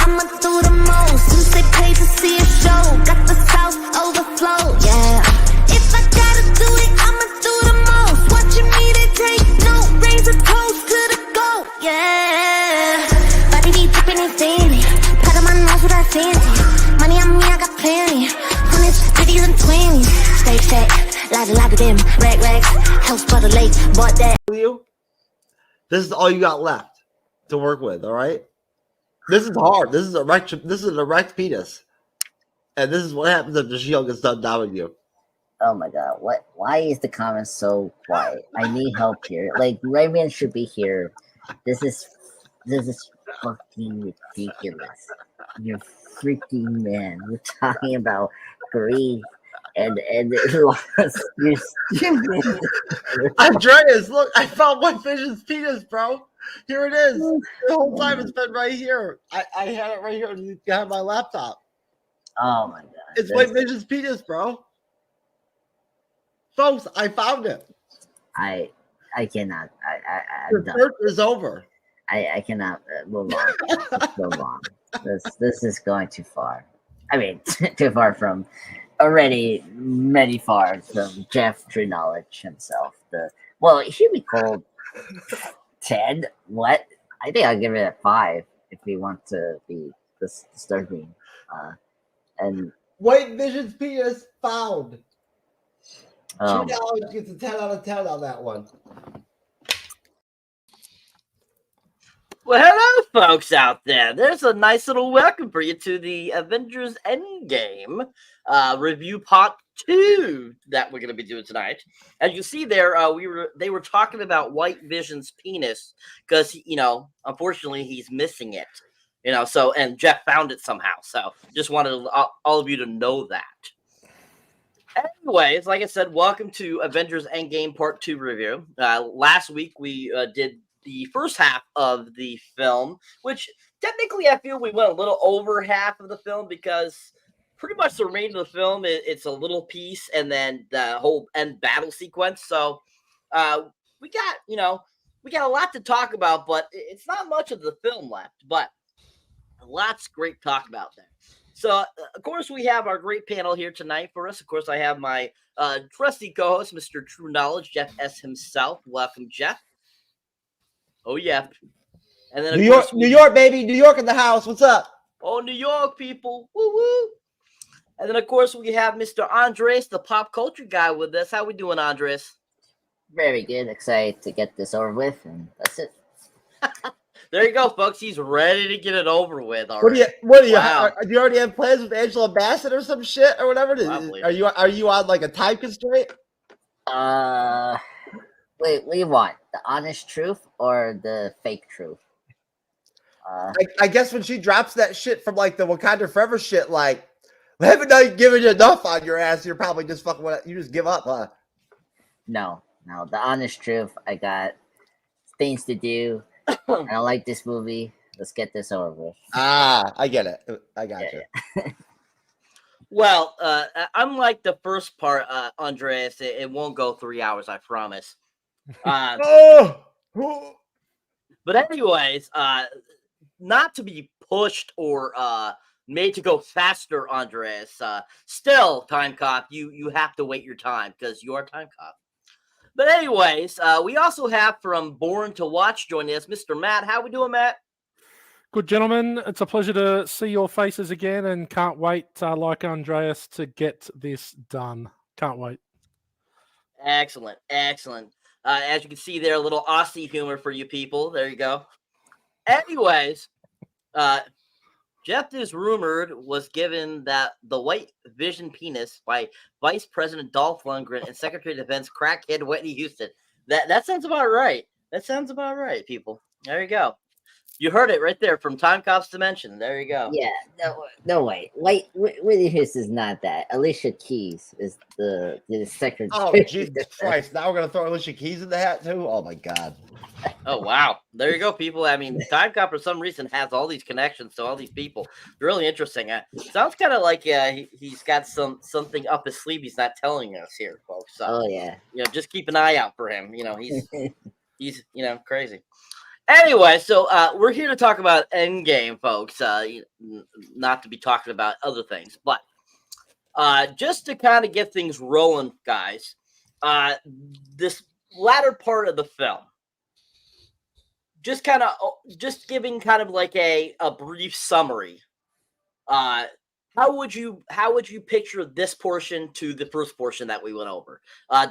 I'ma do the most. Since they pay to see a show, got the South overflow, yeah. If I gotta do it, I'ma do the most. Watching me, they take no raise a toast to the goat, yeah. Body be dripping and sandy. Part of my nose with that fancy. Money on me, I got plenty. Hundreds, 50s, and 20s. Stay fat, lot of them. Rags, house by the lake, bought that. This is all you got left to work with, all right? This is hard. This is an erect penis. And this is what happens if the shield gets done down with you. Oh my god, what? Why is the comments so quiet? I need help here. Like, Rayman should be here. This is fucking ridiculous. You're freaking man. We're talking about grief and you're stupid. Andreas, look, I found White Vision's penis, bro. Here it is. The whole time it's been right here. I had it right here on my laptop. Oh my god. It's White Vision's penis, bro. Folks, I found it. I cannot. The search is over. I cannot move on. Let's move on. This is going too far. I mean, too far from already many far from Jeff TrueKnowledge himself. Well, he should be called 10. What? I think I'll give it a 5 if we want to be disturbing. And White Vision's penis found. $2 gets a 10 out of 10 on that one. Well, hello, folks out there. There's a nice little welcome for you to the Avengers Endgame review part 2 that we're going to be doing tonight. As you see there, they were talking about White Vision's penis because, unfortunately, he's missing it. So, and Jeff found it somehow. So, just wanted all of you to know that. Anyways, like I said, welcome to Avengers Endgame Part 2 review. Last week, we did the first half of the film, which technically I feel we went a little over half of the film because pretty much the remainder of the film, it's a little piece and then the whole end battle sequence. So we got a lot to talk about, but it's not much of the film left, but lots great to talk about there. So, of course, we have our great panel here tonight for us. Of course, I have my trusty co-host, Mr. TrueKnowledge, Jeff S. himself. Welcome, Jeff. Oh, yeah. And then New York, baby. New York in the house. What's up? Oh, New York, people. Woo-woo. And then, of course, we have Mr. Andres, the pop culture guy, with us. How we doing, Andres? Very good. Excited to get this over with, and that's it. There you go, folks. He's ready to get it over with. Already. What are you? Wow. Do you already have plans with Angela Bassett or some shit or whatever? Are you on like a time constraint? Wait, what do you want? The honest truth or the fake truth? I guess when she drops that shit from like the Wakanda Forever shit, like, haven't I given you enough on your ass? You're probably just fucking. You just give up, huh? No. The honest truth. I got things to do. I don't like this movie. Let's get this over with. I get it. I got you. Yeah. Well, unlike the first part, Andreas, it won't go 3 hours, I promise. But anyways, not to be pushed or made to go faster, Andreas. Still, Timecop, you have to wait your time because you are Timecop. But anyways, we also have from Born to Watch joining us, Mr. Matt. How we doing, Matt? Good, gentlemen. It's a pleasure to see your faces again and can't wait, like Andreas, to get this done. Can't wait. Excellent. As you can see there, a little Aussie humor for you people. There you go. Anyways, Jeff is rumored was given that the White Vision penis by Vice President Dolph Lundgren and Secretary of Defense crackhead Whitney Houston. That sounds about right. That sounds about right, people. There you go. You heard it right there from Timecop's Dimension. There you go. Yeah, no way. Whitney Houston is not that. Alicia Keys is the secretary. Oh, Jesus Christ. Now we're going to throw Alicia Keys in the hat, too? Oh, my God. Oh, wow. There you go, people. I mean, Timecop, for some reason, has all these connections to all these people. Really interesting. Sounds kind of like he's got something up his sleeve he's not telling us here, folks. So, oh, yeah. Just keep an eye out for him. He's crazy. Anyway, so we're here to talk about Endgame, folks. Not to be talking about other things, but just to kind of get things rolling, guys. This latter part of the film, just giving kind of like a brief summary. How would you picture this portion to the first portion that we went over?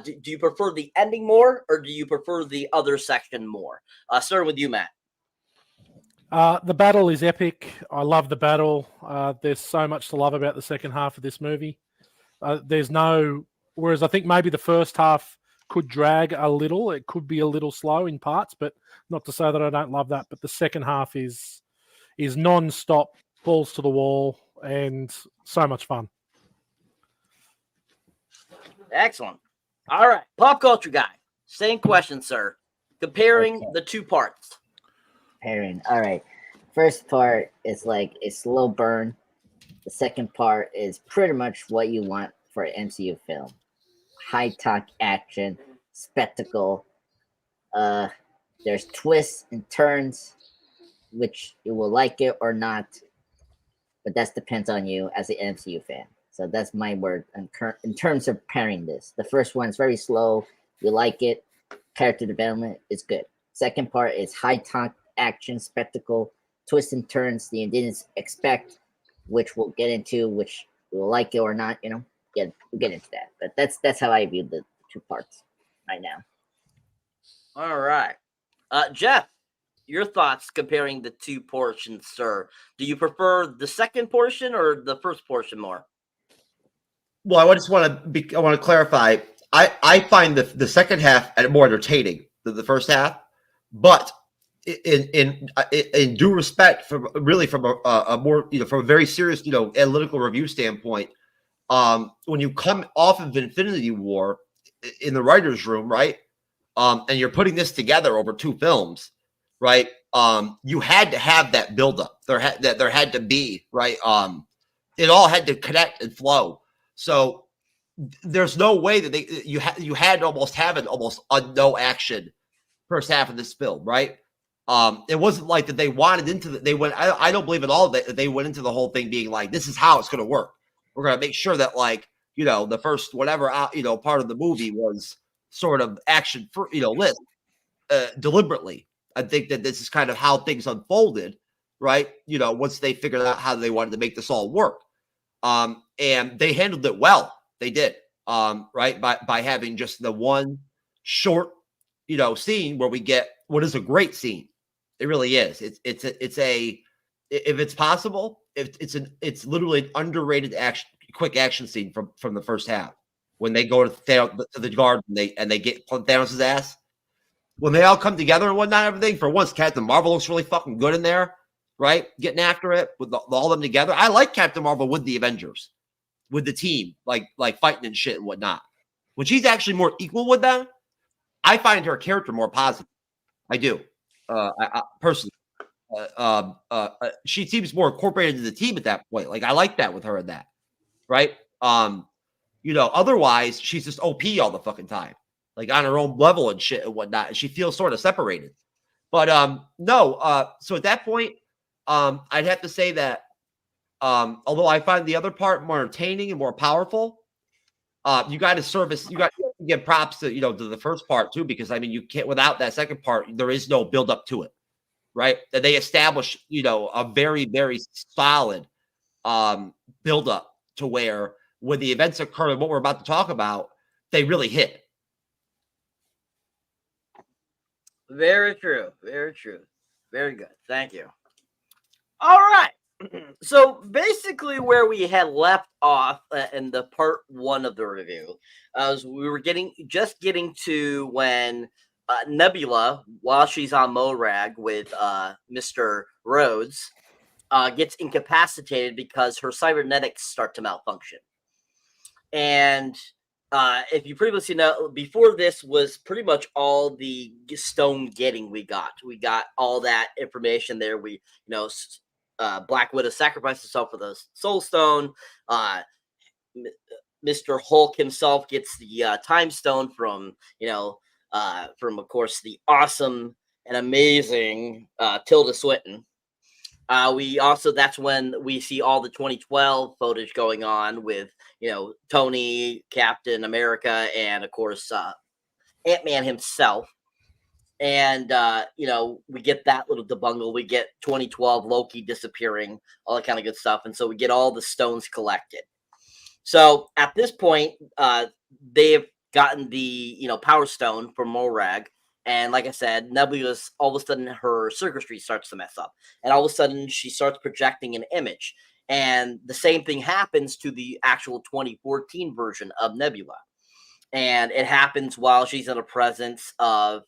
Do you prefer the ending more, or do you prefer the other section more? Starting with you, Matt. The battle is epic. I love the battle. There's so much to love about the second half of this movie. Whereas I think maybe the first half could drag a little. It could be a little slow in parts, but not to say that I don't love that. But the second half is non-stop, balls to the wall, and so much fun. Excellent. All right, pop culture guy. Same question, sir. Comparing the two parts. Pairing. All right. First part is like a slow burn. The second part is pretty much what you want for an MCU film. High talk action, spectacle. There's twists and turns, which you will like it or not, but that depends on you as an MCU fan. So that's my word in terms of pairing this. The first one is very slow. You like it. Character development is good. Second part is high talk action, spectacle, twists and turns that you didn't expect, which we'll get into, which you will like it or not. We'll get into that. But that's how I view the two parts right now. All right. Jeff, your thoughts comparing the two portions, sir. Do you prefer the second portion or the first portion more? Well, I just want to clarify. I find the second half more entertaining than the first half, but in due respect, from a more from a very serious analytical review standpoint, when you come off of Infinity War in the writers' room, right, and you're putting this together over two films, right, you had to have that buildup. There had to be, right, it all had to connect and flow. So there's no way that you had to almost have an almost no action first half of this film, right? It wasn't like that they wanted into I don't believe at all that they went into the whole thing being like, this is how it's going to work. We're going to make sure that the first whatever part of the movie was sort of action for lit deliberately. I think that this is kind of how things unfolded, right? Once they figured out how they wanted to make this all work, and they handled it well. They did, right, by having just the one short scene where we get what is a great scene. It really is. If it's possible, it's literally an underrated quick action scene from the first half when they go to the garden and they get Thanos' ass. When they all come together and whatnot, everything. For once, Captain Marvel looks really fucking good in there, right? Getting after it with all of them together. I like Captain Marvel with the Avengers, with the team, like fighting and shit and whatnot. When she's actually more equal with them, I find her character more positive. I do. I personally, she seems more incorporated into the team at that point. Like I like that with her in that, right? Otherwise she's just OP all the fucking time, like on her own level and shit and whatnot, and she feels sort of separated. But no. So at that point, I'd have to say that although I find the other part more entertaining and more powerful, you got to give props to to the first part too, because I mean you can't without that second part. There is no build up to it, right? That they establish a very very solid build up to where when the events occur and what we're about to talk about, they really hit. Very true. Very true. Very good. Thank you. All right. So basically where we had left off in the part one of the review was we were getting to when Nebula, while she's on Morag with Mr. Rhodes, gets incapacitated because her cybernetics start to malfunction. And if you previously know, before this was pretty much all the stone getting we got all that information there. We Black Widow sacrificed herself for the Soul Stone. Mr. Hulk himself gets the Time Stone from of course the awesome an amazing Tilda Swinton. That's when we see all the 2012 footage going on with, Tony, Captain America, and of course, Ant-Man himself. And, we get that little debungle. We get 2012 Loki disappearing, all that kind of good stuff. And so we get all the stones collected. So at this point, they've gotten the, Power Stone from Morag. And like I said, Nebula's all of a sudden her circuitry starts to mess up. And all of a sudden she starts projecting an image. And the same thing happens to the actual 2014 version of Nebula. And it happens while she's in the presence of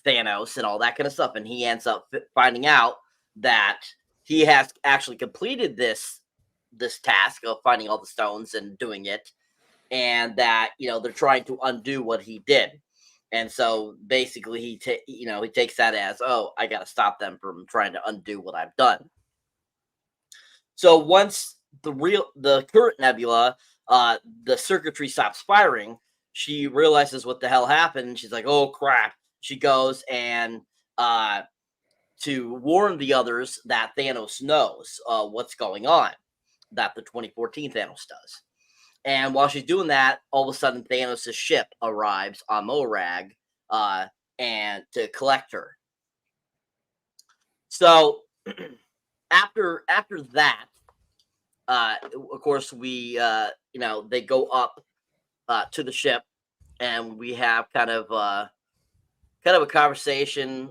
Thanos and all that kind of stuff. And he ends up finding out that he has actually completed this task of finding all the stones and doing it. And that, they're trying to undo what he did. And so basically he takes that as, oh, I got to stop them from trying to undo what I've done. So once the current Nebula, the circuitry stops firing, she realizes what the hell happened. And she's like, oh, crap. She goes and to warn the others that Thanos knows what's going on, that the 2014 Thanos does. And while she's doing that, all of a sudden Thanos' ship arrives on Morag and to collect her. So after that, of course, we they go up to the ship, and we have kind of a conversation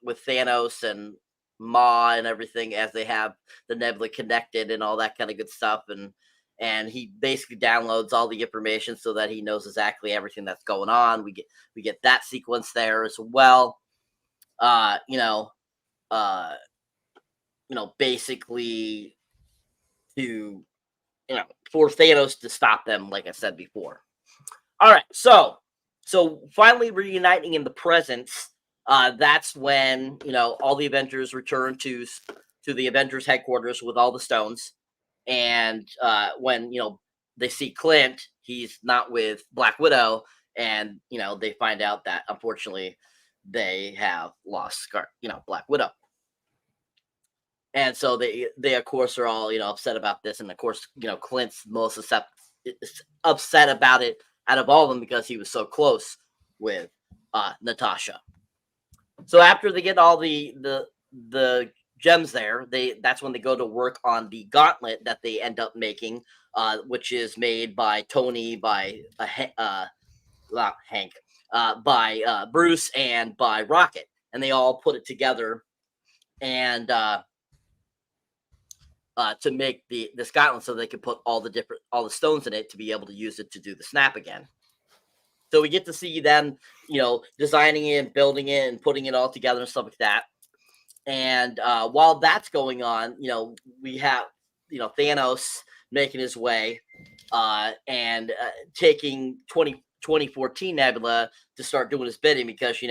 with Thanos and Ma and everything as they have the Nebula connected and all that kind of good stuff. And he basically downloads all the information so that he knows exactly everything that's going on. We get that sequence there as well. Basically to, for Thanos to stop them, like I said before. All right, so finally reuniting in the presence. That's when all the Avengers return to the Avengers headquarters with all the stones. And when they see Clint, he's not with Black Widow, and they find out that unfortunately they have lost Black Widow. And so they of course are all upset about this, and of course Clint's most upset about it out of all of them because he was so close with Natasha. So after they get all the gems there, that's when they go to work on the gauntlet that they end up making, which is made by Tony, by Hank, by Bruce, and by Rocket, and they all put it together and to make this gauntlet so they can put all the stones in it to be able to use it to do the snap again. So we get to see them, designing it and building it and putting it all together and stuff like that. And while that's going on, we have, Thanos making his way and taking 2014 Nebula to start doing his bidding because,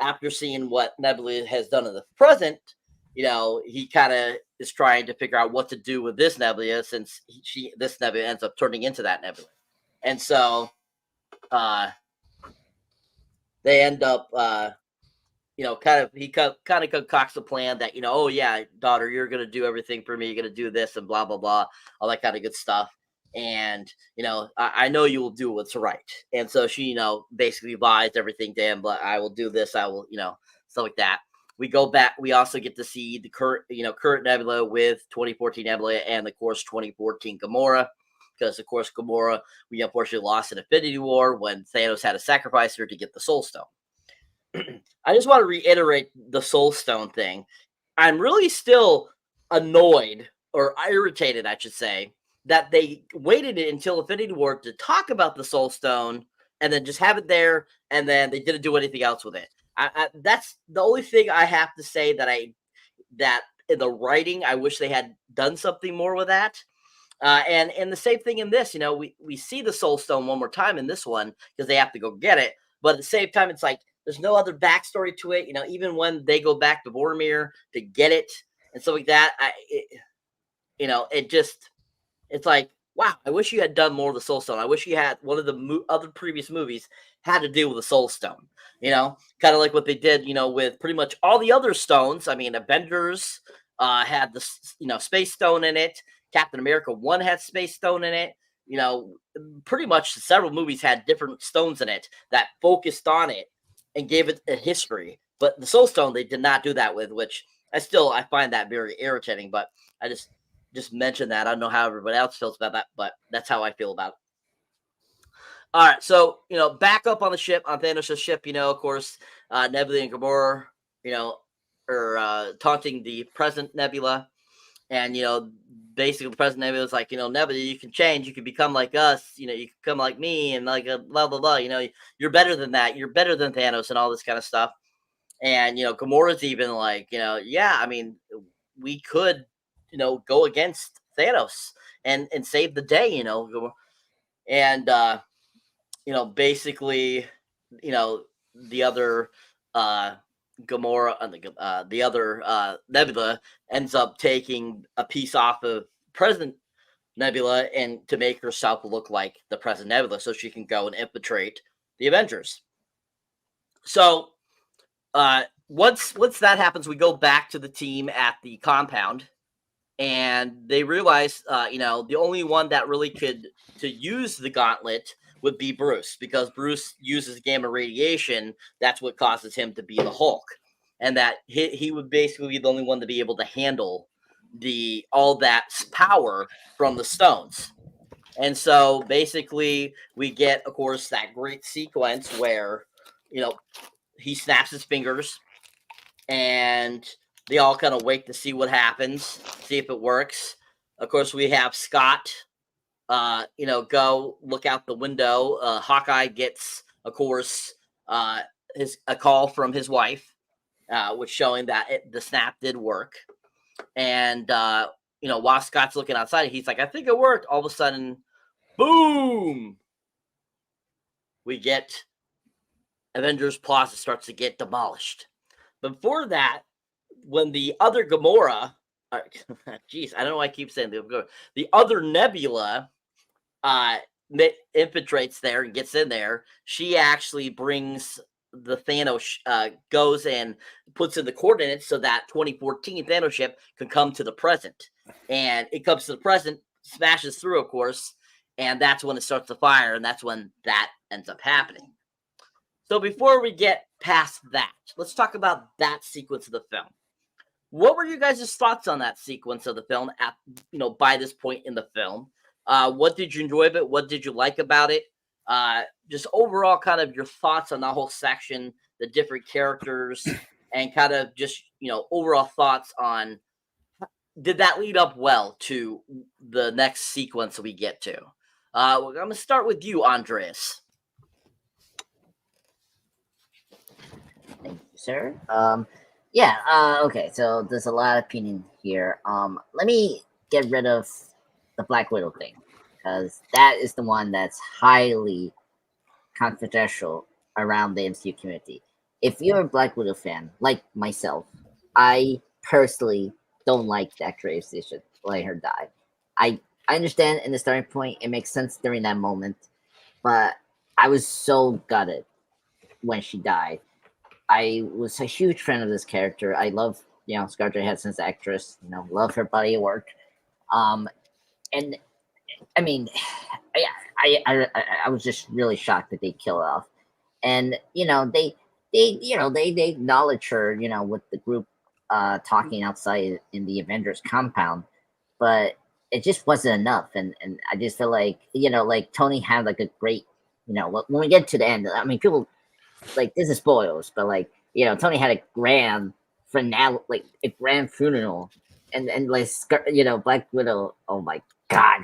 after seeing what Nebula has done in the present, he kind of is trying to figure out what to do with this Nebula since this Nebula ends up turning into that Nebula. And so they end up he kind of concocts a plan that, oh yeah, daughter, you're going to do everything for me. You're going to do this and blah, blah, blah, all that kind of good stuff. And, I know you will do what's right. And so she, basically buys everything to him, but I will do this. I will, stuff like that. We go back. We also get to see the current Nebula with 2014 Nebula and of course, 2014 Gamora. Because of course, Gamora, we unfortunately lost in Infinity War when Thanos had to sacrifice her to get the Soul Stone. I just want to reiterate the Soul Stone thing. I'm really still annoyed or irritated, I should say, that they waited until Infinity War to talk about the Soul Stone and then just have it there, and then they didn't do anything else with it. That's the only thing I have to say that in the writing, I wish they had done something more with that. And the same thing in this, we see the Soul Stone one more time in this one because they have to go get it. But at the same time, it's like, there's no other backstory to it. Even when they go back to Boromir to get it and stuff like that, it's like, wow, I wish you had done more of the Soul Stone. I wish you had one of the other previous movies had to deal with the Soul Stone. kind of like what they did, with pretty much all the other stones. I mean, Avengers had the Space Stone in it. Captain America 1 had Space Stone in it. Pretty much several movies had different stones in it that focused on it and gave it a history. But the Soul Stone they did not do that with, which I find that very irritating. But I just mentioned that. I don't know how everybody else feels about that, but that's how I feel about it. All right, so back up on the ship, on Thanos' ship, of course, Nebula and Gamora, are taunting the present Nebula, and basically the present Nebula is like, Nebula, you can change, you can become like us, you can become like me, and like blah blah blah, you're better than that, you're better than Thanos, and all this kind of stuff. And Gamora's even like, yeah, I mean, we could, go against Thanos and save the day, and basically, the other Gamora, the other Nebula ends up taking a piece off of present Nebula and to make herself look like the present Nebula, so she can go and infiltrate the Avengers. So once that happens, we go back to the team at the compound, and they realize, the only one that really could to use the gauntlet would be Bruce, because Bruce uses gamma radiation. That's what causes him to be the Hulk, and that he would basically be the only one to be able to handle all that power from the stones. And so basically we get, of course, that great sequence where, he snaps his fingers and they all kind of wait to see what happens, see if it works. Of course, we have Scott, go look out the window. Hawkeye gets, of course, a call from his wife, which showing that the snap did work. And, while Scott's looking outside, he's like, I think it worked. All of a sudden, boom! We get Avengers Plaza starts to get demolished. But before that, when the other Gamora, geez, I don't know why I keep saying the other Nebula infiltrates there and gets in there, she actually brings the Thanos, goes and puts in the coordinates so that 2014 Thanos ship can come to the present. And it comes to the present, smashes through, of course, and that's when it starts to fire, and that's when that ends up happening. So before we get past that, let's talk about that sequence of the film. What were you guys' thoughts on that sequence of the film at, by this point in the film? What did you enjoy of it? What did you like about it? Just overall kind of your thoughts on the whole section, the different characters, and kind of just, overall thoughts on, did that lead up well to the next sequence we get to? I'm going to start with you, Andreas. Thank you, sir. Okay, so there's a lot of opinion here. Let me get rid of the Black Widow thing, because that is the one that's highly controversial around the MCU community. If you're a Black Widow fan, like myself, I personally don't like that creative decision, letting her die. I understand in the starting point, it makes sense during that moment, but I was so gutted when she died. I was a huge fan of this character. I love, Scarlett Johansson's actress. Love her body of work. And I mean, I was just really shocked that they killed her off. And they acknowledge her, with the group talking outside in the Avengers compound, but it just wasn't enough. And I just feel like like Tony had like a great, when we get to the end, I mean, people. Like, this is spoilers, but Tony had a grand finale, like a grand funeral, and like Black Widow. Oh my god,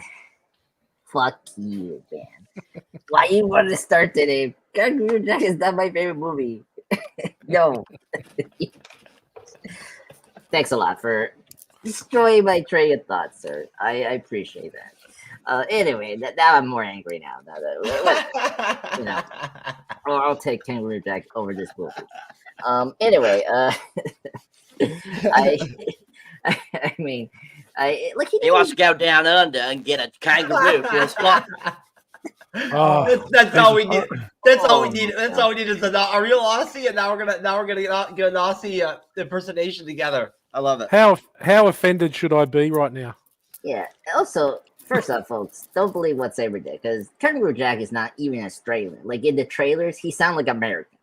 fuck you, man! Why you want to start today? God, that is not my favorite movie. No. Thanks a lot for destroying my train of thought, sir. I appreciate that. Anyway, now I'm more angry now. I'll take Kangaroo Jack over this movie. Anyway, I mean, he wants to go down under and get a kangaroo for his spot. Oh, That's all we Jesus. need. That's all we Oh need. my That's God. all we need is a real Aussie, and now we're gonna get an Aussie impersonation together. I love it. How offended should I be right now? Yeah. Also, first off, folks, don't believe what Saber did because Kangaroo Jack is not even Australian. Like in the trailers, he sounds like American,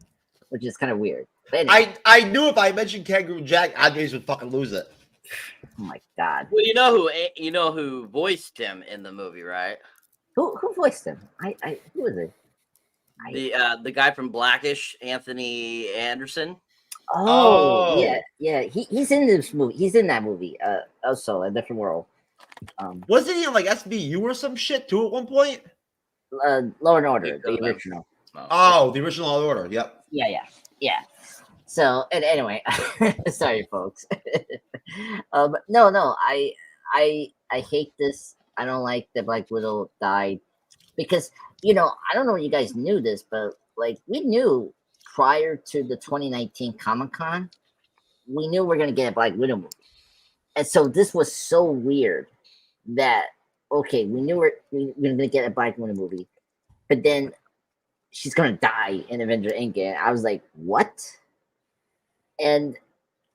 which is kind of weird. But anyway, I knew if I mentioned Kangaroo Jack, Andres would fucking lose it. oh my God, Well, you know who voiced him in the movie, right? who voiced him? Who was it? The guy from Blackish, Anthony Anderson. Oh, Oh, yeah. He's in this movie. He's in that movie. Also a different world. wasn't he in like SBU or some shit too at one point? Law and Order, He the could've. original. Oh, the original Law and Order. Yep. Yeah. So, and anyway, sorry, folks. No. I hate this. I don't like that Black Widow died because I don't know if you guys knew this, but like we knew prior to the 2019 Comic-Con, we knew we're gonna get a Black Widow movie, and so this was so weird that okay, we knew we were gonna get a Black Widow movie, but then she's gonna die in Avengers Endgame. I was like, what? And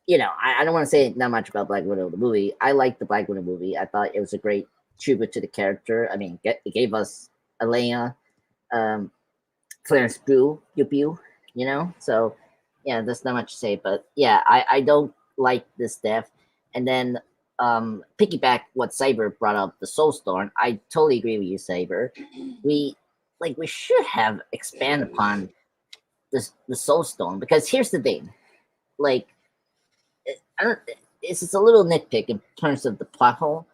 I don't want to say not much about Black Widow the movie. I liked the Black Widow movie. I thought it was a great tribute to the character. I mean, it gave us Elena, Florence Pugh, So yeah, there's not much to say. But yeah, I don't like this death. And then piggyback what Cyber brought up, the Soul Storm. I totally agree with you, Cyber. We should have expanded upon the Soul Storm because here's the thing, like I don't. It's just a little nitpick in terms of the plot hole.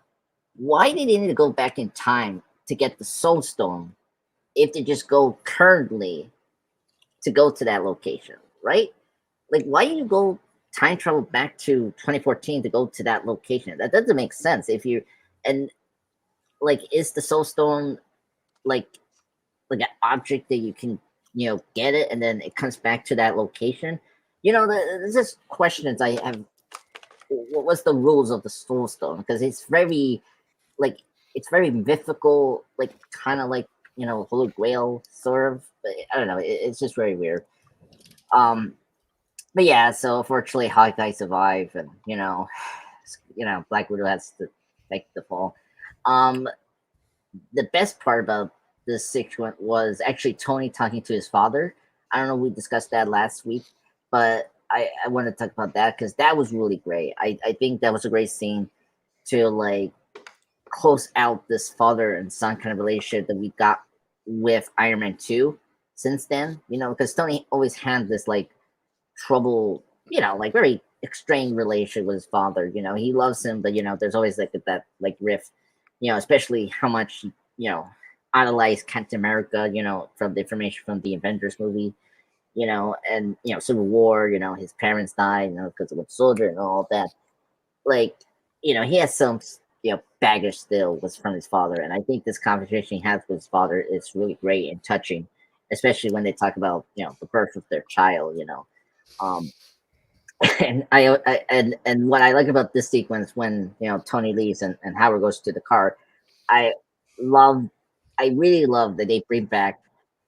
Why did they need to go back in time to get the Soul Stone if they just go currently to go to that location, right? Like, why do you go time travel back to 2014 to go to that location? That doesn't make sense. If you and like, is the Soul Stone like an object that you can get it and then it comes back to that location? There's just questions I have. What's the rules of the Soul Stone? Because it's very mythical, like kind of like Holy Grail sort of. But I don't know. It's just very weird. But yeah. So fortunately, Hawkeye survived, and Black Widow has to take the fall. The best part about this sequence was actually Tony talking to his father. I don't know. We discussed that last week, but I want to talk about that because that was really great. I think that was a great scene to like close out this father and son kind of relationship that we got with Iron Man 2 since then, because Tony always had this like trouble, like very strained relationship with his father. He loves him, but there's always like that like rift, especially how much idolized Captain America, from the information from the Avengers movie. And Civil War, his parents died, because of a soldier and all that. Like, he has some, baggage still was from his father, and I think this conversation he has with his father is really great and touching, especially when they talk about the birth of their child. And and what I like about this sequence when Tony leaves and Howard goes to the car, I really love that they bring back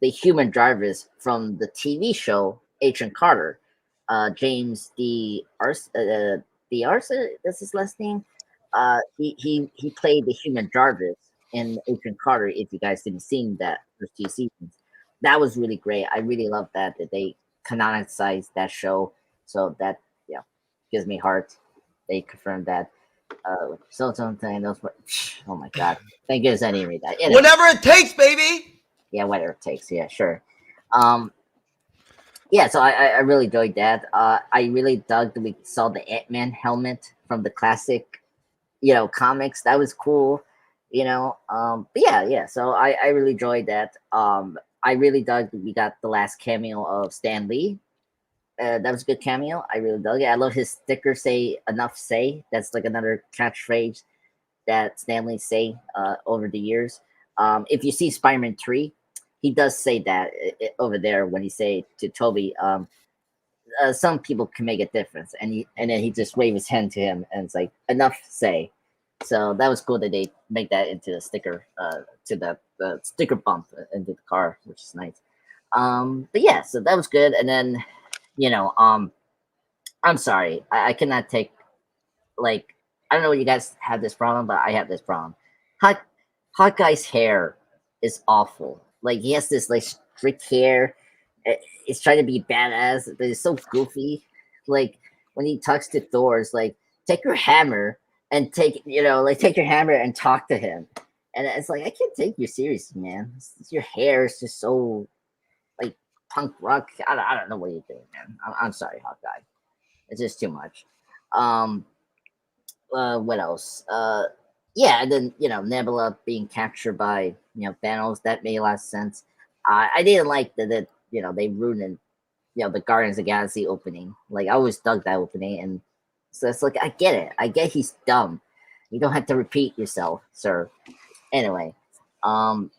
the human drivers from the TV show Agent Carter. James D. Arce, that's his last name. He played the human Jarvis in Agent Carter. If you guys didn't see that first 2 seasons, that was really great. I really love that they canonicized that show. So that gives me heart. They confirmed that. So something those were, oh my god! Thank goodness I didn't read that. Anyway. Whatever it takes, baby. Yeah, whatever it takes. Yeah, sure. Yeah, so I really enjoyed that. I really dug that we saw the Ant-Man helmet from the classic, comics. That was cool, But yeah. So I really enjoyed that. I really dug that we got the last cameo of Stan Lee. That was a good cameo. I really dug it. I love his sticker say "Enough Say." That's like another catchphrase that Stan Lee say over the years. If you see Spider-Man 3, he does say that over there when he say to Toby, some people can make a difference, and then he just wave his hand to him, and it's like enough say. So that was cool that they make that into a sticker, to the sticker bump into the car, which is nice. But yeah, so that was good. And then, I'm sorry, I cannot take, like, I don't know if you guys have this problem, but I have this problem. Hawkeye's hair is awful. Like, he has this like strict hair. It's trying to be badass, but it's so goofy. Like, when he talks to Thor, it's like, take your hammer and take your hammer and talk to him. And it's like, I can't take you seriously, man. Your hair is just so like punk rock. I don't know what you're doing, man. I'm sorry, Hawkeye. It's just too much. What else? Yeah, and then Nebula being captured by Thanos. That made a lot of sense. I didn't like that they ruined the Guardians of the Galaxy opening. Like, I always dug that opening, and so it's like, I get it. I get he's dumb. You don't have to repeat yourself, sir. Anyway, and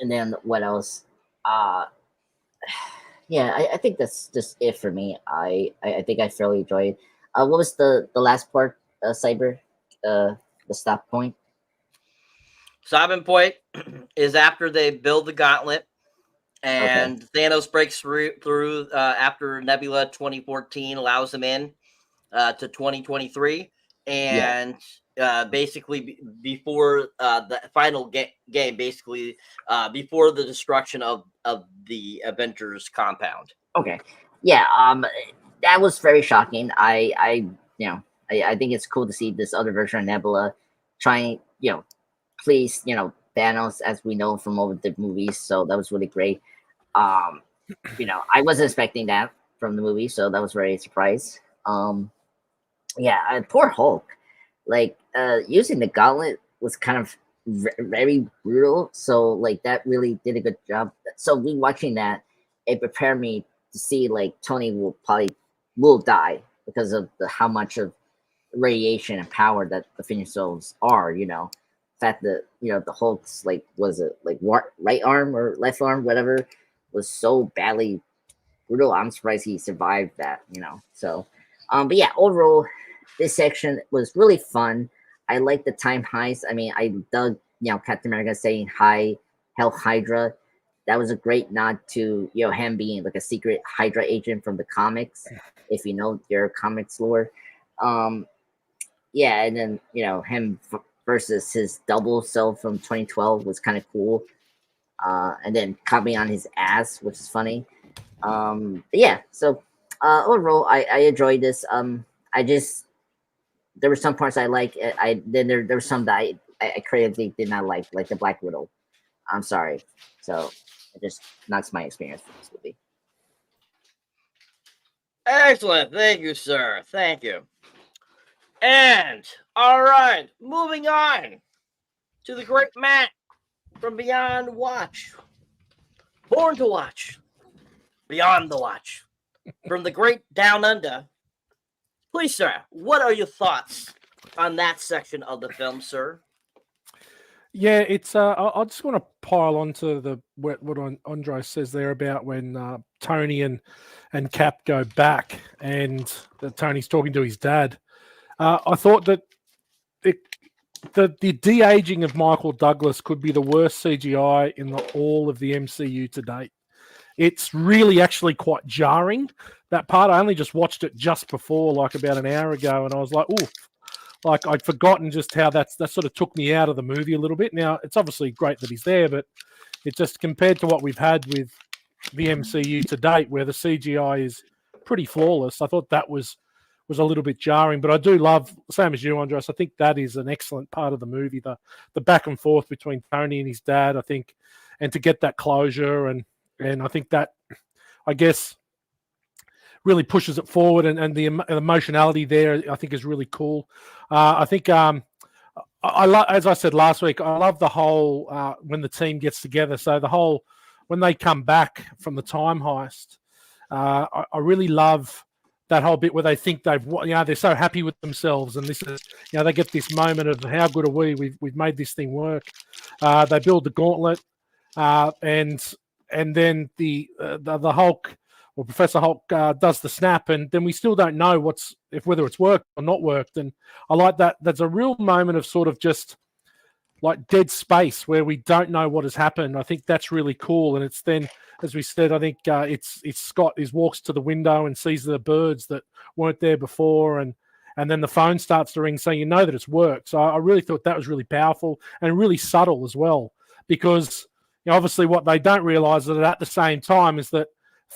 then what else? Yeah, I think that's just it for me. I think I fairly enjoyed it. What was the last part, Cyber? The stop point? Stopping point is after they build the gauntlet and Thanos breaks through after Nebula 2014 allows him in to 2023. And basically before the final game, basically before the destruction of the Avengers compound. Okay. Yeah, that was very shocking. I think it's cool to see this other version of Nebula trying, please, Thanos, as we know from all the movies. So that was really great. I wasn't expecting that from the movie, so that was very surprised. Poor Hulk. Like, using the gauntlet was kind of very brutal. So, like, that really did a good job. So, rewatching that, it prepared me to see, like, Tony will die because of how much of radiation and power that the Phoenix Stones are. The fact that the Hulk's, like, was it like right arm or left arm, whatever, was so badly brutal. I'm surprised he survived that. So, but yeah, overall, this section was really fun. I like the time heist. I mean, I dug, Captain America saying hi, Hell Hydra. That was a great nod to, him being like a secret Hydra agent from the comics, if you know your comics lore. And then, him versus his double self from 2012 was kind of cool. And then caught me on his ass, which is funny. So overall, I enjoyed this. There were some parts I like. There were some that I creatively did not like the Black Widow. I'm sorry. So it just knocks my experience from this movie. Excellent. Thank you, sir. Thank you. And all right, moving on to the great Matt from Beyond Watch. Born to Watch. Beyond the Watch. From the great Down Under. Please, sir, what are your thoughts on that section of the film, sir? Yeah, it's. I just want to pile on to what Andre says there about when Tony and Cap go back and Tony's talking to his dad. I thought that the de-aging of Michael Douglas could be the worst CGI in all of the MCU to date. It's really actually quite jarring, that part. I only just watched it just before, like about an hour ago, and I was like, ooh, like I'd forgotten just how that sort of took me out of the movie a little bit. Now, it's obviously great that he's there, but it just, compared to what we've had with the MCU to date, where the CGI is pretty flawless, I thought that was a little bit jarring. But I do love, same as you, Andres, I think that is an excellent part of the movie, the back and forth between Tony and his dad, I think, and to get that closure, and I think that, I guess, really pushes it forward, and the emotionality there, I think, is really cool. I think, I love, as I said last week, I love the whole when the team gets together. So the whole, when they come back from the time heist, I really love that whole bit where they think they're so happy with themselves, and this is, they get this moment of how good are we? We've made this thing work. They build the gauntlet, and then the Hulk or Professor Hulk does the snap, and then we still don't know whether it's worked or not worked. And I like that. That's a real moment of sort of just like dead space where we don't know what has happened. I think that's really cool. And it's then, as we said, I think it's Scott walks to the window and sees the birds that weren't there before, and then the phone starts to ring, so you know that it's worked. So I really thought that was really powerful and really subtle as well, because obviously what they don't realize that at the same time is that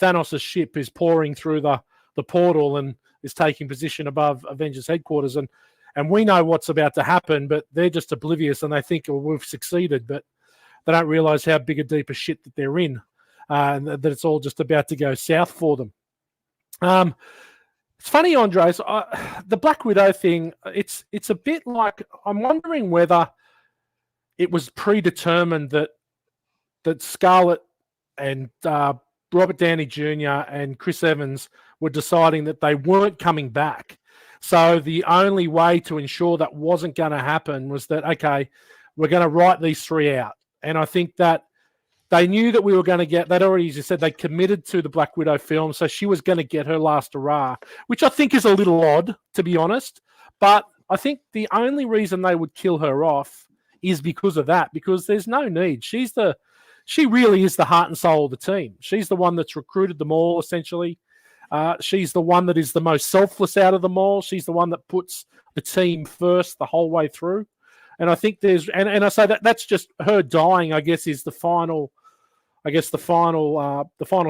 Thanos' ship is pouring through the portal and is taking position above Avengers headquarters. And we know what's about to happen, but they're just oblivious and they think, well, we've succeeded, but they don't realize how big a deeper shit that they're in, and that it's all just about to go south for them. It's funny, Andres, the Black Widow thing, it's a bit like, I'm wondering whether it was predetermined that Scarlett and Robert Downey Jr. and Chris Evans were deciding that they weren't coming back. So the only way to ensure that wasn't going to happen was that, okay, we're going to write these three out. And I think that they knew that we were going to get, they'd already, as you said, they committed to the Black Widow film, so she was going to get her last hurrah, which I think is a little odd, to be honest. But I think the only reason they would kill her off is because of that, because there's no need. She really is the heart and soul of the team. She's the one that's recruited them all, essentially. She's the one that is the most selfless out of them all. She's the one that puts the team first the whole way through. And I think there's, and I say that's just her dying, I guess, is the final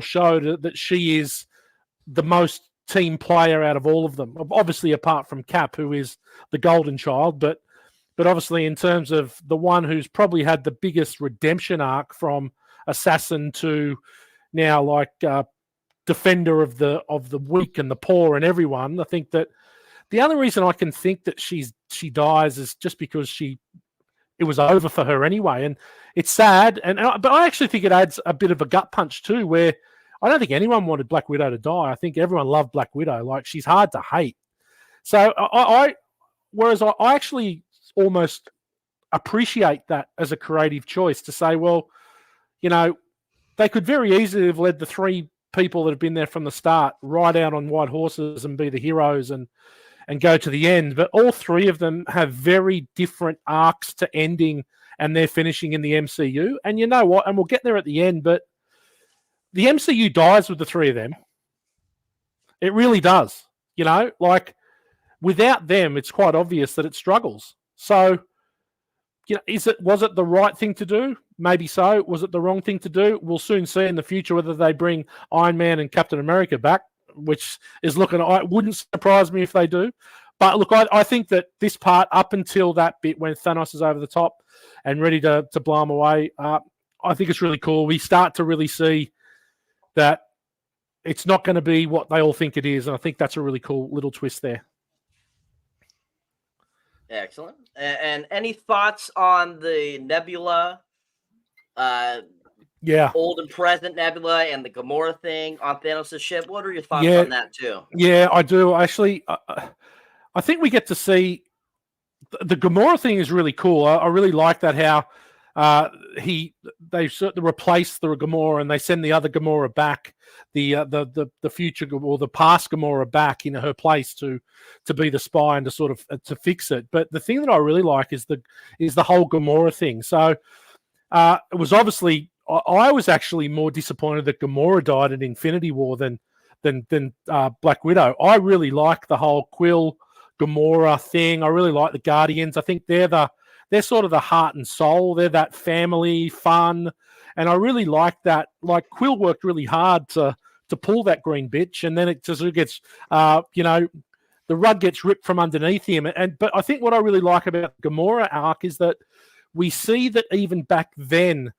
show that she is the most team player out of all of them. Obviously, apart from Cap, who is the golden child, but obviously in terms of the one who's probably had the biggest redemption arc from assassin to now like defender of the weak and the poor and everyone. I think that the only reason I can think that she dies is just because it was over for her anyway, and it's sad. But I actually think it adds a bit of a gut punch too, where I don't think anyone wanted Black Widow to die. I think everyone loved Black Widow. Like, she's hard to hate. So whereas I actually almost appreciate that as a creative choice to say, well, they could very easily have led the three people that have been there from the start ride out on white horses and be the heroes and go to the end. But all three of them have very different arcs to ending, and they're finishing in the MCU. And you know what? And we'll get there at the end, but the MCU dies with the three of them. It really does. Like, without them, it's quite obvious that it struggles. So, was it the right thing to do? Maybe so. Was it the wrong thing to do? We'll soon see in the future whether they bring Iron Man and Captain America back, which is looking, it wouldn't surprise me if they do. But look, I think that this part, up until that bit when Thanos is over the top and ready to blow him away, I think it's really cool. We start to really see that it's not going to be what they all think it is. And I think that's a really cool little twist there. Excellent. And any thoughts on the Nebula, old and present Nebula, and the Gamora thing on Thanos' ship? What are your thoughts on that too? Yeah, I do. Actually, I think we get to see the Gamora thing is really cool. I really like that, how they sort of replace the Gamora and they send the other Gamora back, the future or the past Gamora back in her place to be the spy and to sort of to fix it. But the thing that I really like is the whole Gamora thing. So it was obviously, I was actually more disappointed that Gamora died in Infinity War than Black Widow. I really like the whole Quill Gamora thing. I really like the Guardians. I think they're sort of the heart and soul. They're that family fun. And I really like that. Like, Quill worked really hard to pull that green bitch, and then it just gets, the rug gets ripped from underneath him. But I think what I really like about the Gamora arc is that we see that even back then,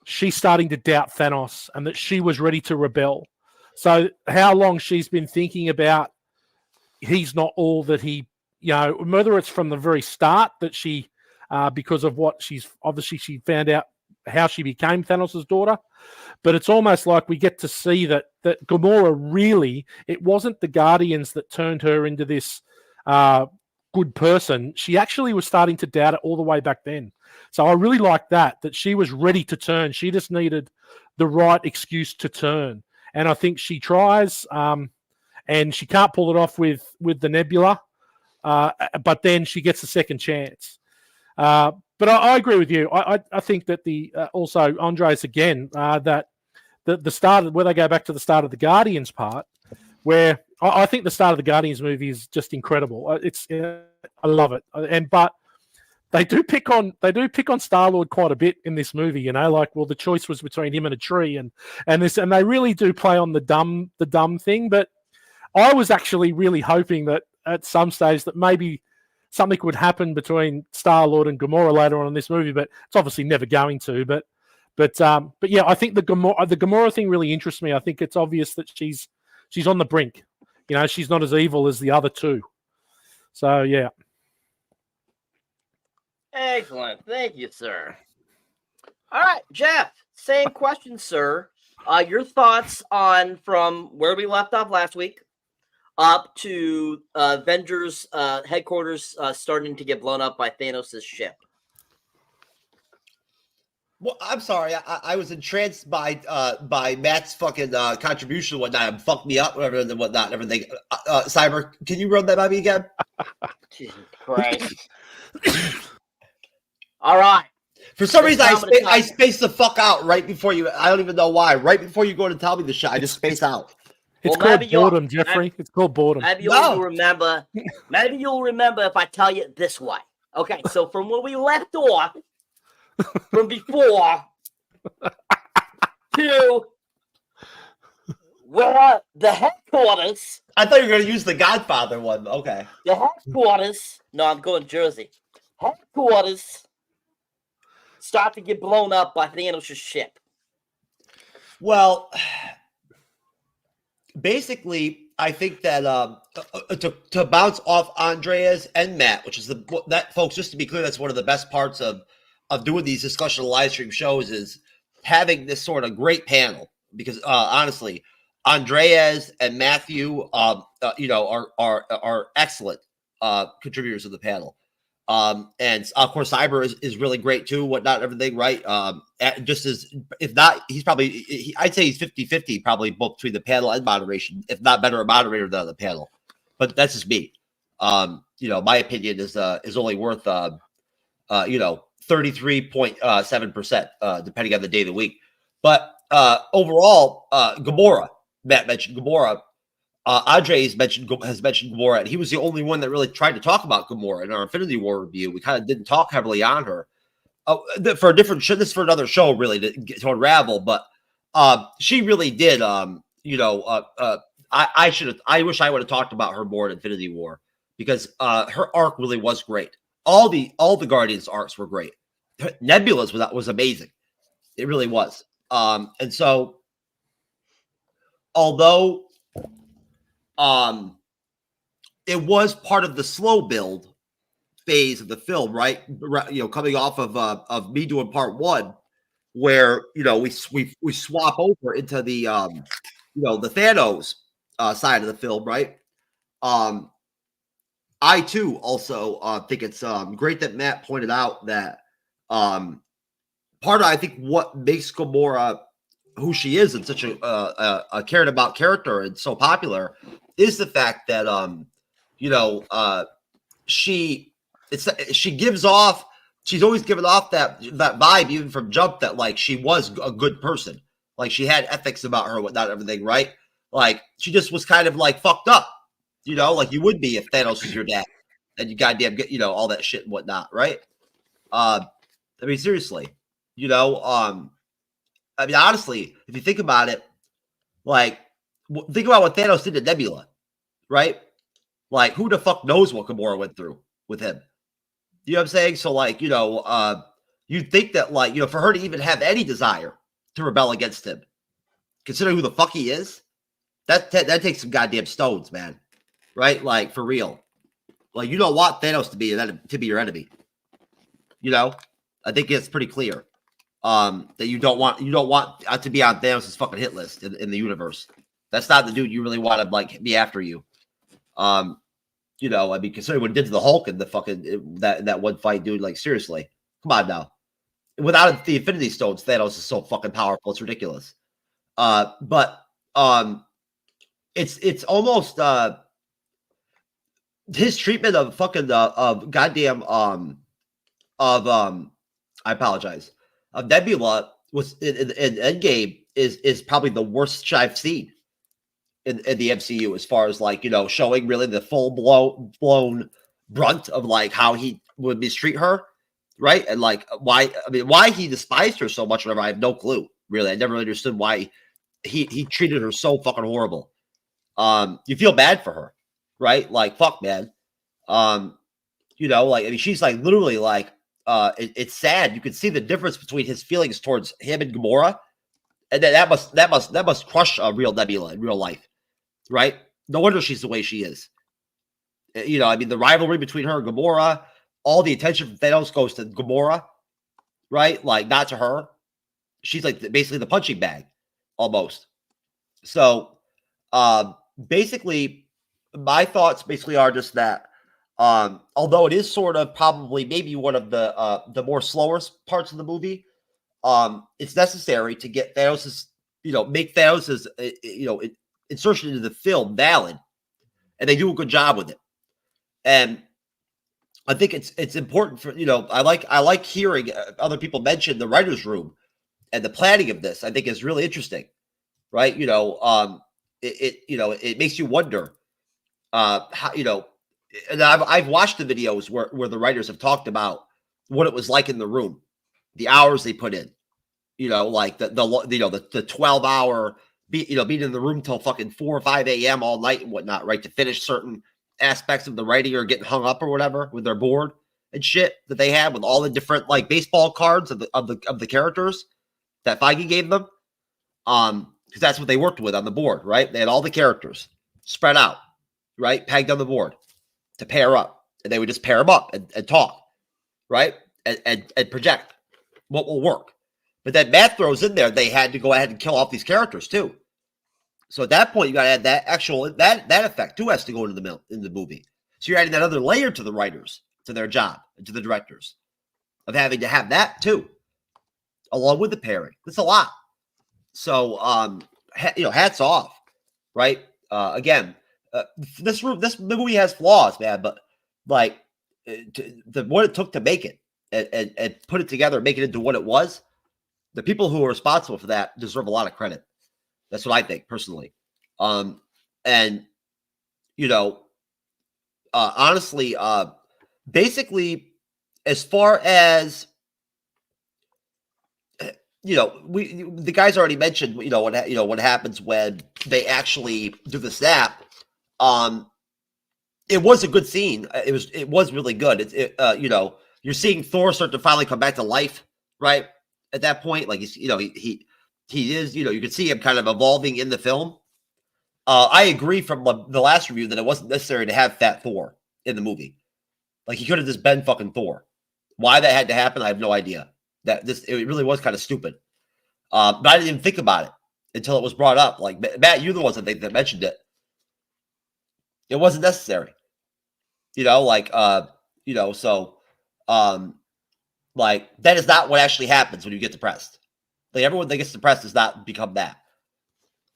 she's starting to doubt Thanos and that she was ready to rebel. So how long she's been thinking about he's not all that he, whether it's from the very start that she, because of what she found out how she became Thanos' daughter, but it's almost like we get to see that Gamora really, it wasn't the Guardians that turned her into this good person. She actually was starting to doubt it all the way back then. So I really like that she was ready to turn. She just needed the right excuse to turn. and I think she tries, and she can't pull it off with the Nebula, but then she gets a second chance. But I agree with you. I think that the also Andres again that the start where they go back to the start of the Guardians part, where I think the start of the Guardians movie is just incredible. I love it, but they do pick on Star-Lord quite a bit in this movie. You know, like, well, the choice was between him and a tree, and they really do play on the dumb thing. But I was actually really hoping that at some stage that maybe something would happen between Star-Lord and Gamora later on in this movie, but it's obviously never going to. But yeah, I think the Gamora thing really interests me. I think it's obvious that she's on the brink. You know, she's not as evil as the other two. So yeah. Excellent. Thank you, sir. All right, Jeff, same question, sir. Your thoughts on from where we left off last week up to Avengers headquarters starting to get blown up by Thanos' ship. Well, I'm sorry. I was entranced by Matt's fucking contribution and whatnot. And fucked me up, whatever and whatnot, and everything. Cyber, can you run that by me again? Jesus Christ. All right. For some reason, I spaced the fuck out right before you. I don't even know why. Right before you go to tell me the shit, I just spaced out. It's called boredom, Jeffrey. It's called boredom. Maybe you'll remember. Maybe you'll remember if I tell you this way. Okay, so from where we left off, from before to where the headquarters. I thought you were going to use the Godfather one. Okay. The headquarters. No, I'm going Jersey. Headquarters start to get blown up by Thanos' ship. Well, basically, I think that to bounce off Andreas and Matt, which is that folks, just to be clear, that's one of the best parts of doing these discussion live stream shows is having this sort of great panel, because honestly, Andreas and Matthew, are excellent contributors to the panel. And of course, Cyber is really great too, whatnot, everything, right? Just as, if not, he's probably, I'd say he's 50-50, probably both between the panel and moderation, if not better a moderator than the panel. But that's just me. My opinion is only worth, 33.7%, depending on the day of the week. But overall, Gamora, Matt mentioned Gamora. Andre has mentioned Gamora, and he was the only one that really tried to talk about Gamora in our Infinity War review. We kind of didn't talk heavily on her for a different show. This is for another show, really, to unravel. But she really did. I wish I would have talked about her more in Infinity War, because her arc really was great. All the Guardians arcs were great. Nebula's was amazing. It really was. And so, although it was part of the slow build phase of the film, right? Coming off of me doing part one, where we swap over into the the Thanos side of the film, right? I too also think it's great that Matt pointed out that part of, I think, what makes Gamora who she is and such a cared about character and so popular is the fact that she gives off, she's always given off that vibe, even from jump, that like she was a good person, like she had ethics about her, whatnot, everything, right? Like she just was kind of like fucked up, like you would be if Thanos was your dad and you goddamn get all that shit and whatnot, right? I mean, seriously, I mean, honestly, if you think about it, like, think about what Thanos did to Nebula, right? Like, who the fuck knows what Gamora went through with him? You know what I'm saying? So, like, you'd think that, like, for her to even have any desire to rebel against him, considering who the fuck he is, that takes some goddamn stones, man. Right? Like, for real. Like, you don't want Thanos to be your enemy. I think it's pretty clear. That you don't want to be on Thanos' fucking hit list in the universe. That's not the dude you really want to like be after you. I mean, considering what it did to the Hulk and the fucking that one fight, dude. Like, seriously, come on now. Without the Infinity Stones, Thanos is so fucking powerful, it's ridiculous. But it's almost his treatment of fucking of goddamn I apologize, of Nebula was in Endgame is probably the worst shit I've seen in the MCU, as far as like, you know, showing really the full blown brunt of like how he would mistreat her, right? And like why he despised her so much, whatever, I have no clue. Really, I never really understood why he treated her so fucking horrible. You feel bad for her, right? Like, fuck, man. You know, like, I mean, she's like literally like, it's sad. You can see the difference between his feelings towards him and Gamora, and then that must crush a real Nebula in real life, right? No wonder she's the way she is. You know, I mean, the rivalry between her and Gamora, all the attention from Thanos goes to Gamora, right? Like, not to her. She's like basically the punching bag, almost. So, basically, my thoughts basically are just that, although it is sort of probably maybe one of the more slowest parts of the movie, it's necessary to get Thanos's, you know, make Thanos's, you know, insertion into the film valid, and they do a good job with it. And I think it's important for, you know, I like hearing other people mention the writer's room and the planning of this. I think is really interesting, right? You know, it makes you wonder, how, you know, and I've watched the videos where the writers have talked about what it was like in the room, the hours they put in, you know, like the 12-hour, being in the room till fucking 4 or 5 a.m. all night and whatnot, right, to finish certain aspects of the writing or getting hung up or whatever with their board and shit that they had with all the different like baseball cards of the characters that Feige gave them, because that's what they worked with on the board, right? They had all the characters spread out, right, pegged on the board to pair up, and they would just pair them up and talk, right, and project what will work. But then Matt throws in there they had to go ahead and kill off these characters too. So at that point, you got to add that actual that effect too has to go into the movie. So you're adding that other layer to the writers, to their job, and to the directors, of having to have that too, along with the pairing. That's a lot. So you know, hats off, right? Again, this movie has flaws, man, but like what it took to make it and put it together, make it into what it was. The people who are responsible for that deserve a lot of credit. That's what I think personally. And you know, honestly, basically, as far as you know, the guys already mentioned, you know, what happens when they actually do the snap. It was a good scene. It was really good. You know, you're seeing Thor start to finally come back to life, right? At that point, like he is, you know, you can see him kind of evolving in the film. I agree from the last review that it wasn't necessary to have Fat Thor in the movie. Like, he could have just been fucking Thor. Why that had to happen, I have no idea. It really was kind of stupid. But I didn't even think about it until it was brought up. Like, Matt, you're the ones that mentioned it. It wasn't necessary. You know, like, you know, so, like, that is not what actually happens when you get depressed. Like, everyone that gets depressed does not become that.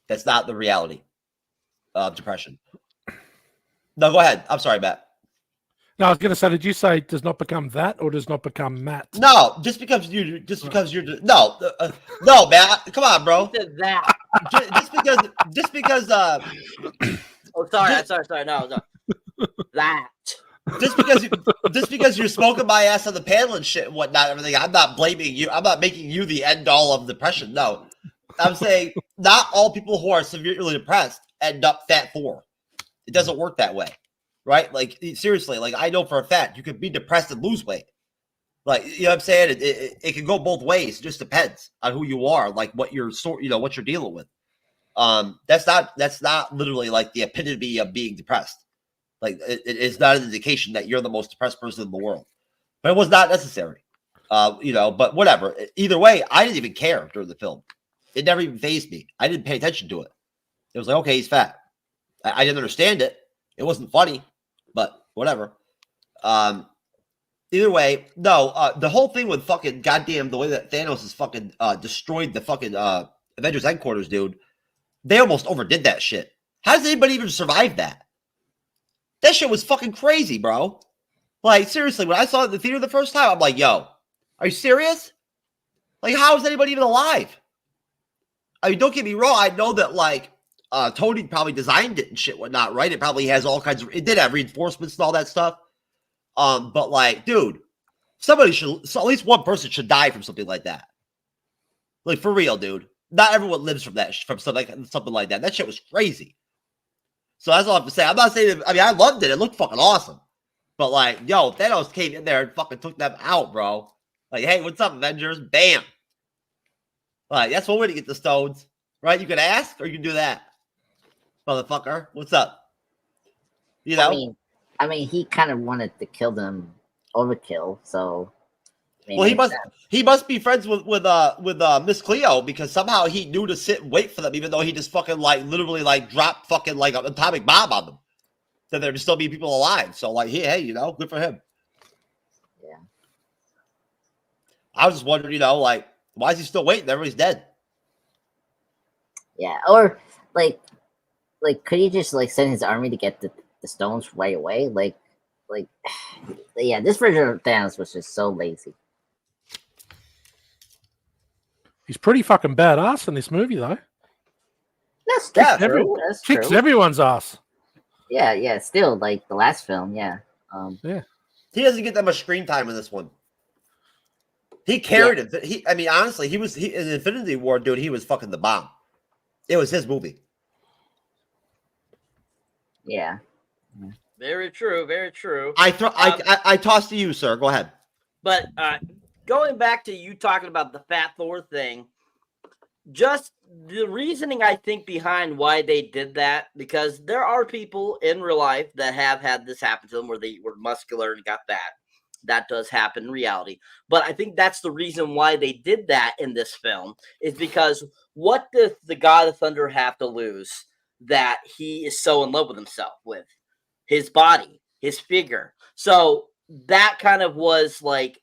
That's not the reality of depression. No, go ahead. I'm sorry, Matt. No, I was going to say, did you say does not become that or does not become Matt? No, just because you're no, Matt. Come on, bro. That. Just because. Oh, sorry. No. That. Just because you're smoking my ass on the panel and shit and whatnot, everything. I'm not blaming you. I'm not making you the end all of depression. No, I'm saying not all people who are severely depressed end up Fat Thor. It doesn't work that way, right? Like, seriously, like, I know for a fact you could be depressed and lose weight. Like, you know what I'm saying? It can go both ways. It just depends on who you are, like what you're what you're dealing with. That's not literally like the epitome of being depressed. Like, it is not an indication that you're the most depressed person in the world. But it was not necessary. You know, but whatever. Either way, I didn't even care during the film. It never even fazed me. I didn't pay attention to it. It was like, okay, he's fat. I didn't understand it. It wasn't funny, but whatever. Either way, no, the whole thing with fucking goddamn the way that Thanos has fucking destroyed the fucking Avengers headquarters, dude. They almost overdid that shit. How does anybody even survive that? That shit was fucking crazy, bro. Like, seriously, when I saw it in the theater the first time, I'm like, yo, are you serious? Like, how is anybody even alive? I mean, don't get me wrong. I know that, like, Tony probably designed it and shit, whatnot, right? It probably has all kinds of, it did have reinforcements and all that stuff. But, like, dude, somebody should, so at least one person should die from something like that. Like, for real, dude. Not everyone lives from that, from something like that. That shit was crazy. So that's all I have to say. I'm not saying, I mean, I loved it. It looked fucking awesome. But, like, yo, Thanos came in there and fucking took them out, bro. Like, hey, what's up, Avengers? Bam. Like, that's one way to get the stones, right? You can ask or you can do that. Motherfucker, what's up? You know? I mean, he kind of wanted to kill them overkill, so. I mean, Well, he must be friends with Miss Cleo, because somehow he knew to sit and wait for them, even though he just fucking like literally like dropped fucking like an atomic bomb on them, so there'd still be people alive. So like, hey, you know, good for him. Yeah. I was just wondering, you know, like, why is he still waiting? Everybody's dead. Yeah, or like could he just like send his army to get the stones right away? Like, yeah, this version of Thanos was just so lazy. He's pretty fucking badass in this movie, though. That's true. That's Kicks true. everyone's ass. Yeah. Still, like the last film, yeah. He doesn't get that much screen time in this one. He carried it. I mean, honestly, he in Infinity War, dude. He was fucking the bomb. It was his movie. Yeah. Very true. Very true. I toss to you, sir. Go ahead. But going back to you talking about the Fat Thor thing, just the reasoning I think behind why they did that, because there are people in real life that have had this happen to them where they were muscular and got fat. That does happen in reality. But I think that's the reason why they did that in this film, is because what does the God of Thunder have to lose that he is so in love with himself with? His body, his figure. So that kind of was like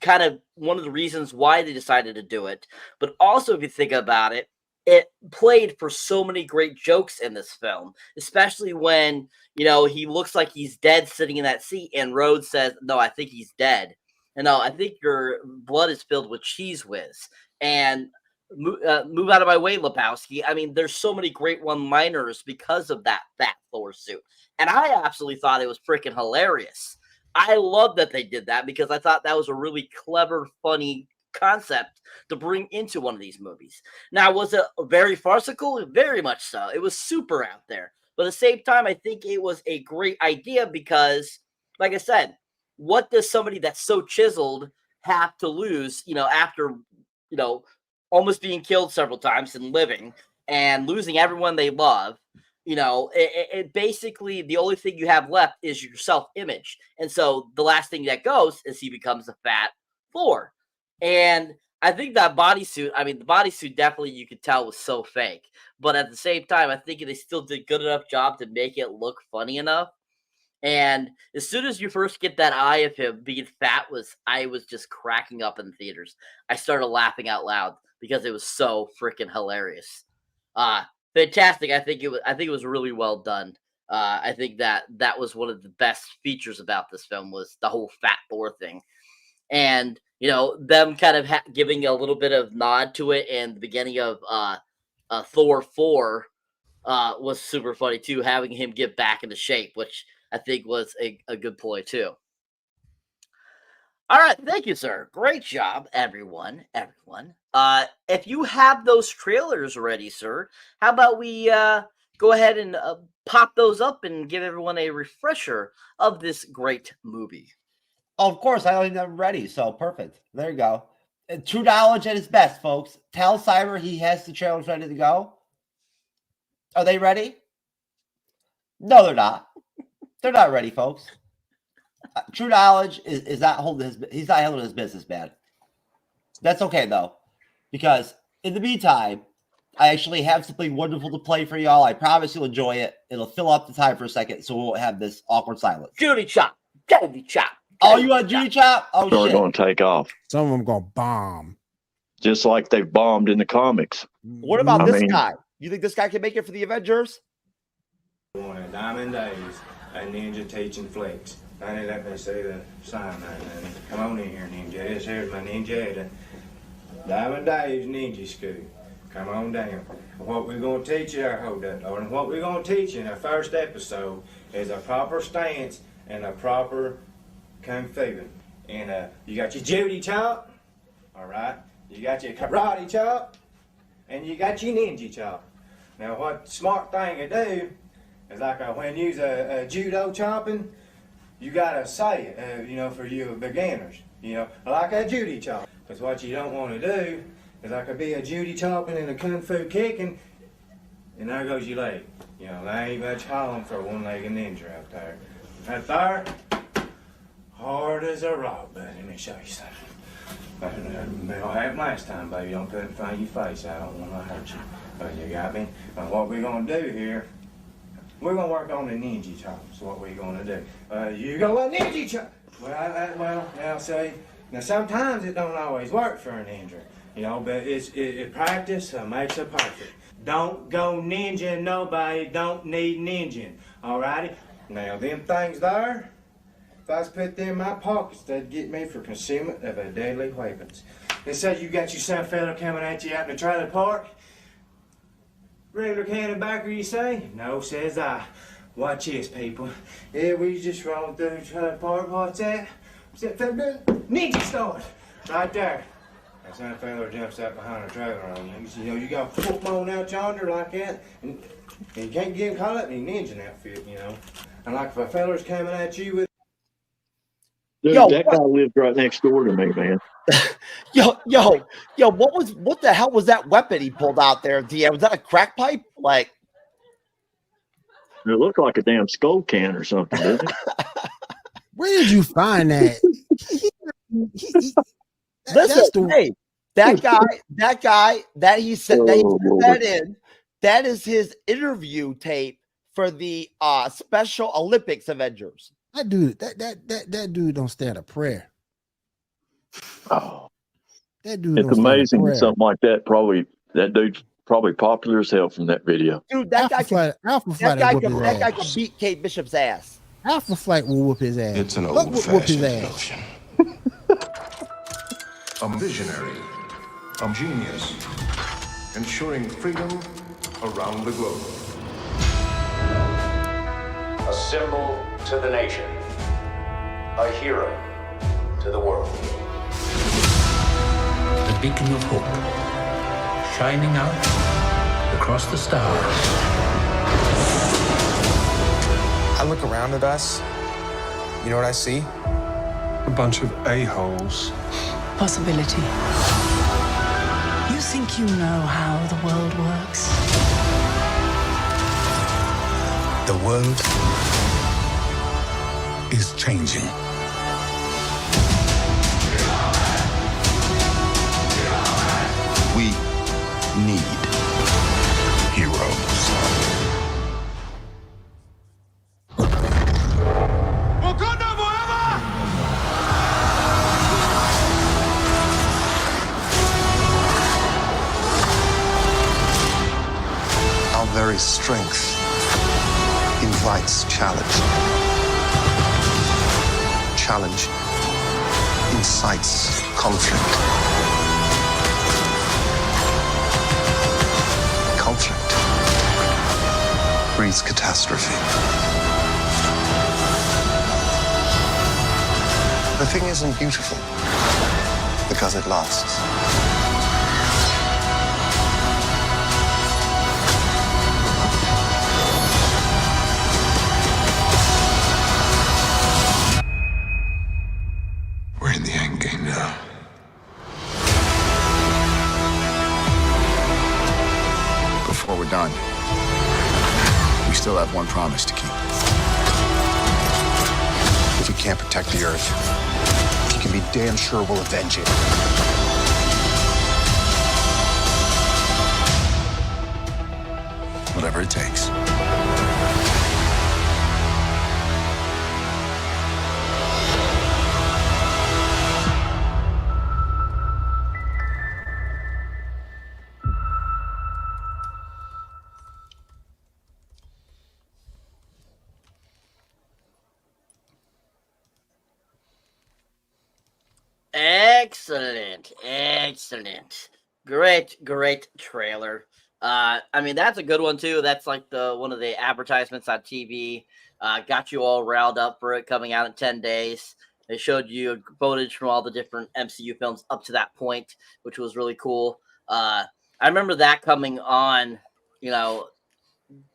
kind of one of the reasons why they decided to do it. But also, if you think about it, it played for so many great jokes in this film, especially when, you know, he looks like he's dead sitting in that seat and Rhodes says, no, I think he's dead. And no, I think your blood is filled with cheese whiz. And move out of my way, Lebowski. I mean, there's so many great one-liners because of that Fat Thor suit. And I absolutely thought it was freaking hilarious. I love that they did that because I thought that was a really clever, funny concept to bring into one of these movies. Now, was it very farcical? Very much so. It was super out there. But at the same time, I think it was a great idea because, like I said, what does somebody that's so chiseled have to lose, you know, after, you know, almost being killed several times and living and losing everyone they love? You know, it basically, the only thing you have left is your self-image. And so the last thing that goes is he becomes a Fat Thor. And I think that bodysuit, I mean, the bodysuit definitely you could tell was so fake. But at the same time, I think they still did a good enough job to make it look funny enough. And as soon as you first get that eye of him being fat, I was just cracking up in the theaters. I started laughing out loud because it was so freaking hilarious. Fantastic. I think it was really well done. I think that was one of the best features about this film was the whole Fat Thor thing. And, you know, them kind of giving a little bit of nod to it in the beginning of Thor 4 was super funny too, having him get back into shape, which I think was a good ploy too. All right, thank you, sir. Great job, everyone. If you have those trailers ready, sir, how about we go ahead and pop those up and give everyone a refresher of this great movie? Oh, of course, I only have them ready, so perfect. There you go. TrueKnowledge at its best, folks. Tell Cyber he has the trailers ready to go. Are they ready? No, they're not. They're not ready, folks. TrueKnowledge is not holding he's not handling his business, man. That's okay though, because in the meantime, I actually have something wonderful to play for y'all. I promise you'll enjoy it. It'll fill up the time for a second, so we won't have this awkward silence. Judy Chop. Oh, you want Judy Chop? Oh, They're shit. going to take off. Some of them going to bomb. Just like they've bombed in the comics. What about this guy? You think this guy can make it for the Avengers? One of Diamond Days, a ninja teaching flicks. I didn't let me see the sign there. Come on in here, ninja. Here's my ninja at Diamond Days Ninja School. Come on down. What we're going to teach you, hold that door, and what we're going to teach you in our first episode is a proper stance and a proper kung fu. And you got your Judy chop, all right? You got your karate chop, and you got your ninja chop. Now, what smart thing to do is like when you use a judo chopping, you gotta say it, you know, for you beginners, you know, like a Judy chop. Because what you don't want to do is like be a Judy chopping and a kung fu kicking, and there goes your leg. You know, there ain't much home for a one-legged ninja out there. Right there, hard as a rock, but let me show you something. I'll have last time, baby. Don't put it in front of your face. I don't want to hurt you. But you got me? But what we're going to do here, we're going to work on the ninja chop. That's what we're going to do. You go a ninja chop. Well, now see, now sometimes it don't always work for a ninja, you know, but it practice makes it perfect. Don't go ninja nobody, don't need ninja, alrighty? Now, them things there, if I was put them in my pockets, they'd get me for concealment of a deadly weapons. It says you got your son fella coming at you out in the trailer park. Regular cannon-backer, you say? No, says I. Watch this, people. Yeah, we just rolling through the trailer park. What's that? What's that fella doing? Ninja start! Right there. That son fella jumps out behind a trailer on you. You know, you got to put them on out yonder like that, and you can't get him caught up in ninja outfit, you know. And like if a feller's coming at you with Dude, Yo, that guy lived right next door to me, man. What the hell was that weapon he pulled out there? Was that a crack pipe? Like, It looked like a damn skull can or something, didn't it? Where did you find that? listen, hey, that guy that he sent that in, that is his interview tape for the Special Olympics Avengers. That dude don't stand a prayer. Oh, That dude. it's amazing that something like that that dude's probably popular as hell from that video. Dude, that guy can beat Kate Bishop's ass. Alpha Flight will whoop his ass. It's an Look, whoop his old-fashioned ass. notion. I'm visionary. I'm genius. Ensuring freedom around the globe. A symbol to the nation. A hero to the world. The beacon of hope, shining out across the stars. I look around at us, you know what I see? A bunch of a-holes. Possibility. You think you know how the world works? The world is changing. We need heroes. Our very strength invites challenge. Challenge incites conflict. Conflict breeds catastrophe. The thing isn't beautiful because it lasts. We're in the endgame now. Before we're done, we still have one promise to keep. If we can't protect the Earth, you can be damn sure we'll avenge it. Whatever it takes. Excellent. Great trailer. I mean, that's a good one too. That's like one of the advertisements on TV. Got you all riled up for it coming out in 10 days. They showed you footage from all the different MCU films up to that point, which was really cool. I remember that coming on,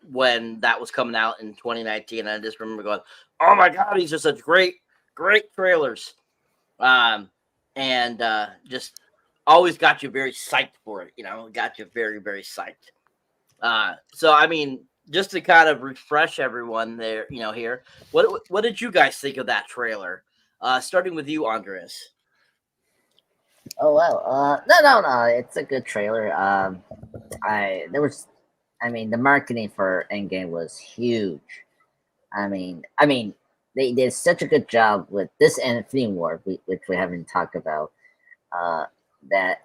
when that was coming out in 2019. And I just remember going, oh my God, these are such great trailers. And just always got you very psyched for it, got you very, very psyched. So, I mean, just to kind of refresh everyone there, here, what did you guys think of that trailer? Starting with you, Andres. Oh well, no, it's a good trailer. The marketing for Endgame was huge. I mean, they did such a good job with this Infinity War, which we haven't talked about. That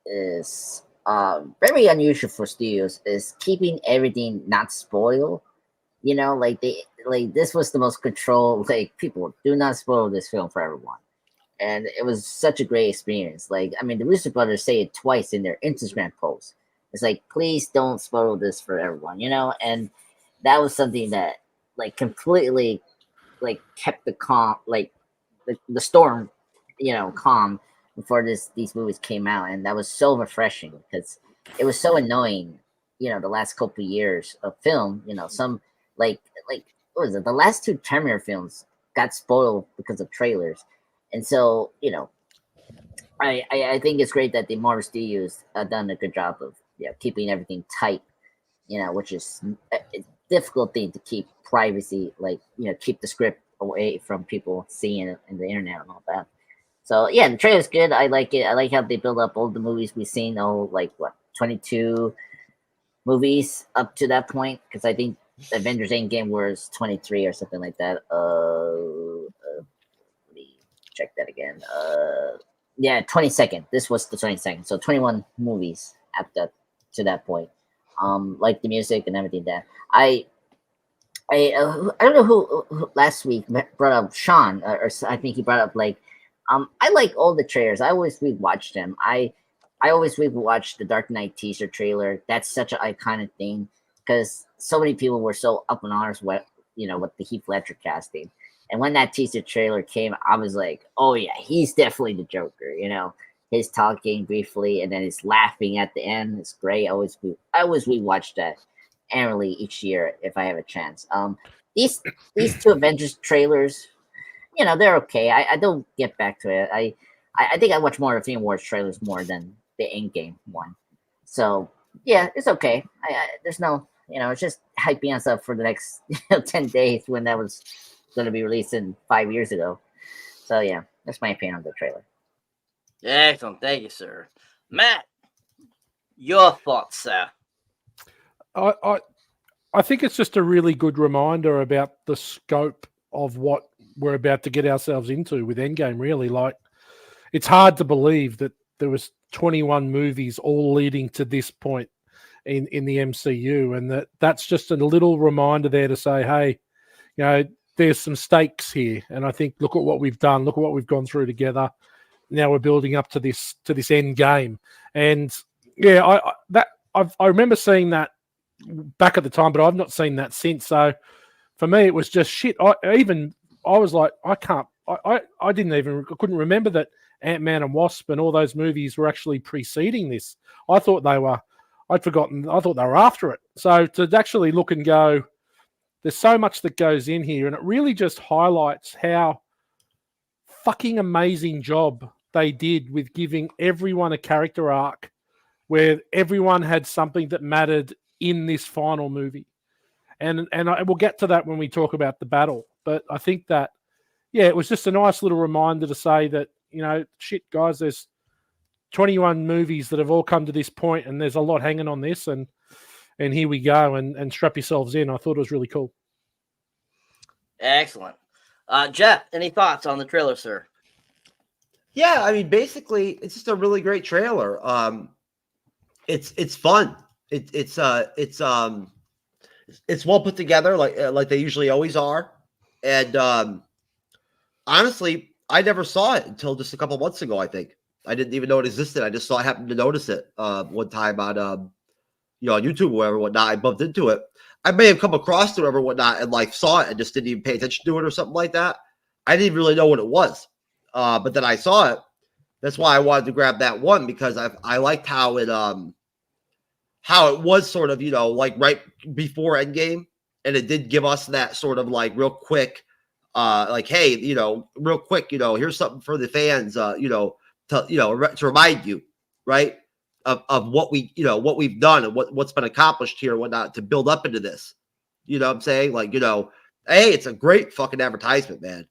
is very unusual for studios, is keeping everything not spoiled. This was the most controlled. Like, people, do not spoil this film for everyone. And it was such a great experience. The Russo brothers say it twice in their Instagram post. It's like, please don't spoil this for everyone, And that was something that completely kept the calm, the storm, calm before these movies came out. And that was so refreshing, because it was so annoying, the last couple of years of film. Some what was it? The last two Terminator films got spoiled because of trailers. And so, I think it's great that the Marvel Studios have done a good job of keeping everything tight, which is a difficult thing to keep privacy, keep the script away from people seeing it in the internet and all that. So yeah, the trailer's good. I like it. I like how they build up all the movies we've seen, 22 movies up to that point, because I think Avengers Endgame was 23 or something like that. Check that again. 22nd. This was the 22nd. So 21 movies to that point. Like the music and everything. That I don't know who last week brought up Sean, or I think he brought up I like all the trailers. I always rewatch them. I always rewatch the Dark Knight teaser trailer. That's such an iconic thing, because so many people were so up in arms with the Heath Ledger casting. And when that teaser trailer came, I was like, oh yeah, he's definitely the Joker. His talking briefly and then his laughing at the end. It's great. I always rewatch that annually each year if I have a chance. These two Avengers trailers, they're okay. I don't get back to it. I think I watch more of Infinity Wars trailers more than the Endgame one. So yeah, it's okay. There's no, it's just hyping us up for the next 10 days when that was going to be released in 5 years ago. So yeah, that's my opinion on the trailer. Excellent. Thank you, sir. Matt, your thoughts, sir? I think it's just a really good reminder about the scope of what we're about to get ourselves into with Endgame, really. It's hard to believe that there was 21 movies all leading to this point in the MCU, and that's just a little reminder there to say, hey, there's some stakes here, and I think look at what we've done, look at what we've gone through together. Now we're building up to this end game, and yeah, I remember seeing that back at the time, but I've not seen that since. So for me, it was just shit. I was like, I couldn't remember that Ant-Man and Wasp and all those movies were actually preceding this. I'd forgotten. I thought they were after it. So to actually look and go, there's so much that goes in here, and it really just highlights how fucking amazing job they did with giving everyone a character arc where everyone had something that mattered in this final movie. And we'll get to that when we talk about the battle. But I think that, yeah, it was just a nice little reminder to say that, shit, guys, there's 21 movies that have all come to this point, and there's a lot hanging on this, and here we go, and strap yourselves in. I thought it was really cool. Excellent. Jeff, any thoughts on the trailer, sir? Yeah, I mean, basically, it's just a really great trailer. It's fun. It's well put together, like they usually always are. And honestly, I never saw it until just a couple months ago. I think I didn't even know it existed. I just saw I happened to notice it one time on on YouTube or whatever, whatnot. I bumped into it. I may have come across it or whatnot and like saw it and just didn't even pay attention to it or something like that. I didn't even really know what it was. But then I saw it. That's why I wanted to grab that one, because I liked how it was sort of, like right before Endgame, and it did give us that sort of like real quick, like, hey, real quick, here's something for the fans, to remind you, right, of what what we've done and what's been accomplished here and whatnot to build up into this. You know what I'm saying? Like, hey, it's a great fucking advertisement, man,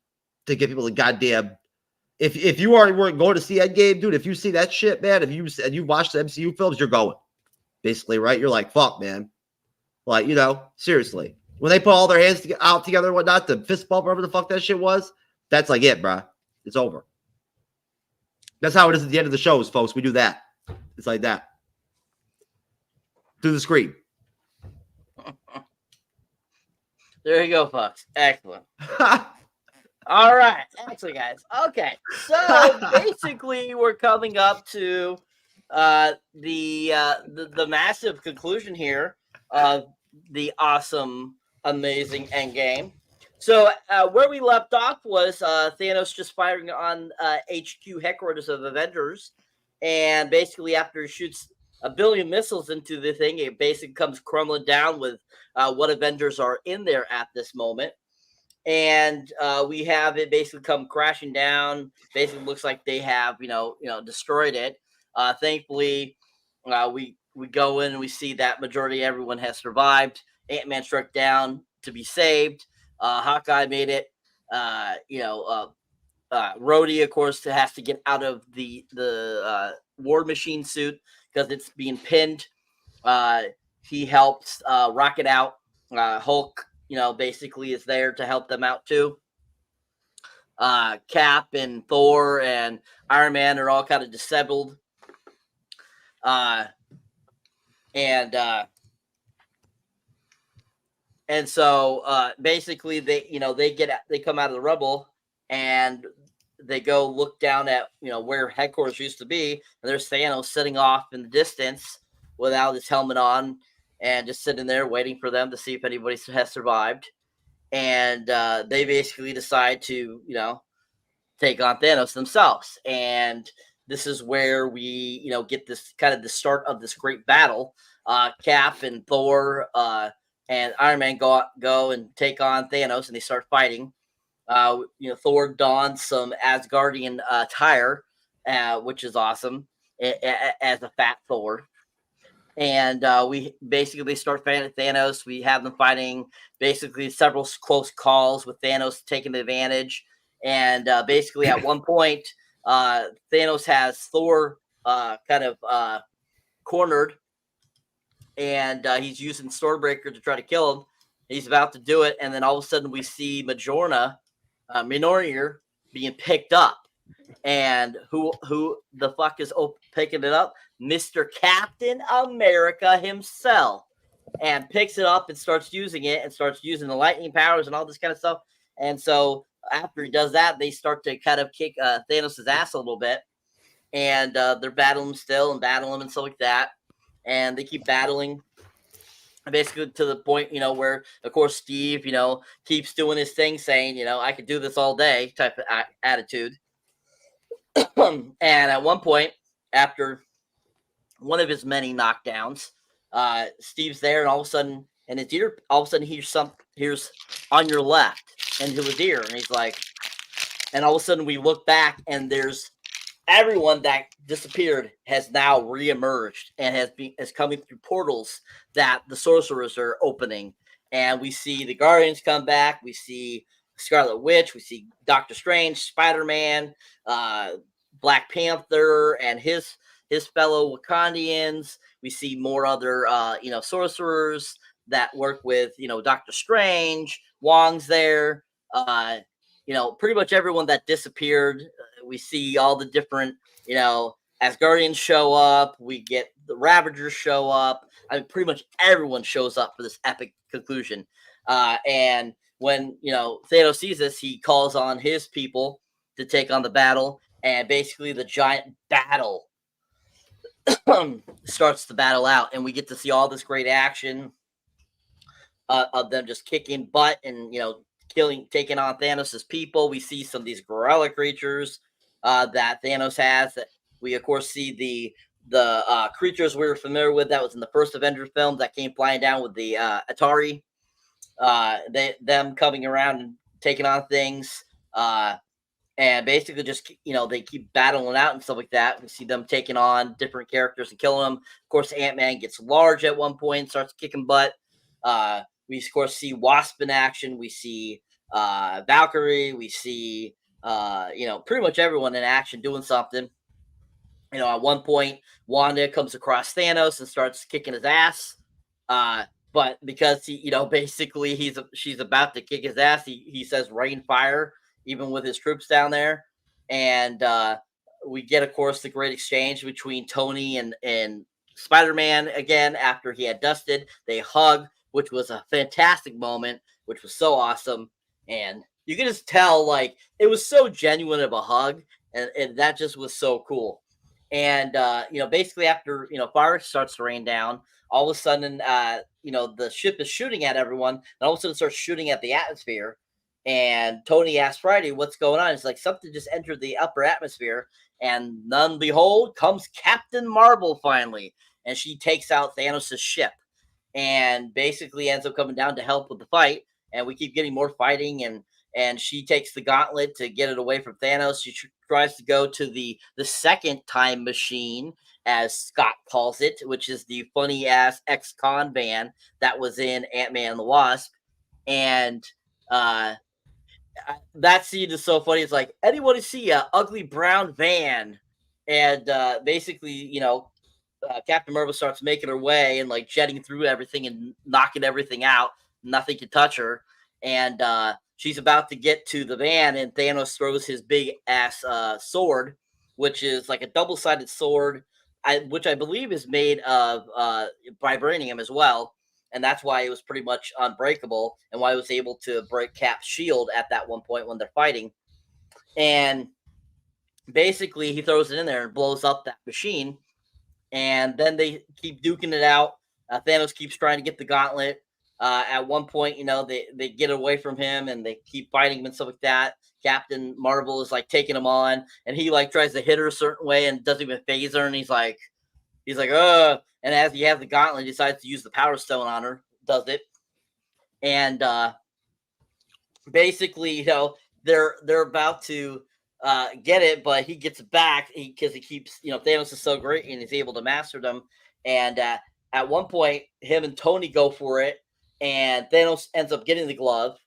to give people the goddamn. If you already weren't going to see Endgame, dude, if you see that shit, man, and you watch the MCU films, you're going. Basically, right? You're like, fuck, man. Like, seriously. When they put all their hands out together and whatnot, the fist bump, whatever the fuck that shit was, that's like it, bro. It's over. That's how it is at the end of the shows, folks. We do that. It's like that. Through the screen. There you go, folks. Excellent. All right. Excellent, guys. Okay. So basically, we're coming up to the massive conclusion here of the awesome, amazing Endgame. So where we left off was Thanos just firing on HQ headquarters of Avengers, and basically after he shoots a billion missiles into the thing, it basically comes crumbling down with what Avengers are in there at this moment. And we have it basically come crashing down. Basically looks like they have, destroyed it. Thankfully, we go in and we see that majority everyone has survived. Ant-Man struck down to be saved. Hawkeye made it. Rhodey, of course, has to get out of the War Machine suit because it's being pinned. He helps Rocket out. Hulk, basically is there to help them out too. Cap and Thor and Iron Man are all kind of disabled. And so basically they come out of the rubble and they go look down at where headquarters used to be, and there's Thanos sitting off in the distance without his helmet on and just sitting there waiting for them to see if anybody has survived. And they basically decide to take on Thanos themselves. And this is where we get this kind of the start of this great battle. Cap and Thor and Iron Man go and take on Thanos, and they start fighting. Thor dons some Asgardian attire, which is awesome, as a Fat Thor. And we basically start fighting Thanos. We have them fighting basically several close calls with Thanos taking advantage. And basically at one point, Thanos has Thor kind of cornered, and he's using Stormbreaker to try to kill him. He's about to do it, and then all of a sudden we see Mjolnir being picked up. And who the fuck is picking it up? Mr. Captain America himself. And picks it up and starts using it and starts using the lightning powers and all this kind of stuff. And so after he does that, they start to kind of kick Thanos' ass a little bit. And they're battling him still and battling him and stuff like that. And they keep battling. Basically to the point, where, of course, Steve, keeps doing his thing saying, I could do this all day type of attitude. And at one point, after one of his many knockdowns, Steve's there, and all of a sudden, in his ear, all of a sudden, here's on your left into his ear, and he's like, and all of a sudden, we look back, and there's everyone that disappeared has now reemerged and is coming through portals that the sorcerers are opening, and we see the Guardians come back, we see Scarlet Witch, we see Doctor Strange, Spider-Man, Black Panther, and his fellow Wakandians. We see more other sorcerers that work with Doctor Strange. Wong's there. Pretty much everyone that disappeared. We see all the different Asgardians show up. We get the Ravagers show up. Pretty much everyone shows up for this epic conclusion. And when Thanos sees this, he calls on his people to take on the battle. And basically the giant battle starts the battle out, and we get to see all this great action of them just kicking butt and, taking on Thanos' people. We see some of these gorilla creatures that Thanos has. That we of course see the creatures we were familiar with that was in the first Avengers film that came flying down with the Atari. Them coming around and taking on things. And basically just, they keep battling out and stuff like that. We see them taking on different characters and killing them. Of course, Ant-Man gets large at one point, starts kicking butt. We, of course, see Wasp in action. We see Valkyrie. We see, pretty much everyone in action doing something. At one point, Wanda comes across Thanos and starts kicking his ass. But because basically she's about to kick his ass, he says rain fire, even with his troops down there. And we get, of course, the great exchange between Tony and Spider-Man again after he had dusted. They hug, which was a fantastic moment, which was so awesome. And you can just tell, like, it was so genuine of a hug, and that just was so cool. And, basically after, fire starts to rain down, all of a sudden, the ship is shooting at everyone, and all of a sudden starts shooting at the atmosphere. And Tony asks Friday, what's going on? It's like something just entered the upper atmosphere. And none behold, comes Captain Marvel finally. And she takes out Thanos' ship and basically ends up coming down to help with the fight. And we keep getting more fighting. And she takes the gauntlet to get it away from Thanos. She tries to go to the second time machine, as Scott calls it, which is the funny-ass ex-con van that was in Ant-Man and the Wasp. And that scene is so funny. It's like, anybody see a ugly brown van? And basically, Captain Marvel starts making her way and like jetting through everything and knocking everything out. Nothing can touch her. And she's about to get to the van, and Thanos throws his big ass sword, which is like a double-sided sword, which I believe is made of vibranium as well. And that's why it was pretty much unbreakable, and why it was able to break Cap's shield at that one point when they're fighting. And basically, he throws it in there and blows up that machine. And then they keep duking it out. Thanos keeps trying to get the gauntlet. At one point, they get away from him and they keep fighting him and stuff like that. Captain Marvel is like taking him on, and he like tries to hit her a certain way and doesn't even phase her. And he's like, and as he has the gauntlet, he decides to use the Power Stone on her, does it. And basically, they're about to get it, but he gets it back because he keeps, Thanos is so great and he's able to master them. And at one point, him and Tony go for it, and Thanos ends up getting the glove,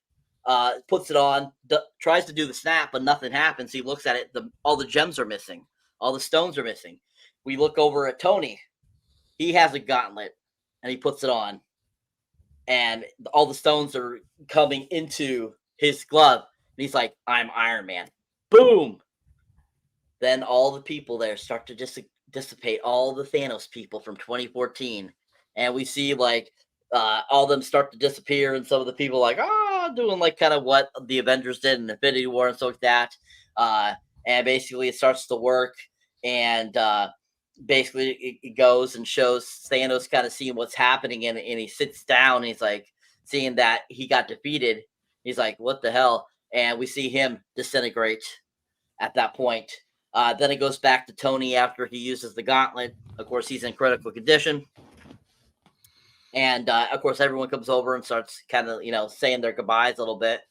puts it on, tries to do the snap, but nothing happens. He looks at it, all the gems are missing, all the stones are missing. We look over at Tony. He has a gauntlet, and he puts it on, and all the stones are coming into his glove. And he's like, I'm Iron Man. Boom! Then all the people there start to dissipate, all the Thanos people from 2014. And we see, like, all of them start to disappear, and some of the people like, doing like kind of what the Avengers did in Infinity War and stuff like that. And basically it starts to work, and basically it goes and shows Thanos kind of seeing what's happening, and he sits down, and he's like, seeing that he got defeated, he's like, what the hell? And we see him disintegrate at that point. Then it goes back to Tony after he uses the gauntlet. Of course, he's in critical condition. And of course, everyone comes over and starts kind of, saying their goodbyes a little bit.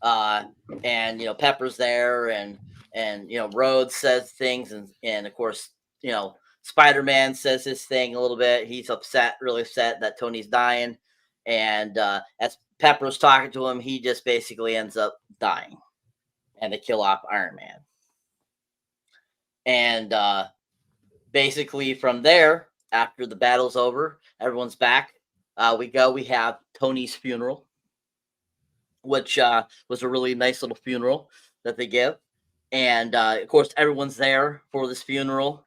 And Pepper's there, and Rhodes says things, and of course, Spider-Man says his thing a little bit. He's really upset that Tony's dying. And as Pepper's talking to him, he just basically ends up dying, and they kill off Iron Man. And basically from there, after the battle's over, everyone's back. We have Tony's funeral, which was a really nice little funeral that they give. And of course, everyone's there for this funeral.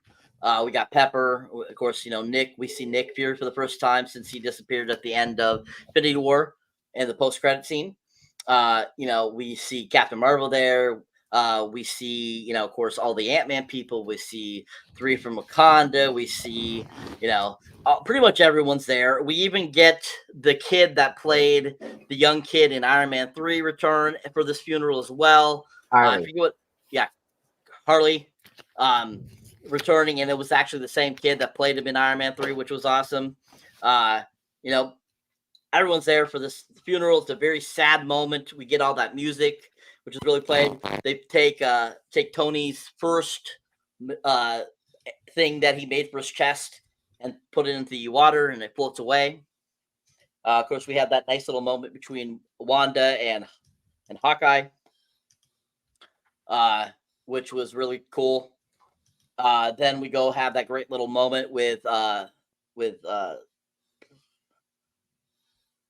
We got Pepper, of course, Nick. We see Nick Fury for the first time since he disappeared at the end of Infinity War and the post-credit scene. We see Captain Marvel there. We see, of course, all the Ant-Man people. We see 3 from Wakanda. We see, pretty much everyone's there. We even get the kid that played the young kid in Iron Man 3 return for this funeral as well. I forget what, Harley returning, and it was actually the same kid that played him in Iron Man 3, which was awesome. Everyone's there for this funeral. It's a very sad moment. We get all that music, which is really played. They take Tony's first thing that he made for his chest and put it into the water, and it floats away. Of course, we have that nice little moment between Wanda and Hawkeye, which was really cool. Then we go have that great little moment with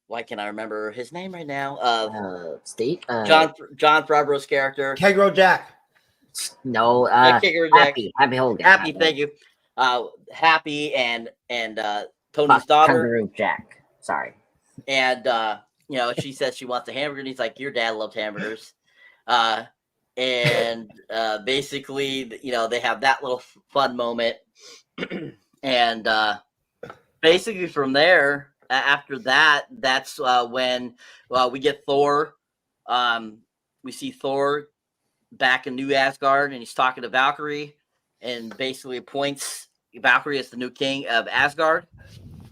why can't I remember his name right now? Steve? John Favreau's character. Kangaroo Jack. No, Kangaroo Jack. Happy Hogan. Happy, thank you. Happy and Tony's daughter. Kangaroo Jack. Sorry. And she says she wants a hamburger, and he's like, "Your dad loved hamburgers." And basically, they have that little fun moment, and basically from there. After that, that's when we get Thor. We see Thor back in New Asgard, and he's talking to Valkyrie, and basically appoints Valkyrie as the new king of Asgard.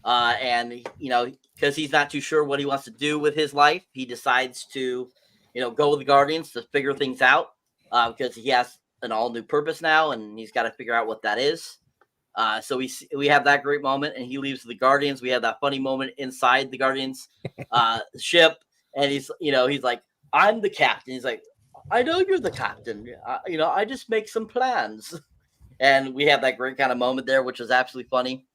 And because he's not too sure what he wants to do with his life, he decides to, go with the Guardians to figure things out, because he has an all new purpose now, and he's got to figure out what that is. So we have that great moment, and he leaves the Guardians. We have that funny moment inside the Guardians ship, and he's like, "I'm the captain." He's like, "I know you're the captain. I just make some plans." And we have that great kind of moment there, which was absolutely funny.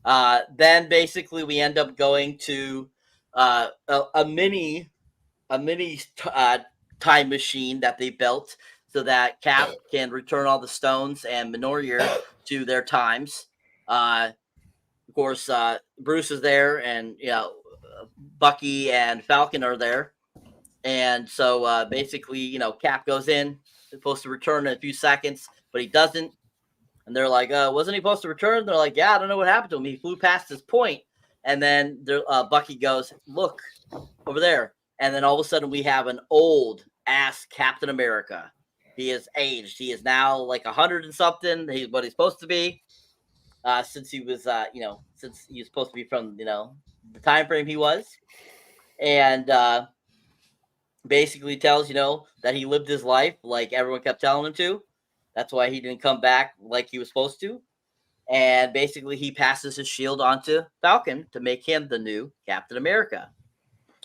Then basically we end up going to a mini time machine that they built so that Cap can return all the stones and Mjolnir to their times. Of course, Bruce is there, and Bucky and Falcon are there, and so basically, Cap goes in, supposed to return in a few seconds, but he doesn't. And they're like, "Wasn't he supposed to return?" They're like, "Yeah, I don't know what happened to him. He flew past his point." And then Bucky goes, "Look over there," and then all of a sudden we have an old ass Captain America. He is aged. He is now like 100 and something. He's what he's supposed to be, since he was, since he was supposed to be from, the time frame he was, and basically tells that he lived his life like everyone kept telling him to. That's why he didn't come back like he was supposed to, and basically he passes his shield onto Falcon to make him the new Captain America.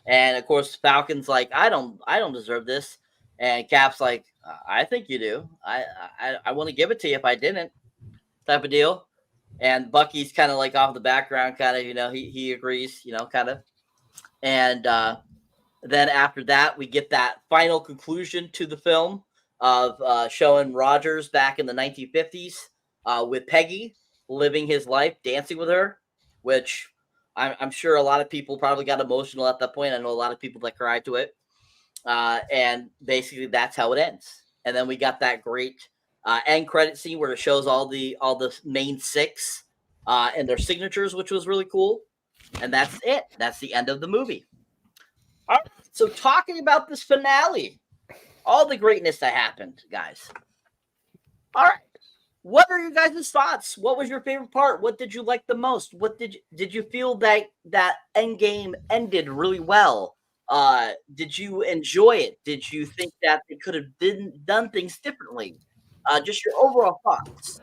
And of course, Falcon's like, I don't deserve this. And Cap's like, "I think you do. I want to give it to you if I didn't," type of deal. And Bucky's kind of like off the background, kind of, he agrees, kind of. And then after that, we get that final conclusion to the film of showing Rogers back in the 1950s with Peggy living his life, dancing with her, which I'm sure a lot of people probably got emotional at that point. I know a lot of people that cried to it. And basically that's how it ends. And then we got that great end credit scene where it shows all the main 6 and their signatures, which was really cool. And that's it. That's the end of the movie. All right, so talking about this finale, all the greatness that happened, guys. All right, what are your guys' thoughts? What was your favorite part? What did you like the most? What did you feel that Endgame ended really well? Did you enjoy it? Did you think that they could have done things differently? Just your overall thoughts.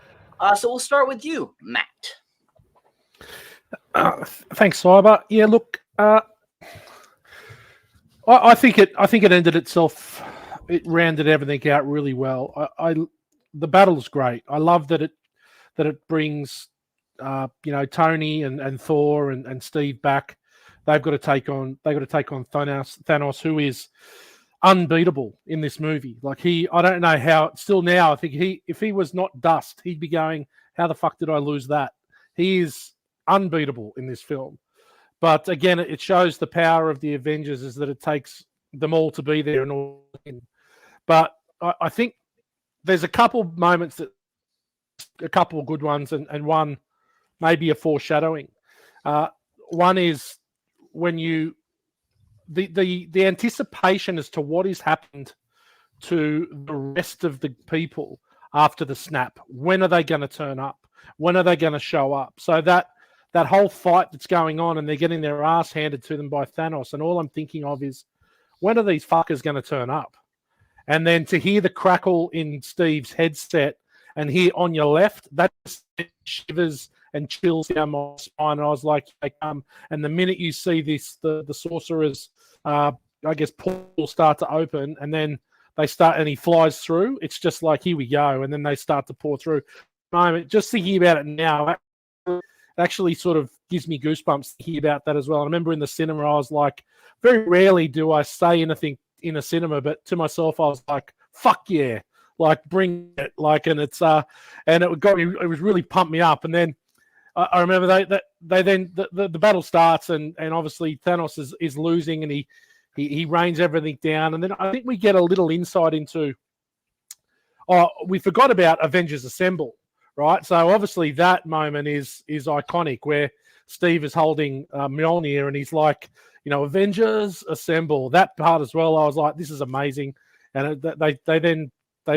So we'll start with you, Matt. Thanks, Cyber. Yeah, look, I think it ended itself. It rounded everything out really well. The battle's great. I love that it brings Tony and Thor and Steve back. They've got to take on Thanos, who is unbeatable in this movie. Like I don't know how. Still now, I think if he was not dust, he'd be going, "How the fuck did I lose that?" He is unbeatable in this film. But again, it shows the power of the Avengers is that it takes them all to be there and all. But I think there's a couple moments a couple of good ones, and one maybe a foreshadowing. One is when the anticipation as to what has happened to the rest of the people after the snap. When are they going to turn up? When are they going to show up? So that whole fight that's going on, and they're getting their ass handed to them by Thanos, and all I'm thinking of is, when are these fuckers going to turn up? And then to hear the crackle in Steve's headset and hear on your left, that shivers and chills down my spine. And I was like, and the minute you see this, the sorcerer's, I guess, portal start to open, and then they start, and he flies through, it's just like, here we go. And then they start to pour through. Just thinking about it now, it actually sort of gives me goosebumps to hear about that as well. I remember in the cinema, I was like, very rarely do I say anything in a cinema, but to myself, I was like, fuck yeah, like bring it, like, and it's and it got me, it was really pumped me up. And then I remember they then the battle starts, and obviously Thanos is losing, and he rains everything down. And then I think we get a little insight into, we forgot about Avengers Assemble, right? So obviously that moment is iconic, where Steve is holding Mjolnir, and he's like, Avengers Assemble. That part as well, I was like, this is amazing. And they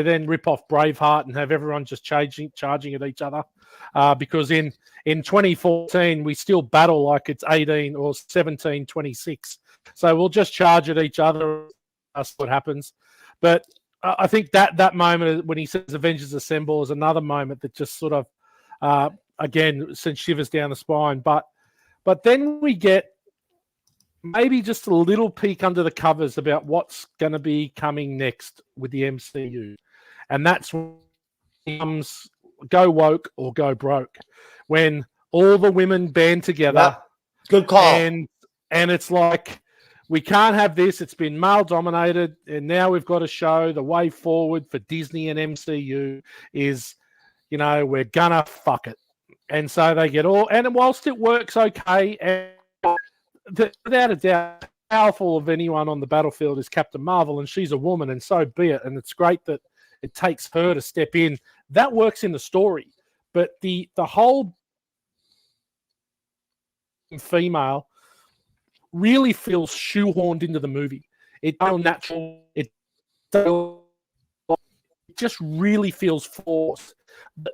then rip off Braveheart and have everyone just charging at each other, because in 2014 we still battle like it's 18 or 1726. So we'll just charge at each other. That's what happens. But I think that moment when he says Avengers Assemble is another moment that just sort of again sends shivers down the spine. But then we get maybe just a little peek under the covers about what's going to be coming next with the MCU. And that's when it comes go woke or go broke. When all the women band together. Yeah. Good call. And it's like, we can't have this. It's been male dominated. And now we've got to show the way forward for Disney and MCU is, we're going to fuck it. And so they get all, and whilst it works okay, and without a doubt, powerful of anyone on the battlefield is Captain Marvel, and she's a woman, and so be it. And it's great that it takes her to step in. That works in the story, but the whole female really feels shoehorned into the movie. It's unnatural. It just really feels forced.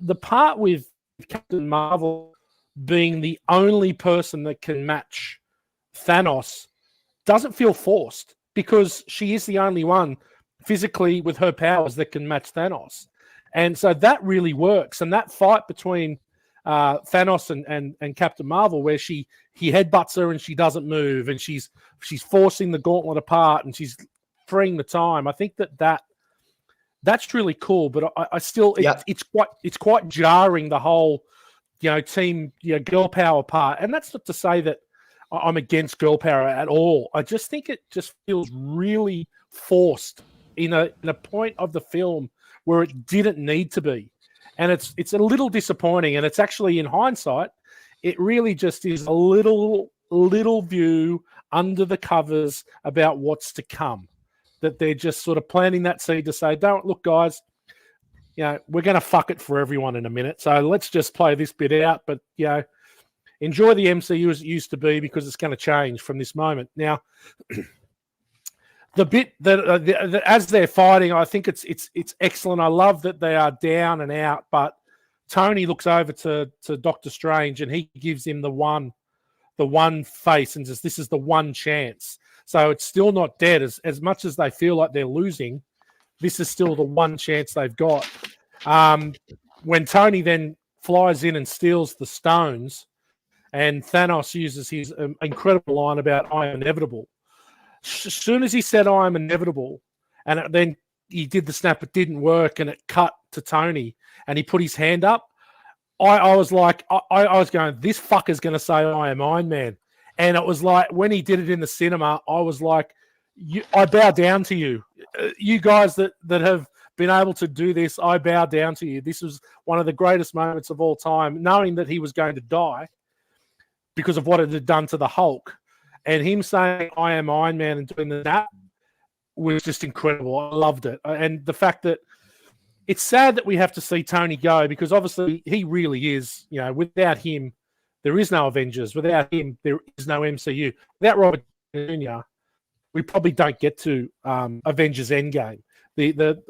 The part with Captain Marvel being the only person that can match Thanos doesn't feel forced, because she is the only one physically with her powers that can match Thanos. And so that really works. And that fight between Thanos and Captain Marvel, where he headbutts her and she doesn't move, and she's forcing the gauntlet apart, and she's freeing the time. I think that's really cool. But I still it's quite jarring, the whole team girl power part. And that's not to say that I'm against girl power at all. I just think it just feels really forced in a point of the film where it didn't need to be. And it's a little disappointing. And it's actually, in hindsight, it really just is a little view under the covers about what's to come. That they're just sort of planting that seed to say, don't look, guys, we're going to fuck it for everyone in a minute. So let's just play this bit out. But, enjoy the MCU as it used to be, because it's going to change from this moment. Now, the bit that as they're fighting, I think it's excellent. I love that they are down and out, but Tony looks over to Doctor Strange, and he gives him the one face and says, this is the one chance. So it's still not dead. As much as they feel like they're losing, this is still the one chance they've got. When Tony then flies in and steals the stones, and Thanos uses his incredible line about "I am inevitable." As soon as he said "I am inevitable," and then he did the snap, it didn't work, and it cut to Tony, and he put his hand up. I was like, I was going, this fucker's going to say "I am Iron Man," and it was like, when he did it in the cinema, I was like, I bow down to you, you guys that have been able to do this. I bow down to you. This was one of the greatest moments of all time, knowing that he was going to die because of what it had done to the Hulk, and him saying "I am Iron Man" and doing that was just incredible. I loved it. And the fact that it's sad that we have to see Tony go, because obviously he really is, without him, there is no Avengers. Without him, there is no MCU. Without Robert Jr., we probably don't get to Avengers Endgame.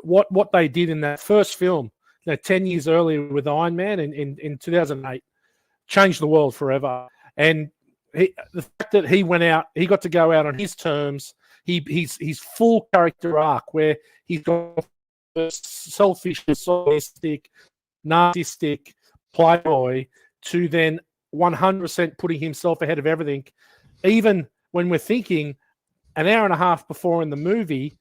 What they did in that first film, 10 years earlier with Iron Man in 2008, changed the world forever. And the fact that he went out, he got to go out on his terms. His full character arc, where he's got selfish, misogynistic, narcissistic playboy, to then 100% putting himself ahead of everything. Even when we're thinking an hour and a half before in the movie,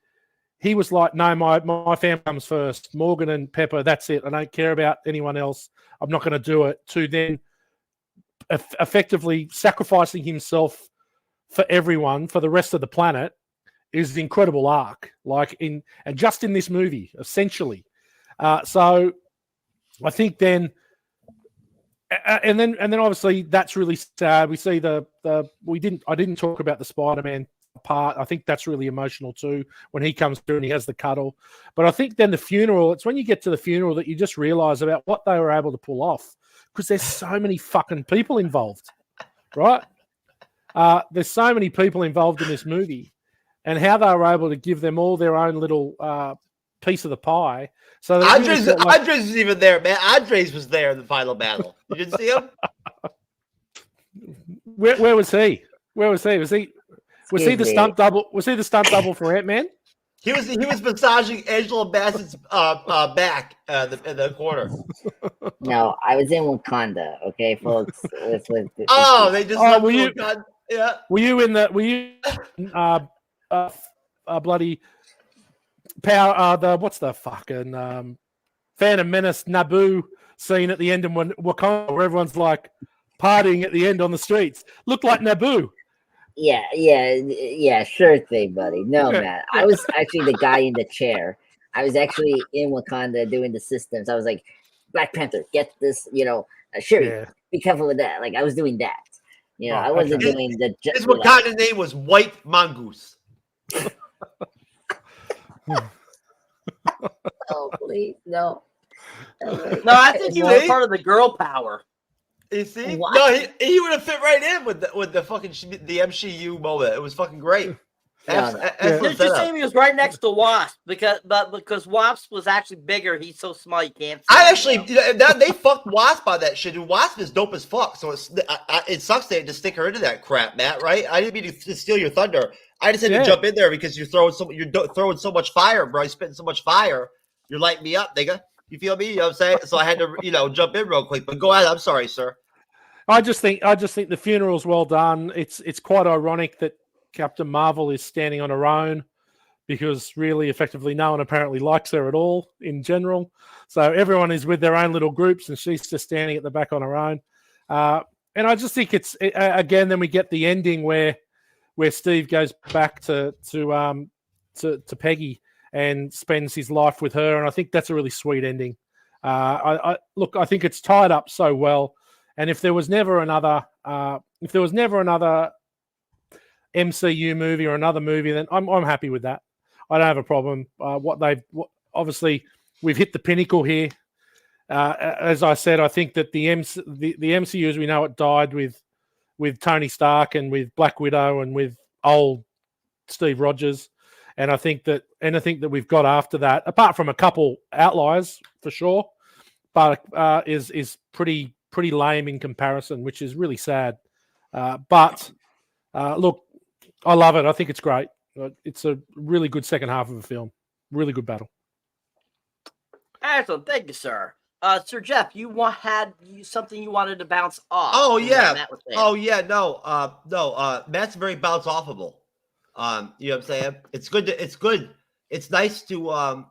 he was like, no, my family comes first. Morgan and Pepper, that's it. I don't care about anyone else. I'm not going to do it. To then effectively sacrificing himself for everyone, for the rest of the planet, is the incredible arc. And just in this movie, essentially. So I think then, and then obviously that's really sad. We see I didn't talk about the Spider-Man part. I think that's really emotional too, when he comes through and he has the cuddle. But I think then the funeral, it's when you get to the funeral that you just realize about what they were able to pull off, because there's so many fucking people involved, right? There's so many people involved in this movie, and how they were able to give them all their own little piece of the pie. So Andres was even there, man. Andres was there in the final battle. You didn't see him? Where was he? Was he the stunt double? Was he the stunt double for Ant-Man? He was massaging Angela Bassett's back in the corner. No, I was in Wakanda. Okay, folks. They just were you? Wakanda. Yeah. Were you bloody power? What's the fucking Phantom Menace Naboo scene at the end of Wakanda, where everyone's like partying at the end on the streets? Looked like Naboo. Yeah, sure thing, buddy. No, man. I was actually the guy in the chair. I was actually in Wakanda doing the systems. I was like, Black Panther, get this, Shuri, be careful with that. Like, I was doing that. I wasn't doing the... His Wakanda name was White Mongoose. Oh, please, no. No, I think he was part of the girl power. You see? What? No, he would have fit right in with the fucking the MCU moment. It was fucking great. They're just saying he was right next to Wasp because Wasp was actually bigger. He's so small you can't see they fucked Wasp on that shit. And Wasp is dope as fuck. So it sucks they had to stick her into that crap, Matt. Right? I didn't mean to steal your thunder. I just had to jump in there because you're throwing so much fire, bro. You're spitting so much fire. You're lighting me up, nigga. You feel me? You know what I'm saying? So I had to, jump in real quick. But go ahead. I'm sorry, sir. I just think the funeral's well done. It's quite ironic that Captain Marvel is standing on her own, because really, effectively, no one apparently likes her at all in general. So everyone is with their own little groups, and she's just standing at the back on her own. And I just think it's again. Then we get the ending where Steve goes back to Peggy and spends his life with her, and I think that's a really sweet ending. I think it's tied up so well. And if there was never another MCU movie or another movie, then I'm happy with that. I don't have a problem. Obviously we've hit the pinnacle here. As I said, I think that the MCU as we know it died with Tony Stark and with Black Widow and with old Steve Rogers. And I think that anything that we've got after that, apart from a couple outliers for sure, but is pretty lame in comparison, which is really sad. But look, I love it. I think it's great. It's a really good second half of a film. Really good battle. Excellent. Thank you, sir. Sir Jeff, you had something you wanted to bounce off. Oh, yeah. No. Matt's very bounce offable. You know what I'm saying? It's good. It's nice to one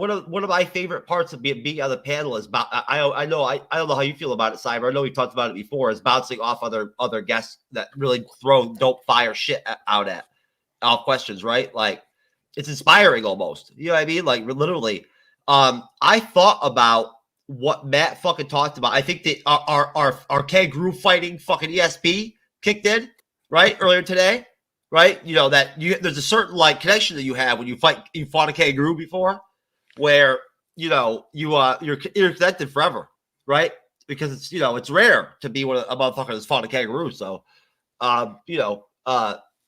of my favorite parts of being on the panel is about I don't know how you feel about it, Cyber. I know we talked about it before, is bouncing off other guests that really throw dope fire shit out questions, right? Like, it's inspiring almost. You know what I mean? Like, literally. I thought about what Matt fucking talked about. I think that our kangaroo fighting fucking ESP kicked in right earlier today. right? You know that there's a certain like connection that you have when you fought a kangaroo before, where you're connected forever, right? Because it's rare to be a motherfucker that's fought a kangaroo. So,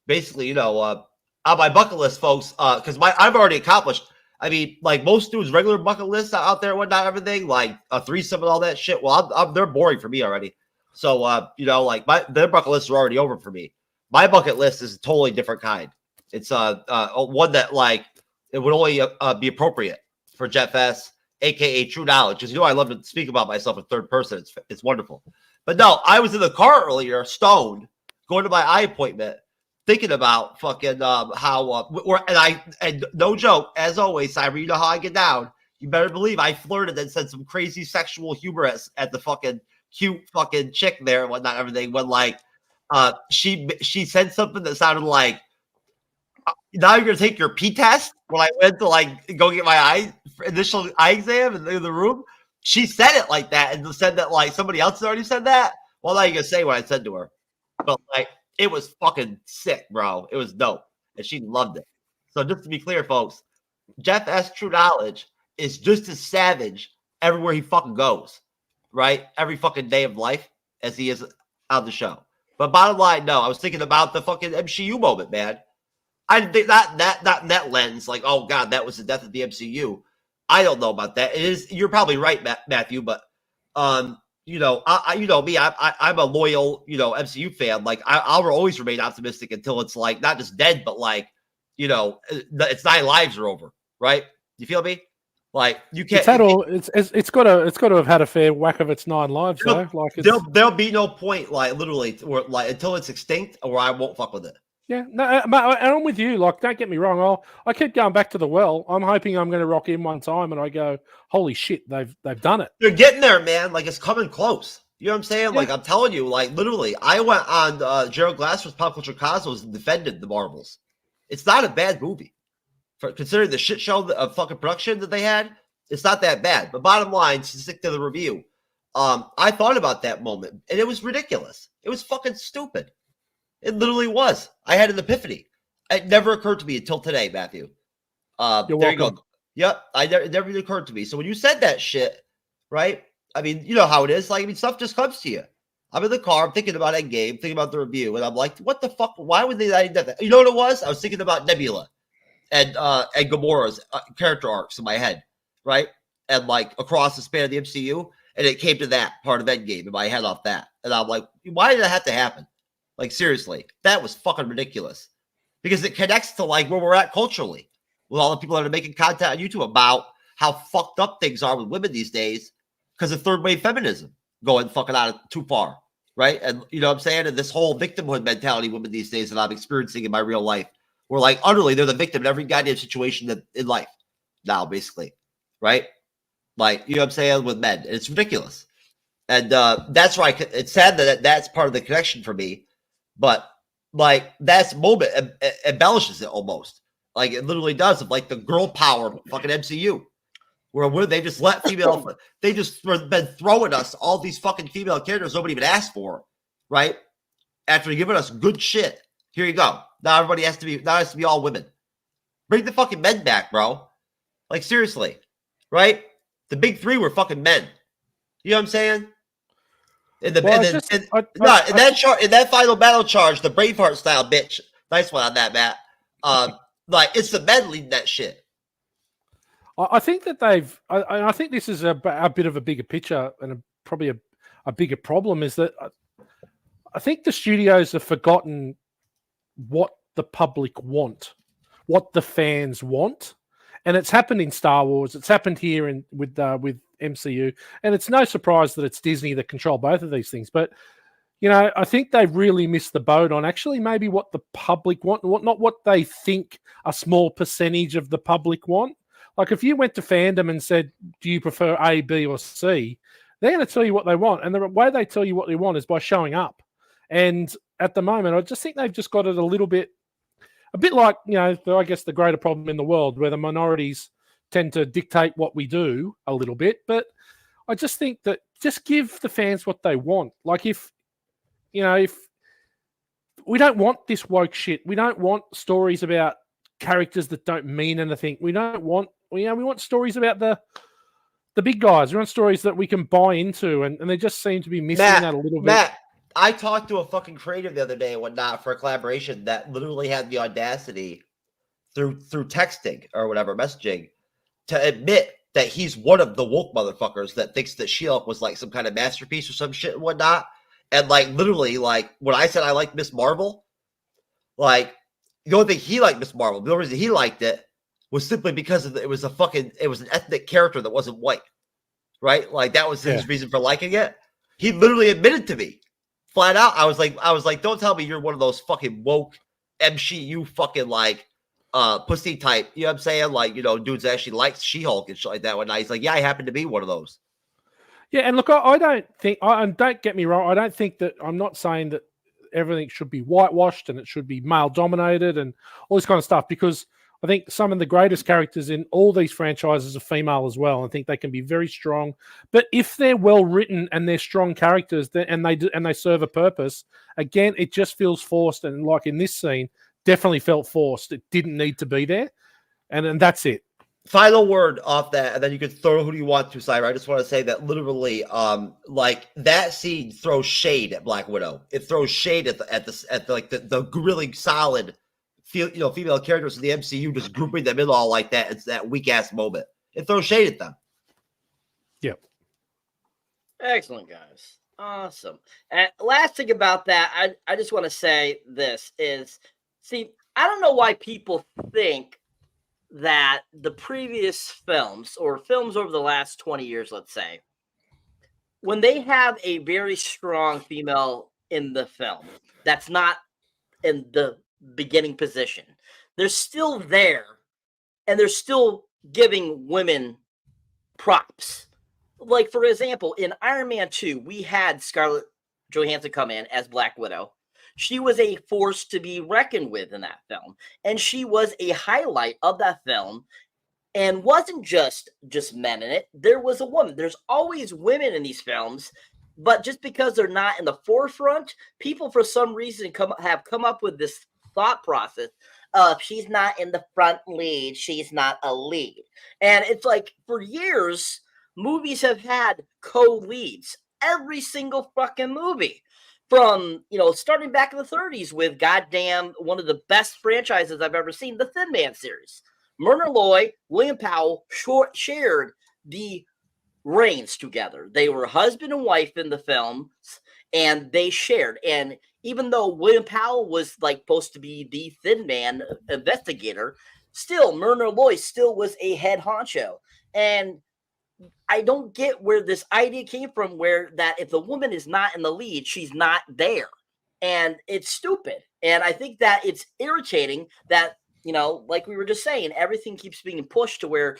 basically, on my bucket list, folks, because I've already accomplished. I mean, like most dudes' regular bucket lists out there, whatnot, everything like a threesome and all that shit. Well, they're boring for me already. So, like their bucket lists are already over for me. My bucket list is a totally different kind. It's one that like it would only be appropriate for Jeff S, aka TrueKnowledge, because I love to speak about myself in third person. It's wonderful. But no, I was in the car earlier, stoned, going to my eye appointment, thinking about fucking and no joke, as always, Cyber, you know how I get down. You better believe I flirted and said some crazy sexual humor at the fucking cute fucking chick there and whatnot, everything. When like she said something that sounded like, now you're gonna take your P test. When I went to like go get my initial eye exam in the room, she said it like that and said that like somebody else had already said that. Well, now you gonna say what I said to her, but like it was fucking sick, bro. It was dope, and she loved it. So just to be clear, folks, Jeff S. TrueKnowledge is just as savage everywhere he fucking goes, right? Every fucking day of life as he is on the show. But bottom line, no, I was thinking about the fucking MCU moment, man. I didn't think not that lens, like, oh god, that was the death of the MCU. I don't know about that. It is, you're probably right, Matthew, but I me, I'm a loyal, MCU fan. Like I'll always remain optimistic until it's like not just dead, but like, its 9 lives are over, right? You feel me? Like you can't. It's got to have had a fair whack of its 9 lives, though. Like there'll be no point, like literally, or like until it's extinct, or I won't fuck with it. Yeah, no, and I'm with you. Like, don't get me wrong. I keep going back to the well. I'm hoping I'm going to rock in one time, and I go, "Holy shit, they've done it." They're getting there, man. Like it's coming close. You know what I'm saying? Yeah. Like I'm telling you, like literally, I went on Gerald Glassford's Pop Culture Cosmos and defended the Marvels. It's not a bad movie, considering the shit show of fucking production that they had. It's not that bad. But bottom line, to stick to the review, I thought about that moment, and it was ridiculous. It was fucking stupid. It literally was. I had an epiphany. It never occurred to me until today, Matthew. There you go. Yep, it never even occurred to me. So when you said that shit, right? I mean, you know how it is. Like, I mean, stuff just comes to you. I'm in the car. I'm thinking about Endgame, thinking about the review, and I'm like, what the fuck? Why would they not do that? You know what it was? I was thinking about Nebula and Gamora's character arcs in my head, right? And like across the span of the MCU, and it came to that part of Endgame in my head off that, and I'm like, why did that have to happen? Like, seriously, that was fucking ridiculous because it connects to like where we're at culturally with all the people that are making content on YouTube about how fucked up things are with women these days because of third wave feminism going fucking out too far, right? And you know what I'm saying? And this whole victimhood mentality women these days that I'm experiencing in my real life, where like utterly they're the victim in every goddamn situation in life now, basically, right? Like, you know what I'm saying, with men. And it's ridiculous. And that's why it's sad that that's part of the connection for me. But like that moment embellishes it almost. Like it literally does, of like the girl power fucking MCU, where they just let female, they just been throwing us all these fucking female characters nobody even asked for, right? After giving us good shit, here you go. Now everybody has to be all women. Bring the fucking men back, bro. Like seriously, right? The big 3 were fucking men. You know what I'm saying? In that final battle charge, the Braveheart style, bitch. Nice one on that, Matt. Like it's the men leading that shit. I think that I think this is a bit of a bigger picture and probably a bigger problem is that I think the studios have forgotten what the public want, what the fans want, and it's happened in Star Wars. It's happened here with MCU, and it's no surprise that it's Disney that control both of these things. But I think they've really missed the boat on actually maybe what the public want, not what they think a small percentage of the public want. Like if you went to fandom and said, "Do you prefer A, B, or C?" They're going to tell you what they want, and the way they tell you what they want is by showing up. And at the moment, I just think they've just got it a bit like I guess the greater problem in the world where the minorities tend to dictate what we do a little bit, but I just think that just give the fans what they want. Like if we don't want this woke shit. We don't want stories about characters that don't mean anything. We don't want, we want stories about the big guys. We want stories that we can buy into, and they just seem to be missing that a little bit. Matt, I talked to a fucking creative the other day and whatnot for a collaboration that literally had the audacity through texting or whatever, messaging, to admit that he's one of the woke motherfuckers that thinks that She-Hulk was like some kind of masterpiece or some shit and whatnot. And like literally, like when I said I liked Miss Marvel, like the only thing he liked Miss Marvel, the only reason he liked it was simply because it was an ethnic character that wasn't white, right? Like that was his reason for liking it. He literally admitted to me flat out. I was like, don't tell me you're one of those fucking woke MCU fucking like pussy type. You know what I'm saying? Like, dudes that actually likes She-Hulk and shit like that. He's like, yeah, I happen to be one of those. Yeah, and look, I don't think, and don't get me wrong, I don't think that, I'm not saying that everything should be whitewashed and it should be male dominated and all this kind of stuff, because I think some of the greatest characters in all these franchises are female as well. I think they can be very strong, but if they're well written and they're strong characters, and they serve a purpose, again, it just feels forced. And like in this scene, definitely felt forced. It didn't need to be there, and that's it. Final word off that, and then you can throw who do you want to, Cyber. I just want to say that literally, like that scene throws shade at Black Widow. It throws shade at the really solid, female characters in the MCU, just grouping them in all like that. It's that weak ass moment. It throws shade at them. Yep. Excellent, guys. Awesome. And last thing about that, I just want to say this is, see, I don't know why people think that the previous films or films over the last 20 years, let's say, when they have a very strong female in the film that's not in the beginning position, they're still there and they're still giving women props. Like, for example, in Iron Man 2, we had Scarlett Johansson come in as Black Widow. She was a force to be reckoned with in that film, and she was a highlight of that film, and wasn't just men in it. There was a woman. There's always women in these films, but just because they're not in the forefront, people for some reason have come up with this thought process of she's not in the front lead, she's not a lead. And it's like, for years, movies have had co-leads. Every single fucking movie. From, starting back in the 30s with goddamn one of the best franchises I've ever seen, the Thin Man series. Myrna Loy, William Powell shared the reins together. They were husband and wife in the films, and they shared. And even though William Powell was like supposed to be the Thin Man investigator, still Myrna Loy still was a head honcho. And I don't get where this idea came from, where that if the woman is not in the lead, she's not there. And it's stupid. And I think that it's irritating that, like we were just saying, everything keeps being pushed to where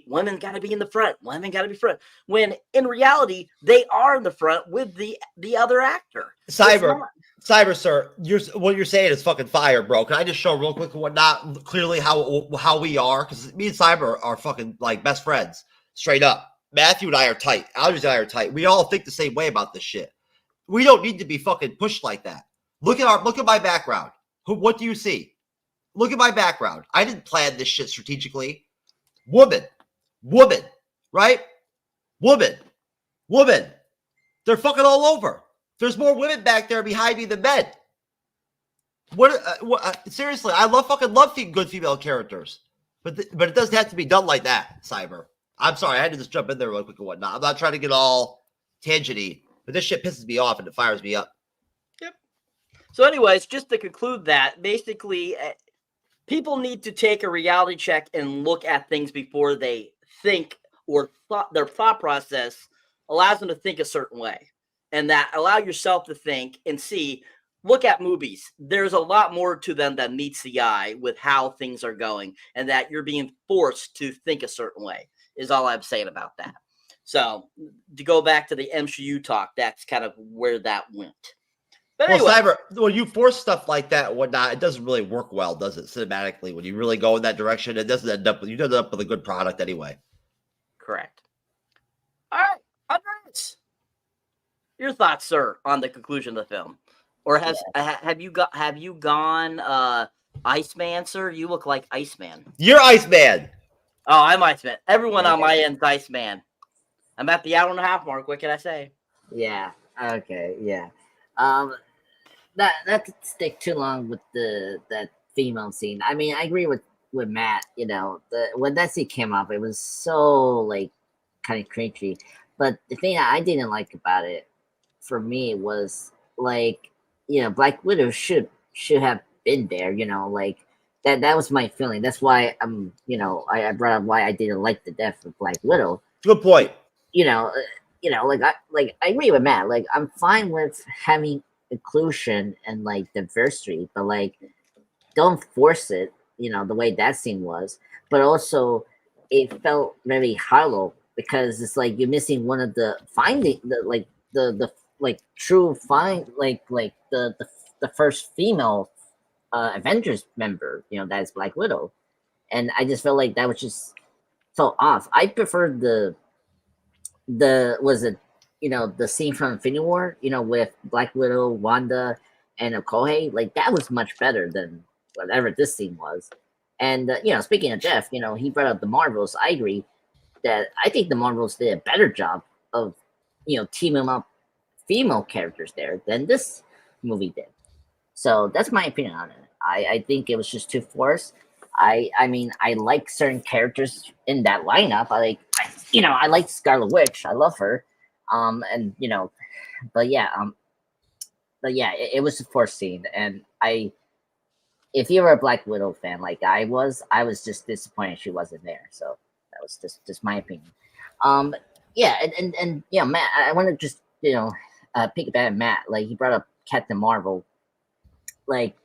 women got to be in the front. Women got to be front. When in reality, they are in the front with the other actor. Cyber, sir, what you're saying is fucking fire, bro. Can I just show real quick and whatnot clearly how we are? Because me and Cyber are fucking like best friends. Straight up. Matthew and I are tight. Aldridge and I are tight. We all think the same way about this shit. We don't need to be fucking pushed like that. Look at my background. What do you see? Look at my background. I didn't plan this shit strategically. Woman, right? Woman. They're fucking all over. There's more women back there behind me than men. Seriously, I love good female characters, but it doesn't have to be done like that, Cyber. I'm sorry, I had to just jump in there real quick and whatnot. I'm not trying to get all tangenty, but this shit pisses me off and it fires me up. Yep. So anyways, just to conclude that, basically, people need to take a reality check and look at things before they think, or their thought process allows them to think a certain way. And that allow yourself to think and see, look at movies. There's a lot more to them that meets the eye with how things are going, and that you're being forced to think a certain way. Is all I'm saying about that. So to go back to the MCU talk, that's kind of where that went. But anyway, Cyber, when you force stuff like that and whatnot, it doesn't really work well, does it? Cinematically, when you really go in that direction, it doesn't end up. You end up with a good product anyway. Correct. All right, Andres, your thoughts, sir, on the conclusion of the film? Or have you gone Iceman, sir? You look like Iceman. You're Iceman. Oh, I'm Iceman. Everyone on my end's Iceman. I'm at the hour and a half mark. What can I say? Yeah. Okay. Yeah. That could stick too long with that female scene. I mean, I agree with Matt. You know, when that scene came up, it was so like kind of cringy. But the thing that I didn't like about it, for me, was like, Black Widow should have been there. Like that was my feeling. That's why I brought up why I didn't like the death of Black Widow. Good point. Like I agree with Matt. Like I'm fine with having inclusion and like diversity, but like don't force it. The way that scene was, but also it felt very hollow because it's like you're missing one of the finding the true find the first female Avengers member. That is Black Widow, and I just felt like that was just so off. I preferred the the scene from Infinity War, with Black Widow, Wanda, and Okoye. Like that was much better than whatever this scene was. And speaking of Jeff, he brought up the Marvels. I agree that I think the Marvels did a better job of teaming up female characters there than this movie did. So that's my opinion on it. I think it was just too forced. I mean, I like certain characters in that lineup. I like Scarlet Witch. I love her. But yeah, it was a forced scene, and if you were a Black Widow fan like I was just disappointed she wasn't there. So that was just my opinion. Yeah, and Matt, I want to just pick a at Matt. Like he brought up Captain Marvel. Like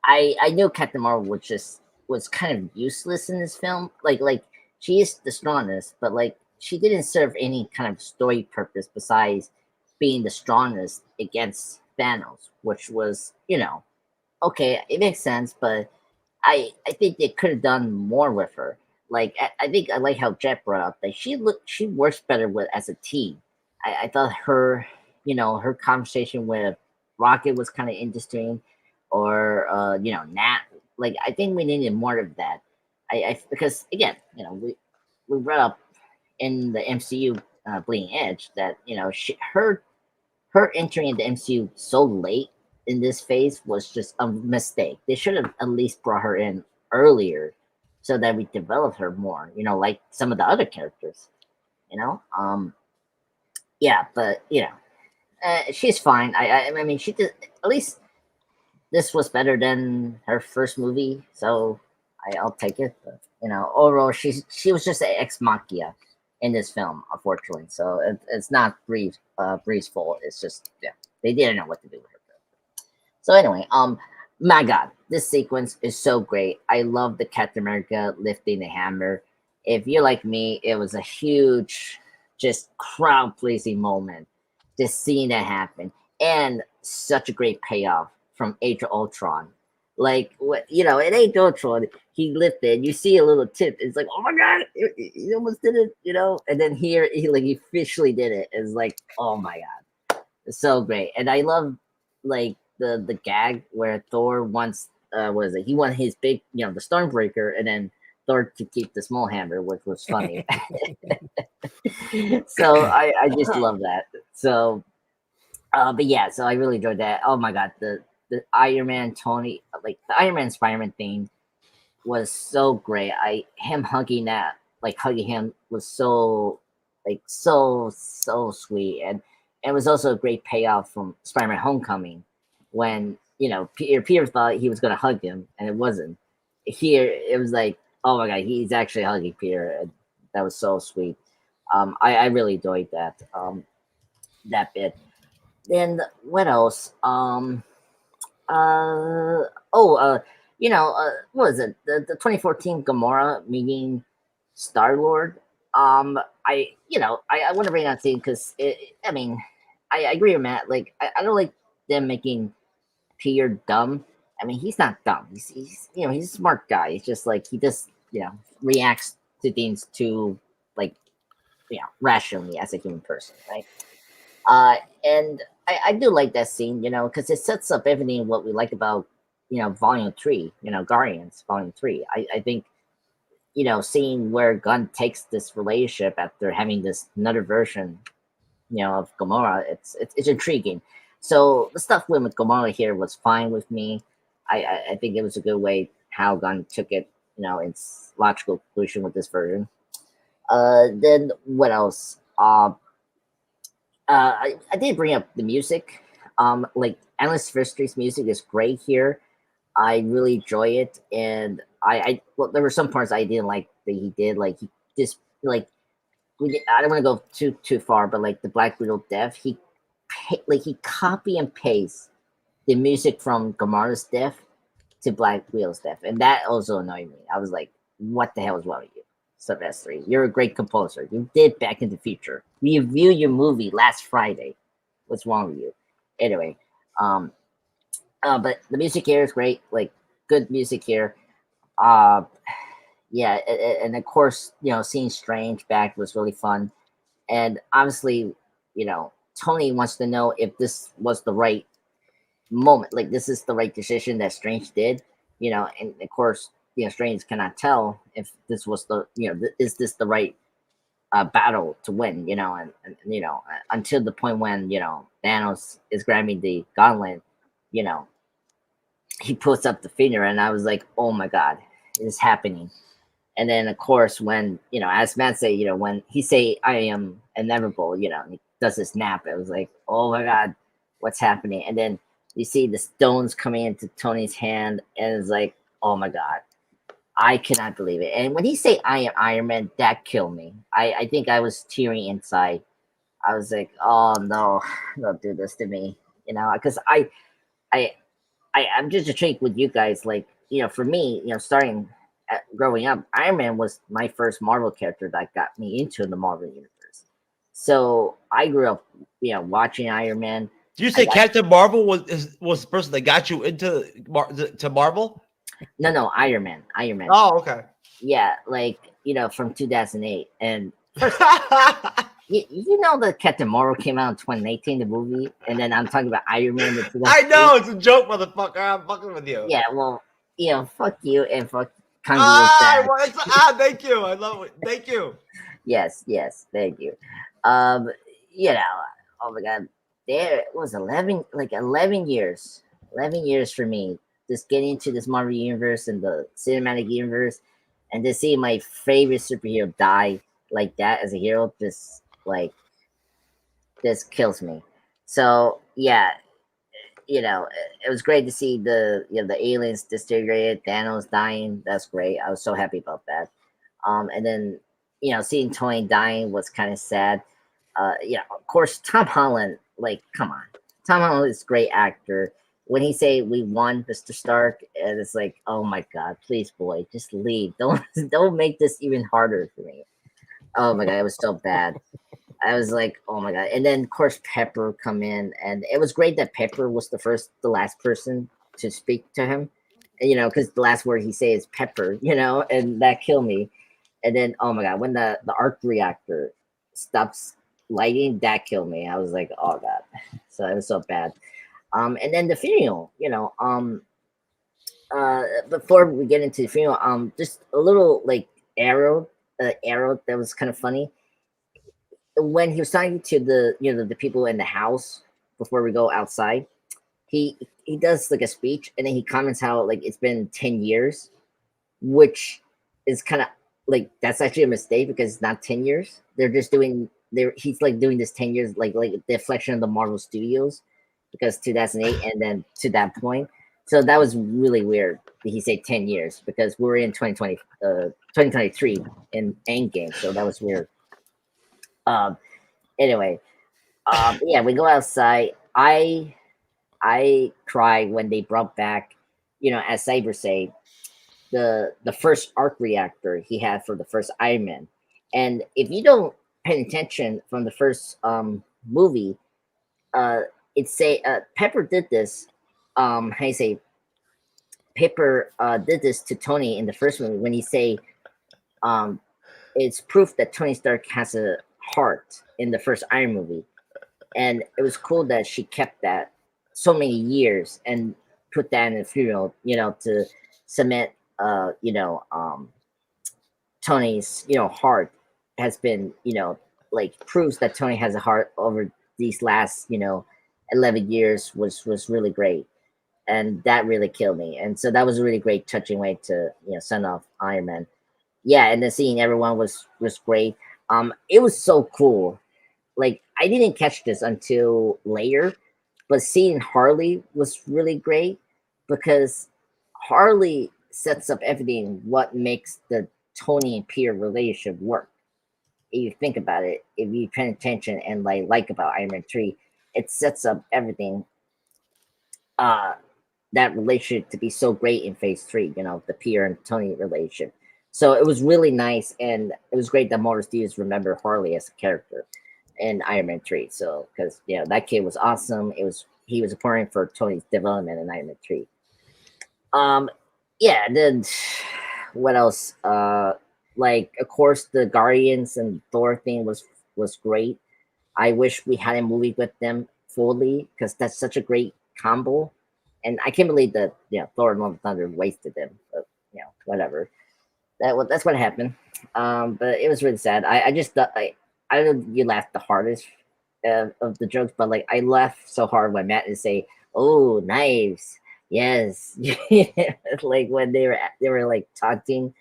I knew Captain Marvel was kind of useless in this film. Like she is the strongest, but like she didn't serve any kind of story purpose besides being the strongest against Thanos, which was okay, it makes sense, but I think they could have done more with her. Like I think I like how Jet brought up that she works better with as a team. I thought her her conversation with Rocket was kind of interesting, or Nat. Like I think we needed more of that. Because again we brought up in the MCU Bleeding Edge that her entering the MCU so late in this phase was just a mistake. They should have at least brought her in earlier so that we developed her more, like some of the other characters, yeah, but she's fine. I mean, she did, at least this was better than her first movie, so I'll take it. But, overall, she was just an ex machina in this film, unfortunately. So it's not Bree's fault. It's just they didn't know what to do with her. So anyway, my God, this sequence is so great. I love the Captain America lifting the hammer. If you're like me, it was a huge, just crowd pleasing moment. Just seeing that happen, and such a great payoff from Age of Ultron. Like what in Age of Ultron, he lifted. You see a little tip. It's like, oh my God, he almost did it, And then here, he officially did it. It's like, oh my God, it's so great. And I love like the gag where Thor wants he wanted his big the Stormbreaker, and then Thor to keep the small hammer, which was funny. So I just love that. So but yeah, so I really enjoyed that. Oh my God, the Iron Man Tony, like the Iron Man Spider-Man thing was so great. Him hugging him was so so sweet, and it was also a great payoff from Spider-Man Homecoming when Peter thought he was gonna hug him and it wasn't. Here it was like, oh my God, he's actually hugging Peter, and that was so sweet. I really enjoyed that that bit. Then what else? What was it? The 2014 Gamora meeting Star-Lord. I want to bring that scene because I agree with Matt. Like I don't like them making Peter dumb. I mean, he's not dumb. He's a smart guy. It's just like he just reacts to things too rationally as a human person, right? And I do like that scene, because it sets up everything what we like about, Volume 3, Guardians Volume 3. I think, seeing where Gunn takes this relationship after having this another version, of Gamora, it's intriguing. So the stuff with Gamora here was fine with me. I think it was a good way how Gunn took it, its logical conclusion with this version. Then what else? I did bring up the music. Like Endless Mysteries music is great here. I really enjoy it, and well, there were some parts I didn't like that he did. Like he just like I don't want to go too far, but like the Black Widow death, he copy and paste the music from Gamora's death to Black Widow's death, and that also annoyed me. I was like, "What the hell is wrong with you, Sylvester? You're a great composer. You did Back in the Future. We reviewed your movie last Friday. What's wrong with you?" Anyway, but the music here is great. Like good music here. Yeah, and of course, seeing Strange back was really fun, and obviously, Tony wants to know if this was the right moment, like this is the right decision that Strange did, and of course, Strange cannot tell if this was the, is this the right battle to win, until the point when Thanos is grabbing the gauntlet, he puts up the finger, and I was like, oh my god, it's happening. And then, of course, when, as Matt say, when he say, I am inevitable, he does his snap. It was like, oh my God, what's happening? And then you see the stones coming into Tony's hand, and it's like, oh my God, I cannot believe it. And when he say, I am Iron Man, that killed me. I think I was tearing inside. I was like, oh no, don't do this to me, because I'm just intrigued with you guys. Like, for me, starting growing up, Iron Man was my first Marvel character that got me into the Marvel universe. So I grew up, watching Iron Man. Do you say Captain Marvel was the person that got you into to Marvel? No, Iron Man. Oh, okay. Yeah, like from 2008, and first, you know that Captain Marvel came out in 2018, the movie, and then I'm talking about Iron Man. I know it's a joke, motherfucker. I'm fucking with you. Yeah, well, fuck you and fuck. Thank you. I love it. Thank you. Yes, thank you. Oh my God, there was 11 years for me just getting into this Marvel universe and the cinematic universe, and to see my favorite superhero die like that as a hero, just kills me. So yeah, it was great to see the aliens disintegrated, Thanos dying. That's great. I was so happy about that. And then seeing Tony dying was kind of sad. Of course, Tom Holland. Like, come on, Tom Holland is a great actor. When he say we won, Mr. Stark, and it's like, oh my God, please, boy, just leave. Don't make this even harder for me. Oh my God, it was so bad. I was like, oh my God. And then, of course, Pepper come in, and it was great that Pepper was the last person to speak to him, because the last word he say is Pepper, and that killed me. And then, oh my God, when the arc reactor stops lighting, that killed me. I was like, oh God. So it was so bad. And then the funeral, before we get into the funeral, just a little like arrow that was kind of funny. When he was talking to the people in the house before we go outside, he does like a speech, and then he comments how like it's been 10 years, which is kind of like that's actually a mistake because it's not 10 years. He's like doing this 10 years like the deflection of the Marvel Studios, because 2008 and then to that point. So that was really weird that he said 10 years because we're in 2023 in Endgame, so that was weird. Anyway, yeah, we go outside. I cried when they brought back, as Cyber say, the first arc reactor he had for the first Iron Man. And if you don't pay attention from the first movie, it say Pepper did this. How you say? Pepper did this to Tony in the first movie when he say, it's proof that Tony Stark has a heart in the first Iron movie. And it was cool that she kept that so many years and put that in the funeral, to cement, Tony's, heart has been, like proves that Tony has a heart over these last, 11 years was really great. And that really killed me. And so that was a really great touching way to, send off Iron Man. Yeah, and then seeing everyone was great. It was so cool. Like I didn't catch this until later, but seeing Harley was really great because Harley sets up everything what makes the Tony and Peter relationship work. If you think about it, if you pay attention and like about Iron Man 3, it sets up everything that relationship to be so great in phase 3, the Peter and Tony relationship. So it was really nice, and it was great that Marvel Studios remember Harley as a character in Iron Man 3. So because that kid was awesome. He was important for Tony's development in Iron Man 3. Yeah, then what else? Like of course the Guardians and Thor thing was great. I wish we had a movie with them fully because that's such a great combo. And I can't believe that Thor and Love and Thunder wasted them. But whatever. That's what happened. But it was really sad. I just thought I know you laughed the hardest of the jokes, but like I laughed so hard when Matt would say, "Oh, knives, yes," like when they were like talking,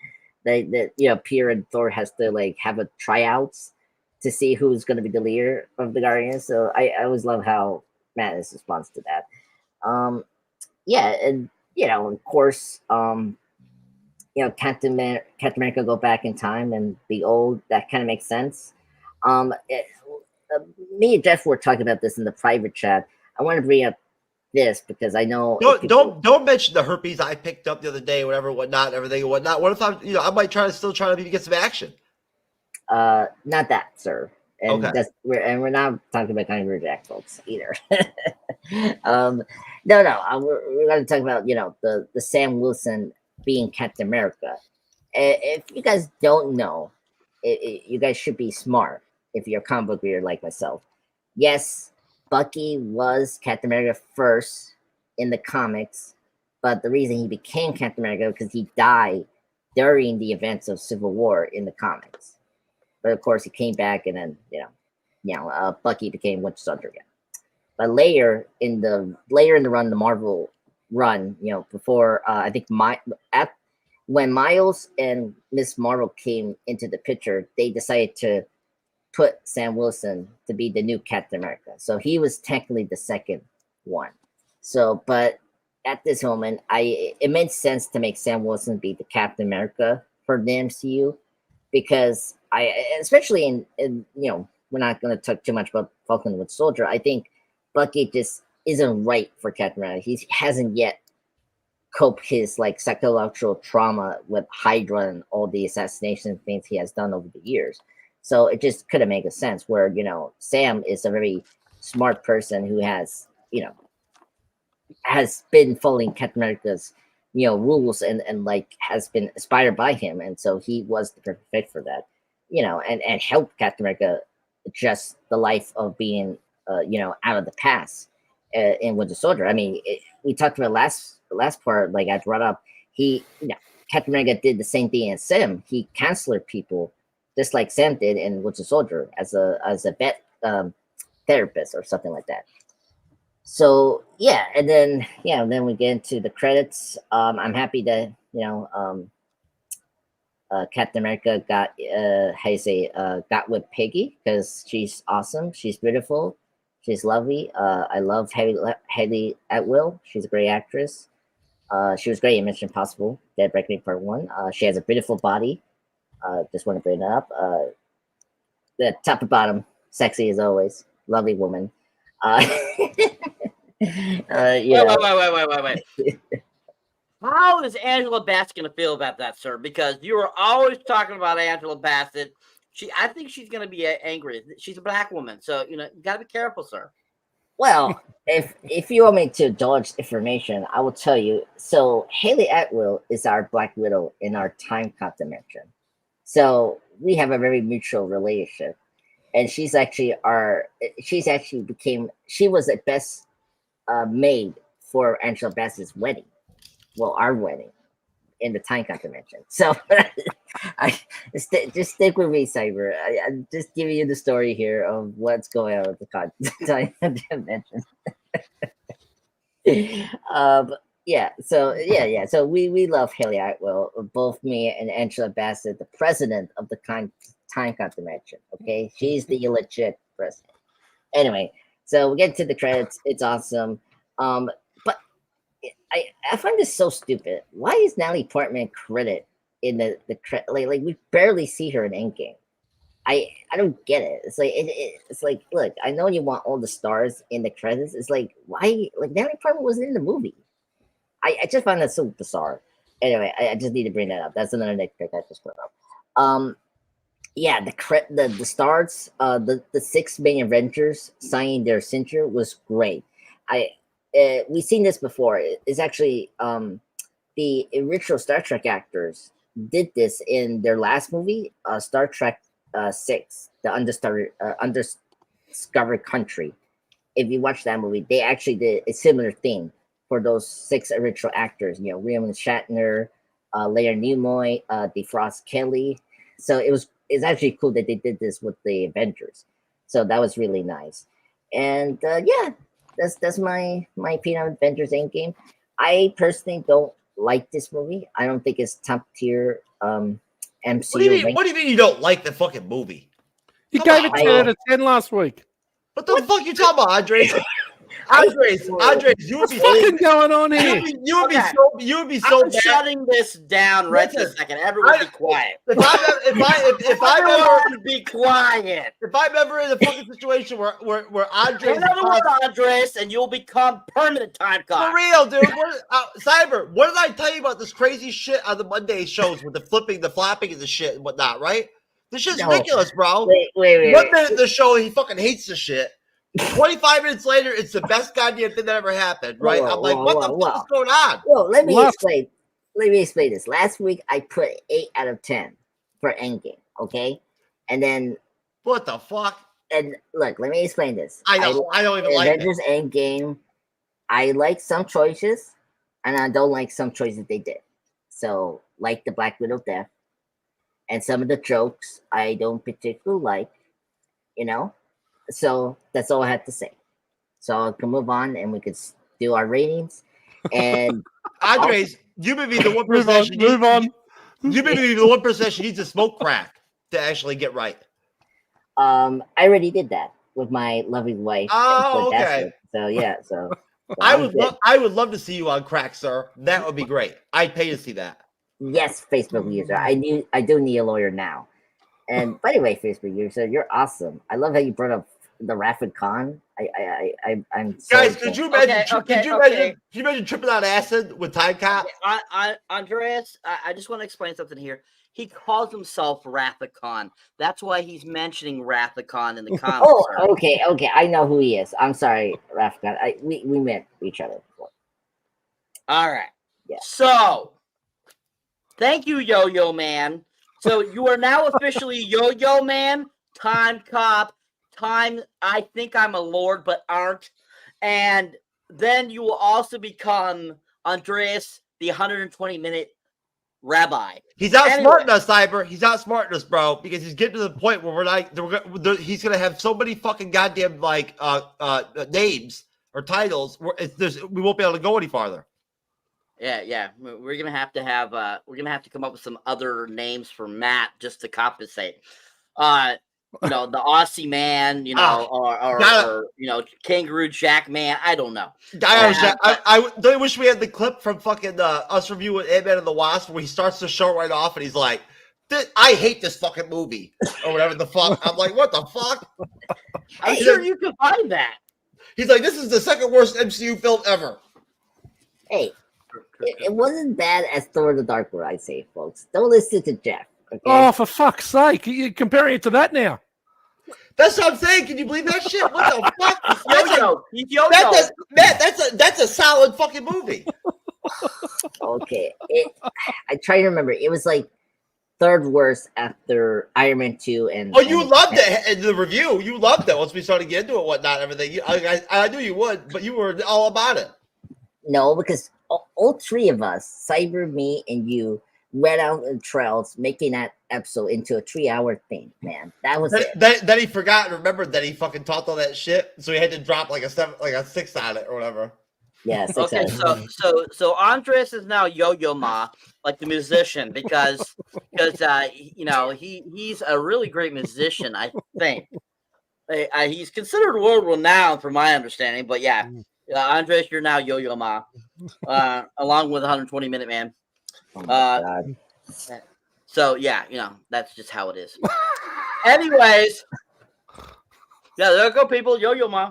that Peter and Thor has to like have a tryouts to see who's going to be the leader of the Guardians. So I always love how Matt's responds to that. Yeah, and of course, Captain America go back in time and be old. That kind of makes sense. Me and Jeff were talking about this in the private chat. I want to bring up this because I know don't mention the herpes I picked up the other day, whatnot, everything and whatnot. What if I'm I might still try to get some action? Not that, sir. And okay. We're not talking about kind of Jack folks either. No, we're going to talk about the Sam Wilson being Captain America. If you guys don't know, you guys should be smart if you're a comic book reader like myself. Yes, Bucky was Captain America first in the comics, but the reason he became Captain America because he died during the events of Civil War in the comics. But of course, he came back, and then Bucky became Winter Soldier again. But later in the run, the Marvel run, before I think when Miles and Miss Marvel came into the picture, they decided to put Sam Wilson to be the new Captain America. So he was technically the second one. So, but at this moment, it made sense to make Sam Wilson be the Captain America for the MCU because especially in we're not going to talk too much about Falcon and Winter Soldier. I think Bucky just isn't right for Captain America. He hasn't yet cope his like psychological trauma with Hydra and all the assassination things he has done over the years. So it just couldn't make a sense where, Sam is a very smart person who has been following Captain America's, rules and like has been inspired by him. And so he was the perfect fit for that, and help Captain America adjust the life of being, out of the past in Winter Soldier. I mean, we talked about the last part, like I brought up, Captain America did the same thing as Sam. He canceled people just like Sam did in Winter Soldier as a vet therapist or something like that. So yeah, and then then we get into the credits. I'm happy that Captain America got got with Peggy because she's awesome. She's beautiful. She's lovely. I love Haley Atwell. She's a great actress. She was great in Mission Impossible: Dead Reckoning Part 1. She has a beautiful body. Just want to bring that up. The top to bottom, sexy as always. Lovely woman. Wait. How is Angela Bassett going to feel about that, sir? Because you are always talking about Angela Bassett. I think she's going to be angry. She's a black woman, so you got to be careful, sir. Well, if you want me to indulge information, I will tell you. So Haley Atwell is our Black Widow in our Timecop dimension. So we have a very mutual relationship. and she was the best maid for Angela Bassett's wedding. Well, our wedding in the Timecop dimension. So just stick with me, Cyber. I'm just giving you the story here of what's going on with the Timecop dimension. So we love Haley Atwell, both me and Angela Bassett, the president of the Timecop dimension. Okay, she's the legit president. Anyway, so we get to the credits. It's awesome. But I find this so stupid. Why is Natalie Portman credited in the like we barely see her in Endgame? I don't get it. It's like it's like, look, I know you want all the stars in the credits. It's like, why? Like, Natalie Portman wasn't in the movie. I just find that so bizarre. Anyway, I just need to bring that up. That's another nitpick I just put up. Yeah, the stars, the 6 main Avengers signing their signature was great. We've seen this before. It's actually the original Star Trek actors did this in their last movie, Star Trek 6, the Undiscovered Country. If you watch that movie, they actually did a similar thing for those 6 original actors. You know, William Shatner, Leonard Nimoy, DeFrost Kelly. So it's actually cool that they did this with the Avengers. So that was really nice. And yeah, that's my opinion on Avengers Endgame. I personally don't like this movie. I don't think it's top tier MCU. What do you mean you don't like the fucking movie? You gave it 10 out of 10 last week. What the fuck you talking about, Andres? Andres, you would be fucking going on here. You would be so I'm shutting this down right this second. Everyone be quiet. If I'm ever be quiet. If I'm ever in a fucking situation where Andres, another word, Andres, and you'll become permanent time cop. For real, dude. Cyber, what did I tell you about this crazy shit on the Monday shows with the flipping, the flapping, and the shit and whatnot? Right? This shit's ridiculous, bro. Wait. 1 minute of the show, he fucking hates the shit. 25 minutes later, it's the best goddamn thing that ever happened, right? I'm like, what the fuck is going on? Well, let me explain. Let me explain this. Last week, I put 8 out of 10 for Endgame, okay? And then... What the fuck? And look, let me explain this. I don't even like it. Avengers Endgame, I like some choices, and I don't like some choices they did. So, like the Black Widow death, and some of the jokes I don't particularly like, you know? So that's all I have to say. So I can move on and we could do our ratings. And Andres, you may be the one person. Move on. You may be the one person who needs to smoke crack to actually get right. I already did that with my lovely wife. Oh, okay. So yeah. So I would love to see you on crack, sir. That would be great. I'd pay to see that. Yes, Facebook user. I do need a lawyer now. And by the way, Facebook user, you're awesome. I love how you brought up the Rapid Con. I'm so guys. Could you imagine? Could you imagine tripping on acid with Timecop? Andreas, I just want to explain something here. He calls himself Rathacon. That's why he's mentioning Rathacon in the comments. Oh, okay. I know who he is. I'm sorry, Rathacon. We met each other before. All right. Yeah. So, thank you, Yo-Yo Man. So you are now officially Yo-Yo Man, Timecop, I think I'm a lord, but aren't. And then you will also become Andreas, the 120-minute rabbi. He's outsmarting us, Cyber. He's outsmarting us, bro, because he's getting to the point where he's going to have so many fucking goddamn names or titles where we won't be able to go any farther. Yeah. We're gonna have to come up with some other names for Matt just to compensate. The Aussie Man, or Kangaroo Jack Man. I don't know. I don't wish we had the clip from fucking us reviewing Ant-Man and the Wasp where he starts the show right off and he's like, I hate this fucking movie or whatever the fuck. I'm like, what the fuck? I'm sure you can find that. He's like, this is the second worst MCU film ever. Hey, it wasn't bad as Thor: The Dark World, I'd say, folks. Don't listen to Jeff. Okay? Oh, for fuck's sake! You're comparing it to that now. That's what I'm saying. Can you believe that shit? What the fuck? Yo-Yo. That's a solid fucking movie. Okay, I try to remember. It was like third worst after Iron Man 2 and. Oh, you and, loved it in the review. You loved it once we started getting into it, whatnot, everything. I knew you would, but you were all about it. No, because all three of us, Cyber, me, and you, read out the trails, making that episode into a 3-hour thing, man. That was it. Then he forgot and remembered that he fucking talked all that shit, so he had to drop like a 6 on it or whatever. Yes. Okay, so Andres is now Yo-Yo Ma, like the musician, because you know he's a really great musician. I think he's considered world renowned, from my understanding. But yeah, Andres, you're now Yo-Yo Ma, along with 120-Minute Man. Oh my God. So yeah, you know that's just how it is. Anyways, yeah, there go people. Yo-Yo Ma,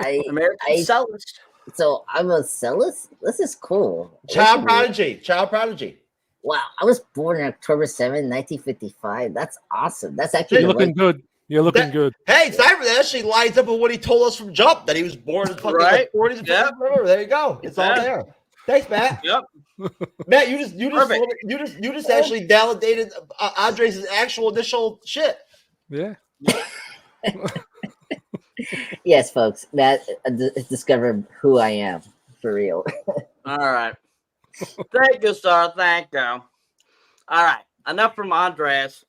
American cellist. So I'm a cellist? This is cool. Child prodigy. Wow, I was born on October 7, 1955. That's awesome. That's actually You're looking good. You're looking good. Hey, Cyber, that actually lines up with what he told us from Jump, that he was born in fucking Right. 40s and 50s. Whatever. There you go. It's all there. Thanks, Matt. Yep. Matt, you just actually validated Andres' actual initial shit. Yeah. Yes, folks. Matt discovered who I am for real. All right. Thank you, sir. Thank you. All right. Enough from Andres.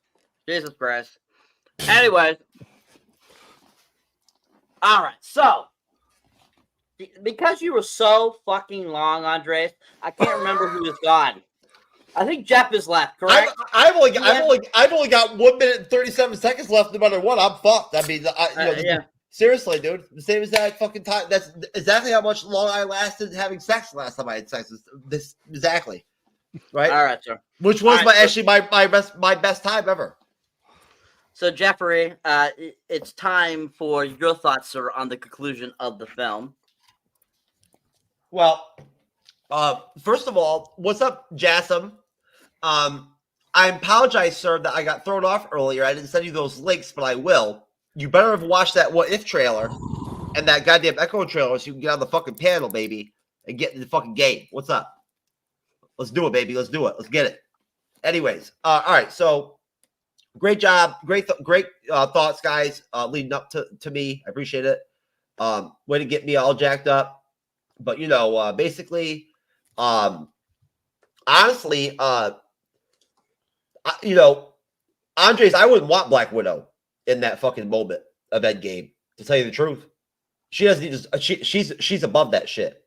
Jesus Christ. Anyways. All right. So, because you were so fucking long, Andres, I can't remember who is gone. I think Jeff is left, correct? I've only got 1 minute and 37 seconds left. No matter what, I'm fucked. I mean, yeah. Seriously, dude, the same exact fucking time. That's exactly how much long I lasted having sex last time I had sex. This exactly, right? All right, sir. Which was my best time ever. So, Jeffrey, it's time for your thoughts, sir, on the conclusion of the film. Well, first of all, what's up, Jassim? I apologize, sir, that I got thrown off earlier. I didn't send you those links, but I will. You better have watched that What If trailer and that goddamn Echo trailer so you can get on the fucking panel, baby, and get in the fucking game. What's up? Let's do it, baby. Let's do it. Let's get it. Anyways, all right. So, great job. Great thoughts, guys, leading up to me. I appreciate it. Way to get me all jacked up. But, basically, honestly, Andres, I wouldn't want Black Widow in that fucking moment of Endgame, to tell you the truth. She doesn't need to, she's above that shit,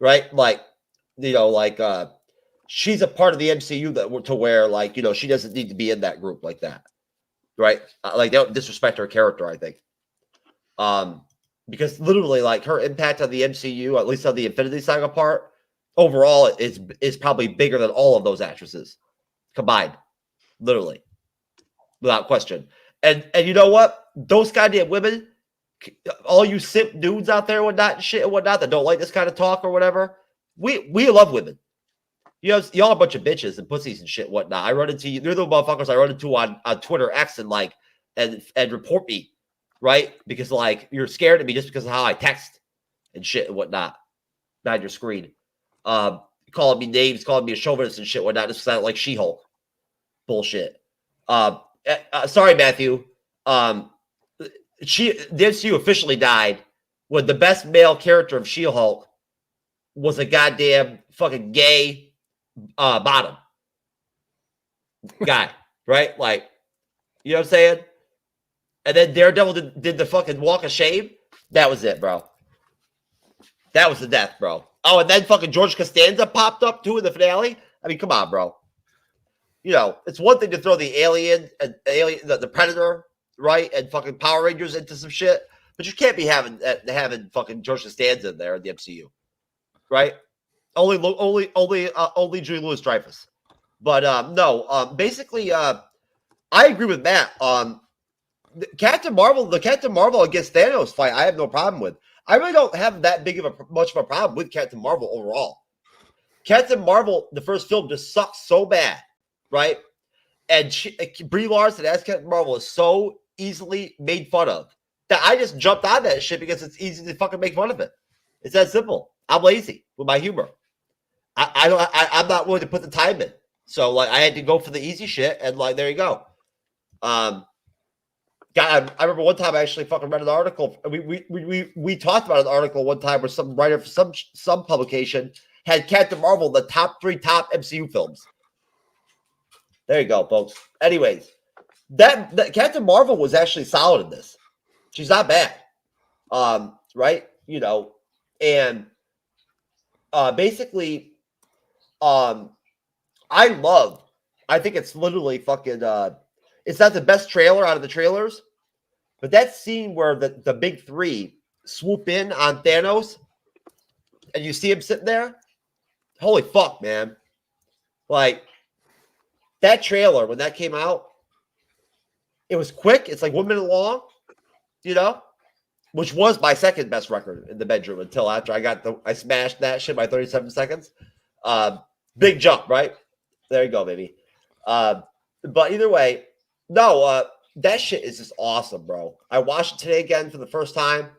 right? She's a part of the MCU to where she doesn't need to be in that group like that, right? They don't disrespect her character, I think. Because literally, her impact on the MCU, at least on the Infinity Saga part, overall is probably bigger than all of those actresses combined, literally, without question. And you know what? Those goddamn women, all you simp dudes out there and whatnot that don't like this kind of talk or whatever, we love women. Y'all a bunch of bitches and pussies and shit, whatnot. I run into you. They're the motherfuckers I run into on Twitter X and report me, right? Because you're scared of me just because of how I text and shit and whatnot behind your screen. Calling me names, calling me a chauvinist and shit, whatnot. Just sound like She-Hulk bullshit. Sorry, Matthew. The MCU officially died when the best male character of She-Hulk was a goddamn fucking gay bottom guy, right? You know what I'm saying? And then Daredevil did the fucking walk of shame. That was it, bro. That was the death, bro. Oh, and then fucking George Costanza popped up too in the finale. I mean, come on, bro. It's one thing to throw the alien, the Predator, right, and fucking Power Rangers into some shit, but you can't be having fucking George Costanza in there in the MCU, right? Only Julie Louis-Dreyfus. But no, basically, I agree with Matt. The Captain Marvel against Thanos fight, I have no problem with. I really don't have that much of a problem with Captain Marvel overall. Captain Marvel, the first film, just sucks so bad. Right? And Brie Larson as Captain Marvel is so easily made fun of that I just jumped on that shit because it's easy to fucking make fun of it. It's that simple. I'm lazy with my humor. I'm not willing to put the time in So like I had to go for the easy shit, and like there you go. God, I remember one time I actually fucking read an article. We talked about an article one time where some writer for some publication had Captain Marvel the top 3 top MCU films. There you go, folks. Anyways, that Captain Marvel was actually solid in this. She's not bad, right? You know, and basically, I think it's literally fucking. It's not the best trailer out of the trailers, but that scene where the big 3 swoop in on Thanos, and you see him sitting there. Holy fuck, man! Like that trailer when that came out, it was quick. It's like 1 minute long, you know, which was my second best record in the bedroom until after I smashed that shit by 37 seconds. Big jump, right? There you go, baby. But either way, no, that shit is just awesome, bro. I watched it today again for the first time.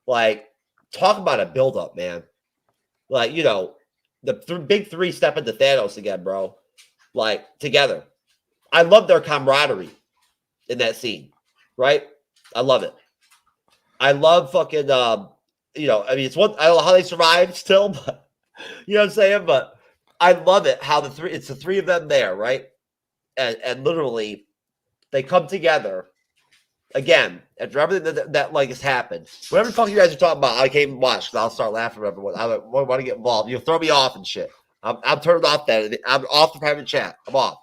Like, talk about a buildup, man. Like, you know, the big 3 step into Thanos again, bro. Like, together. I love their camaraderie in that scene, right? I love it. I love fucking, you know, I mean, I don't know how they survived still, but you know what I'm saying? But I love it how it's the 3 of them there, right? And literally they come together again after everything that like has happened. Whatever the fuck you guys are talking about, I can't even watch because I'll start laughing at everyone. I want to get involved. You'll throw me off and shit. I'm turned off that. I'm off the private chat. I'm off.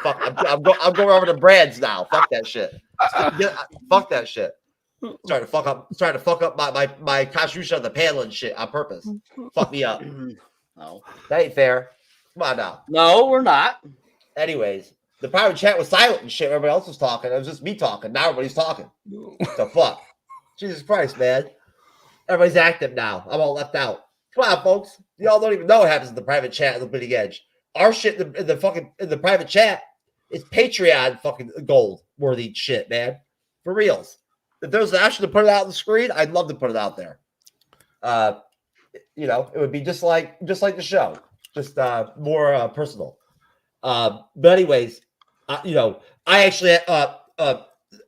Fuck. I'm going over to Brad's now. Fuck that shit. Fuck that shit. Trying to fuck up my contribution on the panel and shit on purpose. Fuck me up. No, that ain't fair. Come on now. No, we're not. Anyways, the private chat was silent and shit. Everybody else was talking. It was just me talking. Now everybody's talking. What the fuck? Jesus Christ, man. Everybody's active now. I'm all left out. Come on, folks. Y'all don't even know what happens in the private chat of the Bleeding Edge. Our shit in the private chat is Patreon fucking gold worthy shit, man. For reals. If there was an option to put it out on the screen, I'd love to put it out there. You know, it would be just like the show, just more personal. But anyways, you know, I actually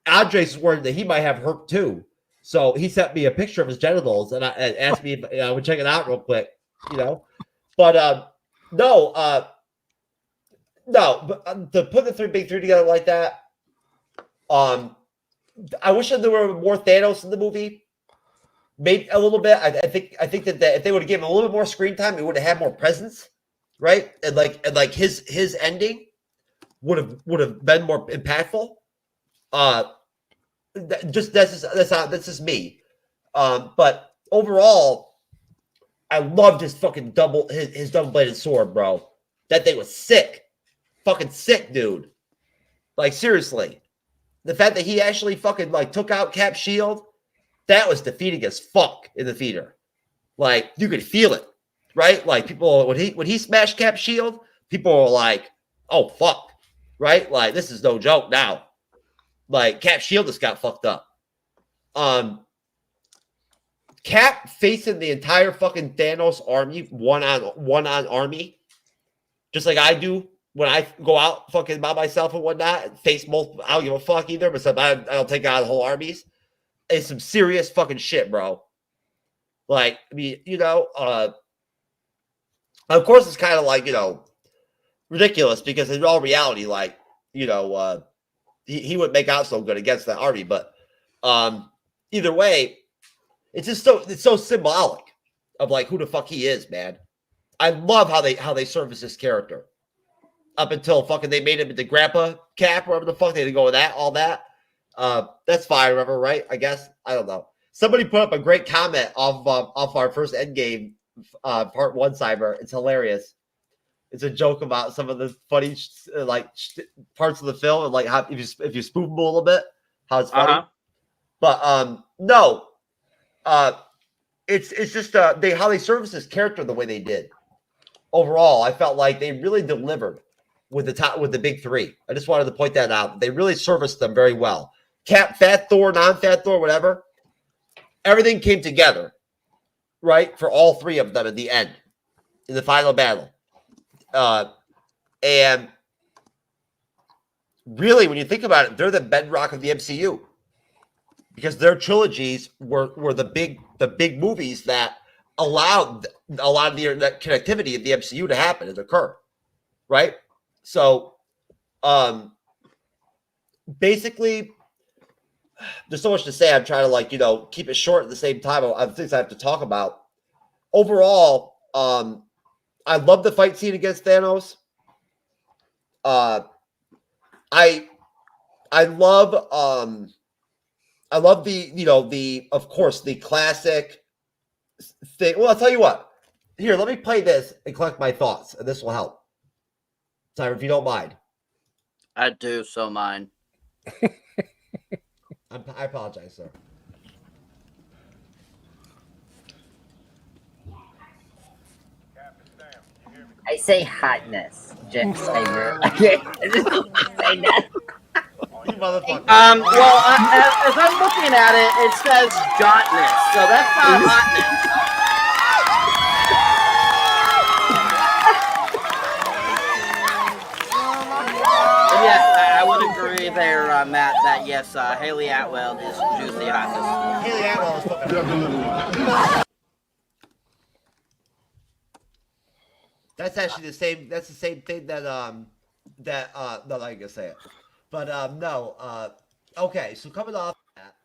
Andres is worried that he might have herp too, so he sent me a picture of his genitals and asked me if I would check it out real quick. You know, but no, but to put the big three together like that, I wish that there were more Thanos in the movie. Maybe a little bit. I think that if they would have given him a little bit more screen time, it would have had more presence, right? And like his ending would have been more impactful. That's just me. But overall, I loved his fucking his double-bladed sword, bro. That thing was sick. Fucking sick, dude. Like, seriously. The fact that he actually fucking like took out Cap's shield, that was defeating as fuck in the theater. Like, you could feel it, right? Like, people when he smashed Cap's shield, people were like, "Oh fuck," right? Like, this is no joke now. Like, Cap's shield just got fucked up. Cap facing the entire fucking Thanos army one on army, just like I do when I go out fucking by myself and whatnot and face multiple. I don't give a fuck either, but I don't take out the whole armies. It's some serious fucking shit, bro. Like, I mean, you know, of course it's kind of like, you know, ridiculous because in all reality, like, you know, he wouldn't make out so good against that army, but either way, it's just so symbolic of like who the fuck he is, man. I love how they service this character up until fucking they made him into Grandpa Cap, wherever the fuck they had to go with that, all that. That's fine, remember, right? I guess I don't know. Somebody put up a great comment off our first Endgame part 1 cyber. It's hilarious. It's a joke about some of the funny parts of the film and like how if you spoof them a little bit, how it's funny. But no, it's just how they service this character the way they did. Overall, I felt like they really delivered with the big 3. I just wanted to point that out. They really serviced them very well. Cap, Fat Thor, non-Fat Thor, whatever. Everything came together, right, for all 3 of them at the end in the final battle. And really, when you think about it, they're the bedrock of the MCU because their trilogies were the big movies that allowed a lot of the internet connectivity of the MCU to happen and occur, right? So, basically, there's so much to say. I'm trying to keep it short at the same time. I have things I have to talk about. Overall, I love the fight scene against Thanos. I love the of course the classic thing. Well, I'll tell you what. Here, let me play this and collect my thoughts, and this will help. Simon, if you don't mind. I do so mind. I apologize, sir. I say hotness, Jeff Cyber. Okay, I just don't say that. You motherfucker. Well, as I'm looking at it, it says jotness, so that's not hotness. And yes, I would agree there, Matt, that yes, Haley Atwell is juicy hotness. Haley Atwell is fucking. That's actually the same. That's the same thing that no, I'm not gonna say it, but no. Okay, so coming off that,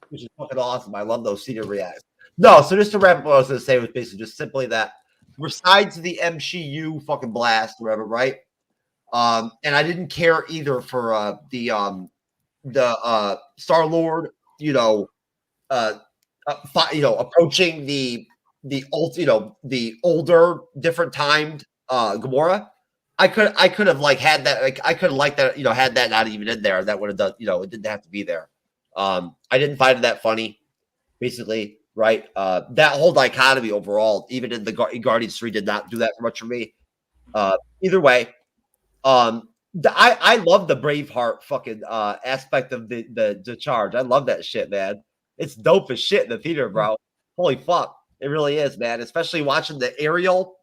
which is fucking awesome. I love those senior reacts. No, so just to wrap up, what I was gonna say was basically just simply that besides the MCU fucking blast, or whatever, right? And I didn't care either for the Star-Lord, approaching the older, different timed Gamora. I could have had that. Like I could have liked that. Had that not even in there, that would have done. It didn't have to be there. I didn't find it that funny. Basically, right? That whole dichotomy overall, even in the Guardians 3, did not do that much for me. Either way, I love the Braveheart fucking aspect of the charge. I love that shit, man. It's dope as shit in the theater, bro. Holy fuck. It really is, man. Especially watching the aerial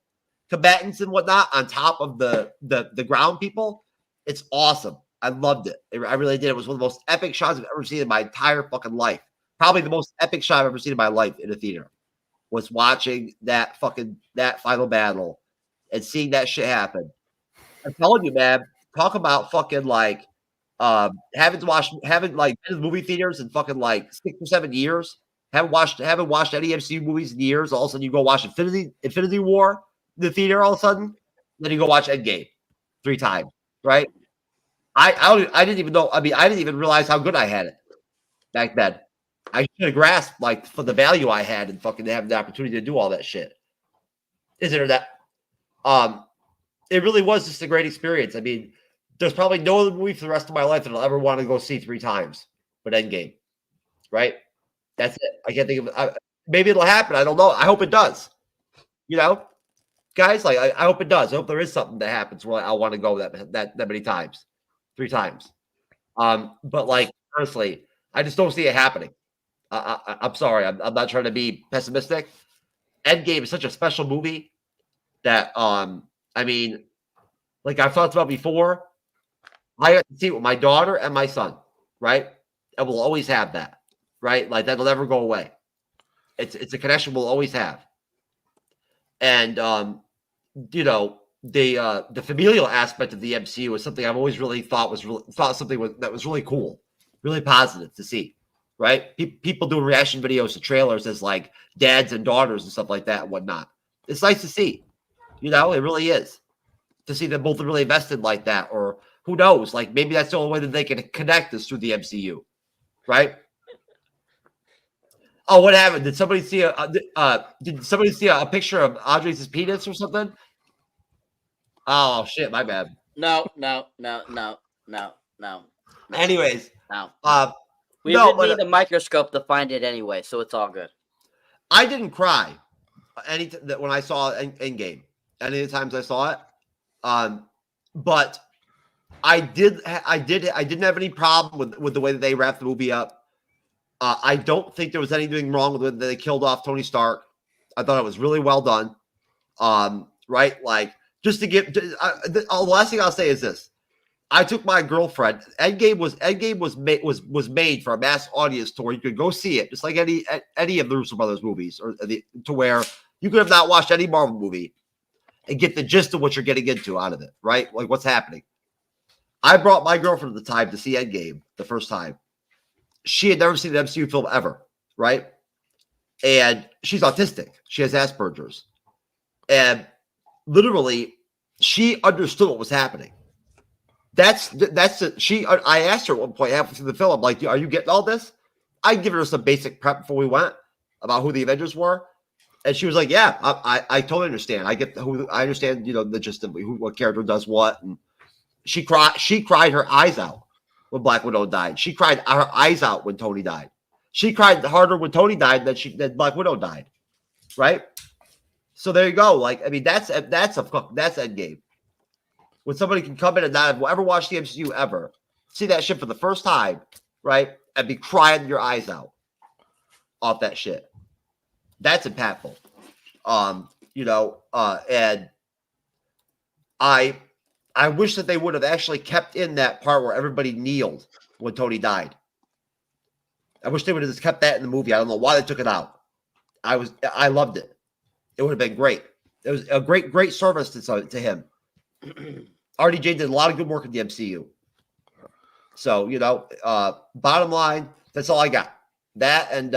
combatants and whatnot on top of the ground people. It's awesome. I loved it. I really did. It was one of the most epic shots I've ever seen in my entire fucking life. Probably the most epic shot I've ever seen in my life in a theater was watching that final battle and seeing that shit happen. I'm telling you, man. Talk about fucking haven't been to movie theaters in fucking 6 or 7 years. Haven't watched any MCU movies in years. All of a sudden, you go watch Infinity War in the theater. All of a sudden, then you go watch Endgame 3 times. Right? I didn't even know. I mean, I didn't even realize how good I had it back then. I should have grasped for the value I had and fucking having the opportunity to do all that shit. Isn't it that? It really was just a great experience. I mean, there's probably no other movie for the rest of my life that I'll ever want to go see 3 times, but Endgame. Right? That's it. I can't think of it. Maybe it'll happen. I don't know. I hope it does. Guys, I hope it does. I hope there is something that happens where I'll want to go that many times, 3 times. But honestly, I just don't see it happening. I'm sorry. I'm not trying to be pessimistic. Endgame is such a special movie that I mean, like I've talked about before, I got to see it with my daughter and my son, right? And we'll always have that. Right? Like that'll never go away. It's a connection we'll always have. And the familial aspect of the MCU is something I've always really thought was really cool, really positive to see. Right? People doing reaction videos to trailers as dads and daughters and stuff like that and whatnot. It's nice to see. It really is. To see them both really invested like that, or who knows? Maybe that's the only way that they can connect is through the MCU. Right? Oh, what happened? Did somebody see a picture of Andres' penis or something? Oh shit, my bad. No. Anyways, no. We didn't need a microscope to find it anyway, so it's all good. I didn't cry when I saw Endgame. Any of the times I saw it, but I didn't have any problem with the way that they wrapped the movie up. I don't think there was anything wrong with it that they killed off Tony Stark. I thought it was really well done. Right? just to give. The last thing I'll say is this: I took my girlfriend. Endgame was made for a mass audience to where you could go see it, just like any of the Russo brothers movies, to where you could have not watched any Marvel movie and get the gist of what you're getting into out of it, right? Like what's happening. I brought my girlfriend at the time to see Endgame the first time. She had never seen an MCU film ever, right? And she's autistic. She has Asperger's. And literally, she understood what was happening. I asked her at one point halfway through the film, I'm like, are you getting all this? I given her some basic prep before we went about who the Avengers were. And she was like, yeah, I totally understand. I understand, the gist of what character does what. And she cried her eyes out when Black Widow died. She cried her eyes out when Tony died. She cried harder when Tony died than Black Widow died. Right? So there you go. Like, I mean, that's Endgame. When somebody can come in and not have ever watched the MCU ever, see that shit for the first time, right? And be crying your eyes out off that shit. That's impactful. And I wish that they would have actually kept in that part where everybody kneeled when Tony died. I wish they would have just kept that in the movie. I don't know why they took it out. I loved it. It would have been great. It was a great service to him. RDJ did a lot of good work in the MCU. So, bottom line, that's all I got. That and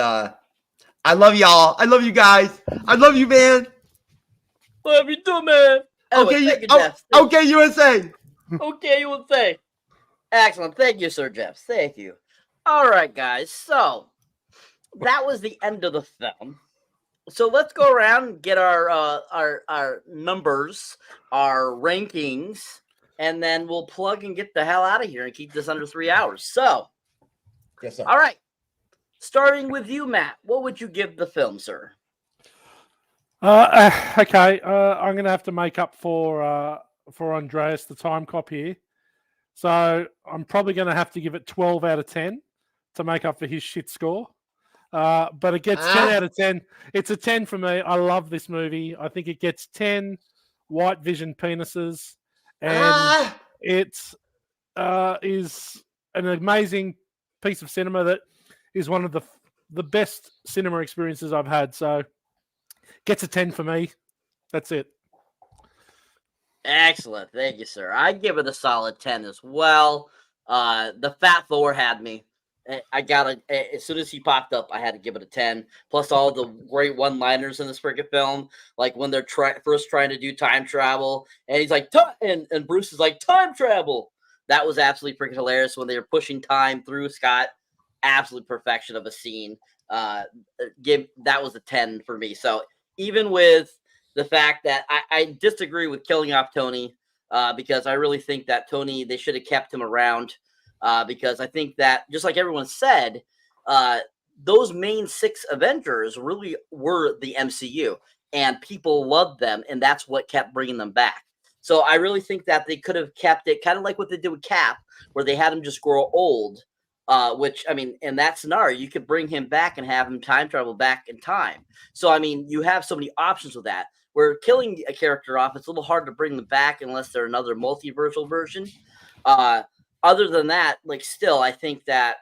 I love y'all. I love you guys. I love you, man. Love you too, man. Anyway, Okay, thank you, Jeff. Okay, USA. Okay, USA. Excellent. Thank you, Sir Jeff. Thank you. All right, guys. So that was the end of the film. So let's go around and get our numbers, our rankings, and then we'll plug and get the hell out of here and keep this under 3 hours. So, yes, sir. All right. Starting with you, Matt, what would you give the film, sir? Okay. I'm going to have to make up for Andreas the time cop here. So I'm probably going to have to give it 12 out of 10 to make up for his shit score. But it gets 10 out of 10. It's a 10 for me. I love this movie. I think it gets 10 white vision penises. And it is an amazing piece of cinema that is one of the best cinema experiences I've had. So gets a 10 for me. That's it. Excellent. Thank you, sir. I'd give it a solid 10 as well. The Fat Thor had me. I got it as soon as he popped up. I had to give it a 10. Plus all the great one-liners in this freaking film, like when they're first trying to do time travel, and he's like, and Bruce is like, time travel. That was absolutely freaking hilarious when they were pushing time through Scott. Absolute perfection of a scene. That was a 10 for me. So even with the fact that I disagree with killing off Tony, because I really think that Tony, they should have kept him around. Because I think that, just like everyone said, those main 6 Avengers really were the MCU, and people loved them, and that's what kept bringing them back. So I really think that they could have kept it kind of like what they did with Cap, where they had him just grow old, which, I mean, in that scenario, you could bring him back and have him time travel back in time. So, I mean, you have so many options with that. Where killing a character off, it's a little hard to bring them back unless they're another multiversal version. Other than that, like, still, I think that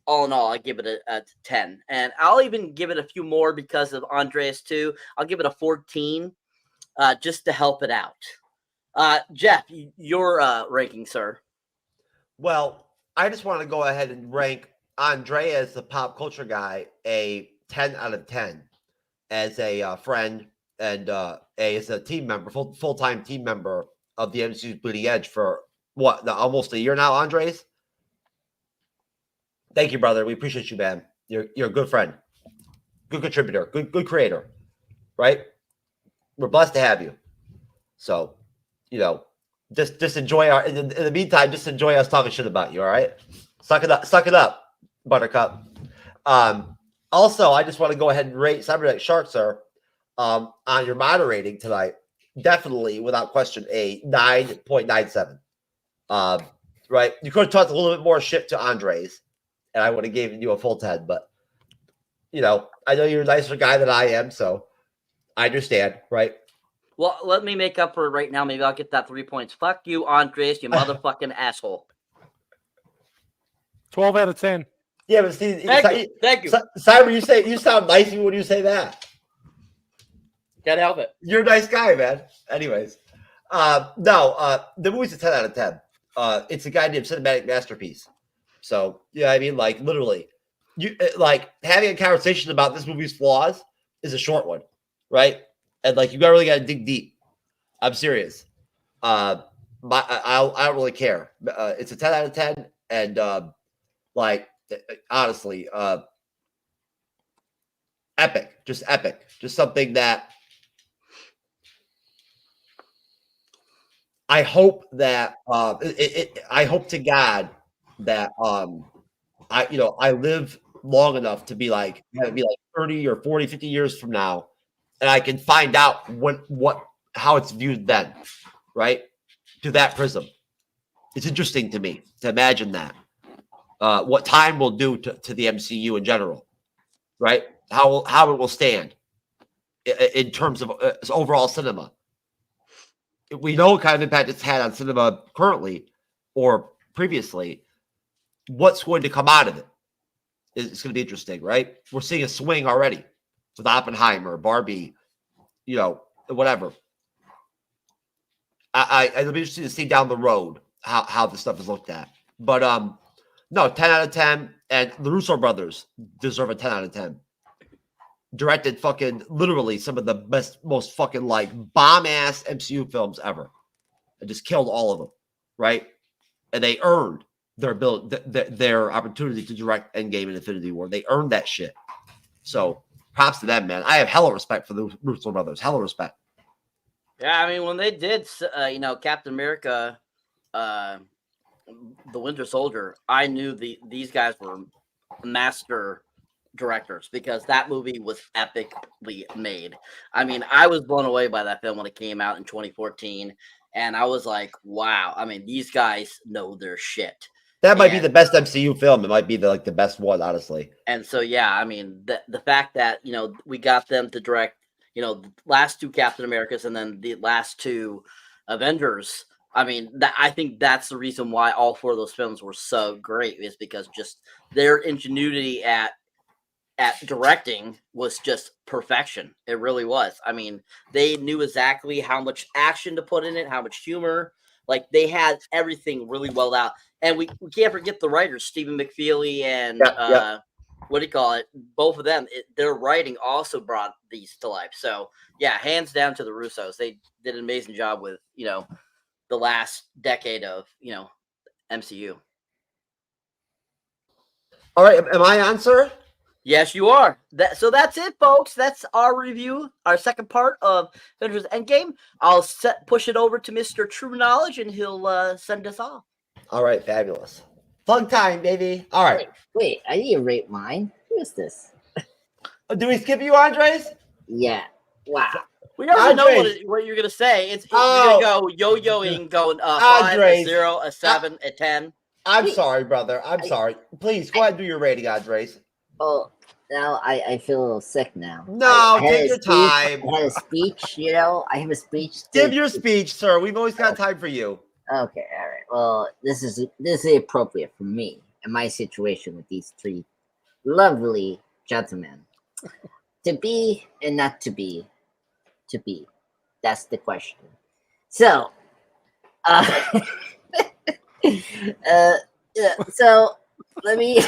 all in all, I give it a 10. And I'll even give it a few more because of Andreas too. I'll give it a 14 just to help it out. Jeff, your ranking, sir. Well, I just want to go ahead and rank Andreas, the pop culture guy, a 10 out of 10 as a friend and as a team member, full-time team member of the MCU'S Bleeding Edge for almost a year now, Andres. Thank you, brother. We appreciate you, man. You're a good friend, good contributor, good creator, right? We're blessed to have you. So, just enjoy in the meantime, just enjoy us talking shit about you. All right, suck it up, Buttercup. Also, I just want to go ahead and rate Cyberneticshark, sir, on your moderating tonight. Definitely, without question, a 9.97. Right, you could have talked a little bit more shit to Andres, and I would have given you a full 10. But I know you're a nicer guy than I am, so I understand, right? Well, let me make up for it right now. Maybe I'll get that 3 points. Fuck you, Andres, you motherfucking asshole. 12 out of 10. Yeah, but see, Thank you. Cyber, you sound nice when you say that. Can't help it. You're a nice guy, man. Anyways, the movie's a 10 out of 10. It's a goddamn cinematic masterpiece. So, yeah, I mean, like, literally, you like having a conversation about this movie's flaws is a short one, right? And like, you really got to dig deep. I'm serious. I don't really care. It's a 10 out of 10, and like, honestly, epic, just something that I hope that I hope to God that I live long enough to be like 30 or 40, 50 years from now, and I can find out how it's viewed then, right? To that prism. It's interesting to me to imagine that. What time will do to the MCU in general, right? How it will stand in terms of overall cinema. We know what kind of impact it's had on cinema currently or previously. What's going to come out of it? It's going to be interesting, right? We're seeing a swing already with Oppenheimer, Barbie, whatever. It'll be interesting to see down the road how this stuff is looked at. But no, 10 out of 10, and the Russo brothers deserve a 10 out of 10. Directed fucking literally some of the best, most fucking like bomb ass MCU films ever, and just killed all of them, right? And they earned their opportunity to direct Endgame and Infinity War. They earned that shit. So props to them, man. I have hella respect for the Russo brothers. Hella respect. Yeah, I mean, when they did, Captain America, the Winter Soldier, I knew these guys were master directors because that movie was epically made. I mean, I was blown away by that film when it came out in 2014, and I was like, wow. I mean, these guys know their shit. That might be the best MCU film. It might be the best one, honestly. And so, yeah, I mean, the fact that we got them to direct the last two Captain Americas and then the last two Avengers. I mean, I think that's the reason why all four of those films were so great, is because just their ingenuity at directing was just perfection. It really was. I mean, they knew exactly how much action to put in it, how much humor. Like, they had everything really well out. And we can't forget the writers, Stephen McFeely and both of them. Their writing also brought these to life. So, yeah, hands down to the Russos. They did an amazing job with, the last decade of, MCU. All right, am I on, sir? Yes, you are. So that's it, folks. That's our review, our second part of Avengers Endgame. I'll push it over to Mr. TrueKnowledge, and he'll send us off. All right, fabulous. Fun time, baby. All right. Wait, I need to rate mine. Who is this? Do we skip you, Andres? Yeah. Wow. We already know what you're gonna say. You're gonna go yo-yoing, going 5, a 0, a 7, a 10. I'm sorry, brother. I'm sorry. Please go ahead and do your rating, Andres. Oh, now I feel a little sick now. No, take your time. I had a speech, I have a speech. Give your speech, sir. We've always got time for you. Okay, all right. Well, this is appropriate for me and my situation with these three lovely gentlemen. To be and not to be. To be. That's the question. So, so let me.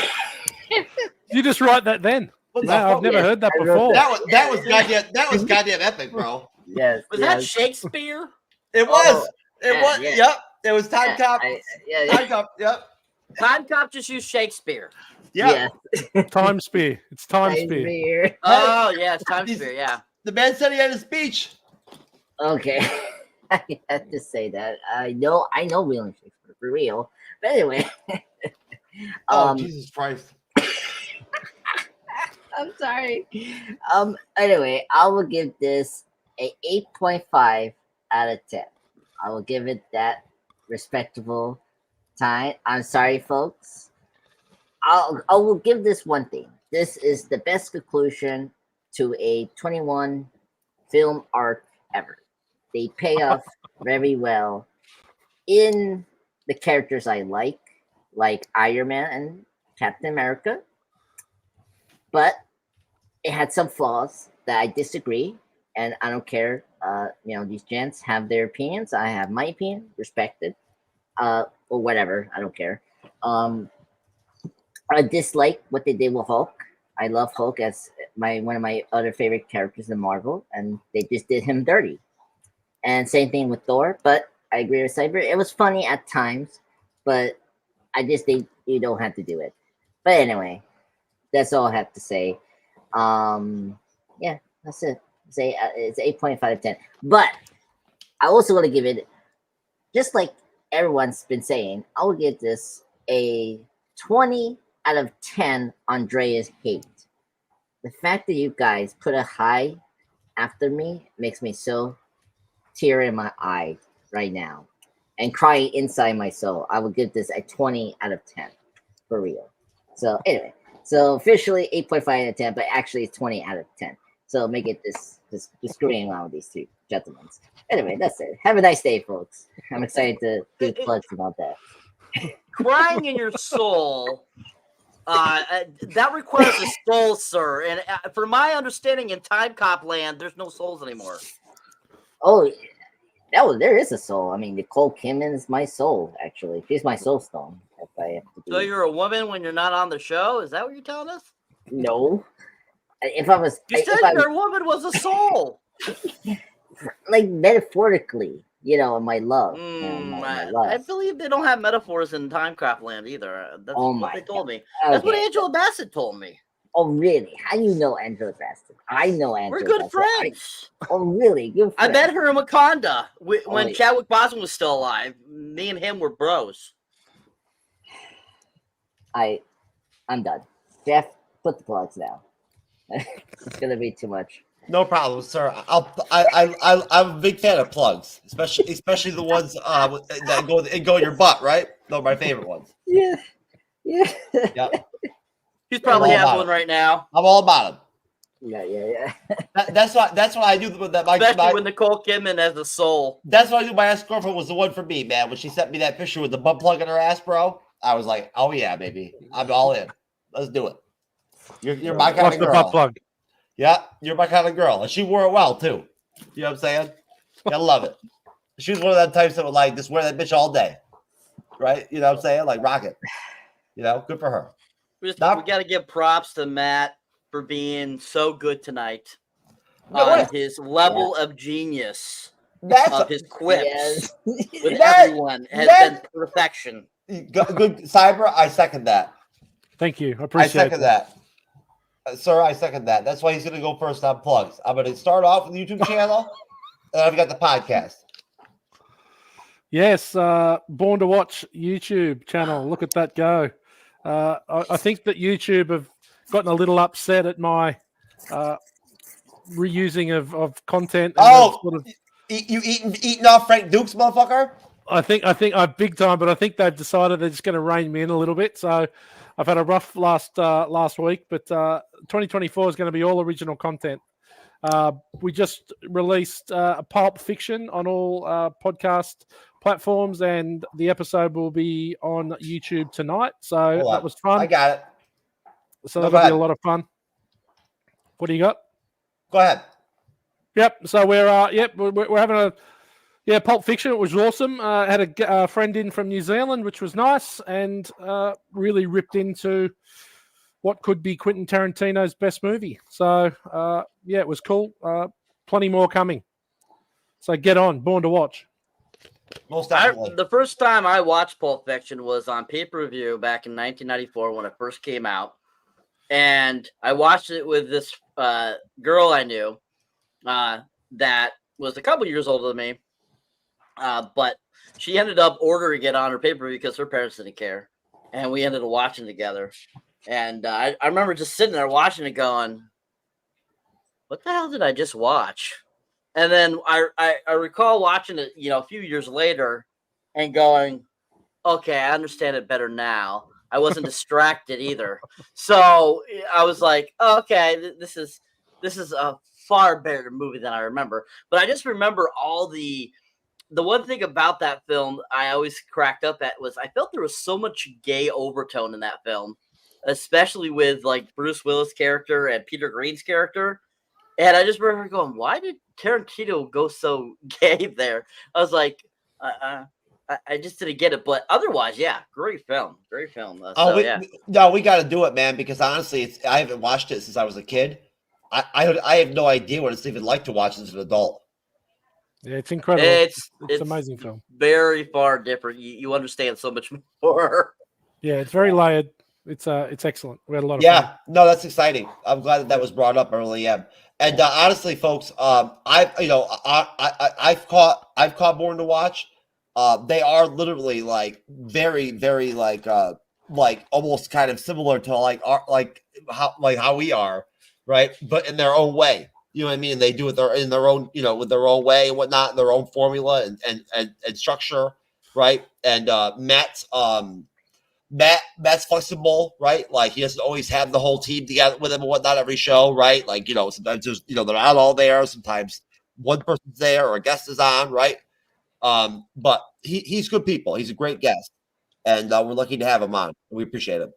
You just write that then. No, I've never heard that before. That was goddamn epic, bro. Yes. Was that Shakespeare? It was. It was. Yeah. Yep. It was Timecop. Timecop. Yep. Timecop just used Shakespeare. Yeah. Time Spear. It's Time Spear. Oh yeah, it's Time Spear. Yeah. The man said he had a speech. Okay. I had to say that. I know William Shakespeare for real. But anyway. Jesus Christ. I'm sorry. Anyway, I will give this a 8.5 out of 10. I will give it that respectable time. I'm sorry, folks. I will give this one thing. This is the best conclusion to a 21 film arc ever. they pay off very well in the characters I like Iron Man and Captain America. But it had some flaws that I disagree, and I don't care. These gents have their opinions. I have my opinion, respected. Or whatever. I don't care. I dislike what they did with Hulk. I love Hulk as one of my other favorite characters in Marvel, and they just did him dirty. And same thing with Thor, but I agree with Cyber. It was funny at times, but I just think you don't have to do it. But anyway, that's all I have to say. Yeah, that's it. It's 8.5 out of 10. But I also want to give it, just like everyone's been saying, I will give this a 20 out of 10 Andrea's hate. The fact that you guys put a high after me makes me so tear in my eye right now and crying inside my soul. I would give this a 20 out of 10 for real. So anyway, so officially 8.5 out of 10, but actually it's 20 out of 10. So make it this screwing around with these two gentlemen. Anyway, that's it. Have a nice day, folks. I'm excited to do plugs about that. Crying in your soul. That requires a soul, sir. And for my understanding, in Timecop land, there's no souls anymore. Oh, there is a soul. I mean, Nicole Kidman is my soul, actually. She's my soul stone. If I have to So you're a woman when you're not on the show? Is that what you're telling us? No. If I was... You said your woman was a soul. Like, metaphorically, my love. My love. I believe they don't have metaphors in Timecop land either. That's what they told me. Okay. That's what Angela Bassett told me. Oh, really? How do you know Angela Bassett? I know Angela We're good Bassett. friends. Oh, really? Good friends. I met her in Wakanda when Chadwick Boseman was still alive. Me and him were bros. I'm done. Jeff, put the plugs down. It's gonna be too much. No problem, sir. I'm a big fan of plugs, especially the ones that go in your butt, right? Those are my favorite ones. Yeah. Yep. He's probably has one right now. I'm all about him. Yeah. That's what I do with that. Especially when Nicole Kidman has a soul. That's what I do. My ex-girlfriend was the one for me, man. When she sent me that picture with the butt plug in her ass, bro, I was like, oh yeah, baby, I'm all in. Let's do it. You're my kind of girl. Butt plug? Yeah, you're my kind of girl. And she wore it well, too. You know what I'm saying? Gotta love it. She was one of that types that would just wear that bitch all day. Right? You know what I'm saying? Like, rock it. Good for her. We got to give props to Matt for being so good tonight on his level of genius. Of his quips with everyone has been perfection. Good Cyber, I second that. Thank you. I appreciate I second that. Sir, I second that. That's why he's going to go first on plugs. I'm going to start off with the YouTube channel, and I've got the podcast. Yes, Born to Watch YouTube channel. Look at that go. I think that YouTube have gotten a little upset at my reusing of content. You eating off Frank Duke's motherfucker? I think I'm big time, but I think they've decided they're just going to rein me in a little bit. So I've had a rough last week, but 2024 is going to be all original content. We just released Pulp Fiction on all podcast platforms, and the episode will be on YouTube tonight. So that was fun. I got it. So that'll be a lot of fun. What do you got? Go ahead. Yep. So we're having Pulp Fiction. It was awesome. Had a friend in from New Zealand, which was nice, and really ripped into what could be Quentin Tarantino's best movie. So it was cool. Plenty more coming. So get on. Born to Watch. Most definitely. The first time I watched Pulp Fiction was on pay-per-view back in 1994 when it first came out, and I watched it with this girl I knew that was a couple years older than me. But she ended up ordering it on her pay-per-view because her parents didn't care. And we ended up watching together. And I remember just sitting there watching it going, what the hell did I just watch? And then I recall watching it, a few years later and going, okay, I understand it better now. I wasn't distracted either. So I was like, oh, okay, this is this is a far better movie than I remember. But I just remember all the one thing about that film I always cracked up at was I felt there was so much gay overtone in that film, especially with like Bruce Willis' character and Peter Green's character. And I just remember going, why did Tarantino go so gay there? I was like, I just didn't get it. But otherwise, yeah, great film. Great film. We got to do it, man, because honestly, I haven't watched it since I was a kid. I have no idea what it's even like to watch as an adult. Yeah, it's incredible. It's an amazing film. Very far different. You understand so much more. Yeah, it's very layered. It's excellent. We had a lot of fun. No, that's exciting. I'm glad that was brought up early. Yeah, and honestly, folks, I've caught more to watch. They are literally like very, very like almost kind of similar to how we are, right? But in their own way. You know what I mean? They do it in their own, with their own way and whatnot, their own formula and structure, right? And Matt's flexible, right? Like he doesn't always have the whole team together with him and whatnot every show, right? Like sometimes there's they're not all there. Sometimes one person's there or a guest is on, right? But he's good people. He's a great guest, and we're lucky to have him on. We appreciate him.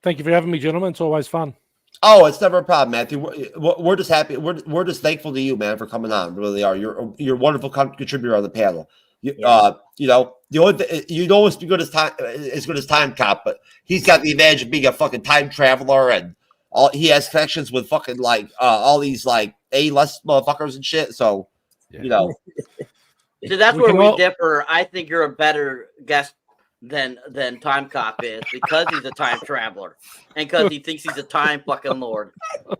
Thank you for having me, gentlemen. It's always fun. Oh, it's never a problem, Matthew. We're just happy. We're just thankful to you, man, for coming on. We really are. You're a wonderful contributor on the panel. The only you'd always be good as Timecop, but he's got the advantage of being a fucking time traveler, and he has connections with fucking all these like A-list motherfuckers and shit. So So that's where we differ. I think you're a better guest than Timecop is because he's a time traveler and because he thinks he's a time fucking lord. Well,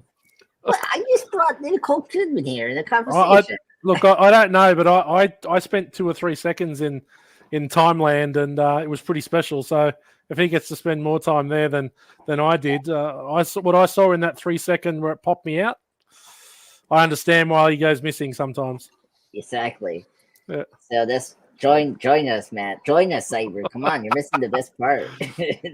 I just brought Nicole Kidman here in the conversation. I don't know, but I spent 2 or 3 seconds in Timeland, and it was pretty special. So if he gets to spend more time there than I did, what I saw in that 3 second where it popped me out, I understand why he goes missing sometimes. Exactly. Yeah. So join us, Matt. Join us, Cyber. Come on, you're missing the best part.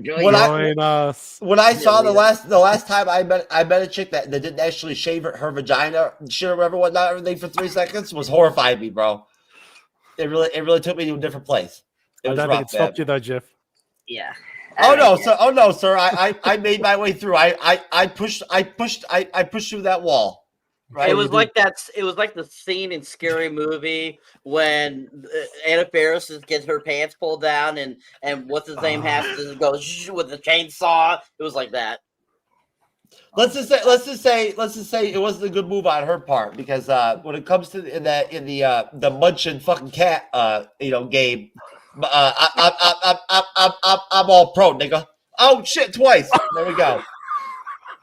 Join us. When I saw the last time I met a chick that didn't actually shave her vagina, shit or whatever, whatnot, everything for 3 seconds was horrifying me, bro. It really took me to a different place. I don't think it stopped you though, Jeff. Yeah. Oh no, sir. I made my way through. I pushed through that wall. Right. It was like that. It was like the scene in Scary Movie when Anna Faris gets her pants pulled down, and what's his name has to go with the chainsaw. It was like that. Let's just say it wasn't a good move on her part because when it comes to the Munchin fucking cat game, I'm all pro, nigga. Oh shit, twice. There we go.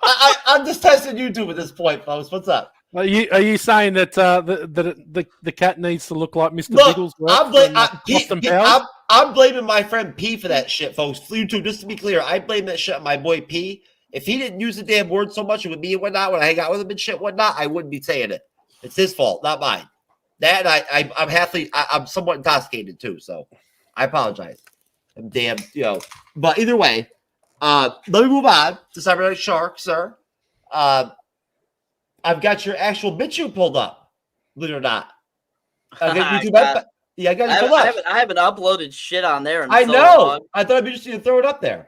I'm just testing YouTube at this point, folks. What's up? Are you saying that the cat needs to look like Mr. Bigglesworth? I'm blaming my friend P for that shit, folks. YouTube, just to be clear, I blame that shit on my boy P. If he didn't use the damn word so much with me and whatnot, when I hang out with him and shit whatnot, I wouldn't be saying it. It's his fault, not mine. That I'm somewhat intoxicated too, so I apologize. I'm damn, But either way, let me move on to Cyberneticshark, sir. I've got your actual BitChute pulled up, believe it or not. I got you pulled up. I haven't uploaded shit on there. I know. Long. I thought it'd be interesting to throw it up there.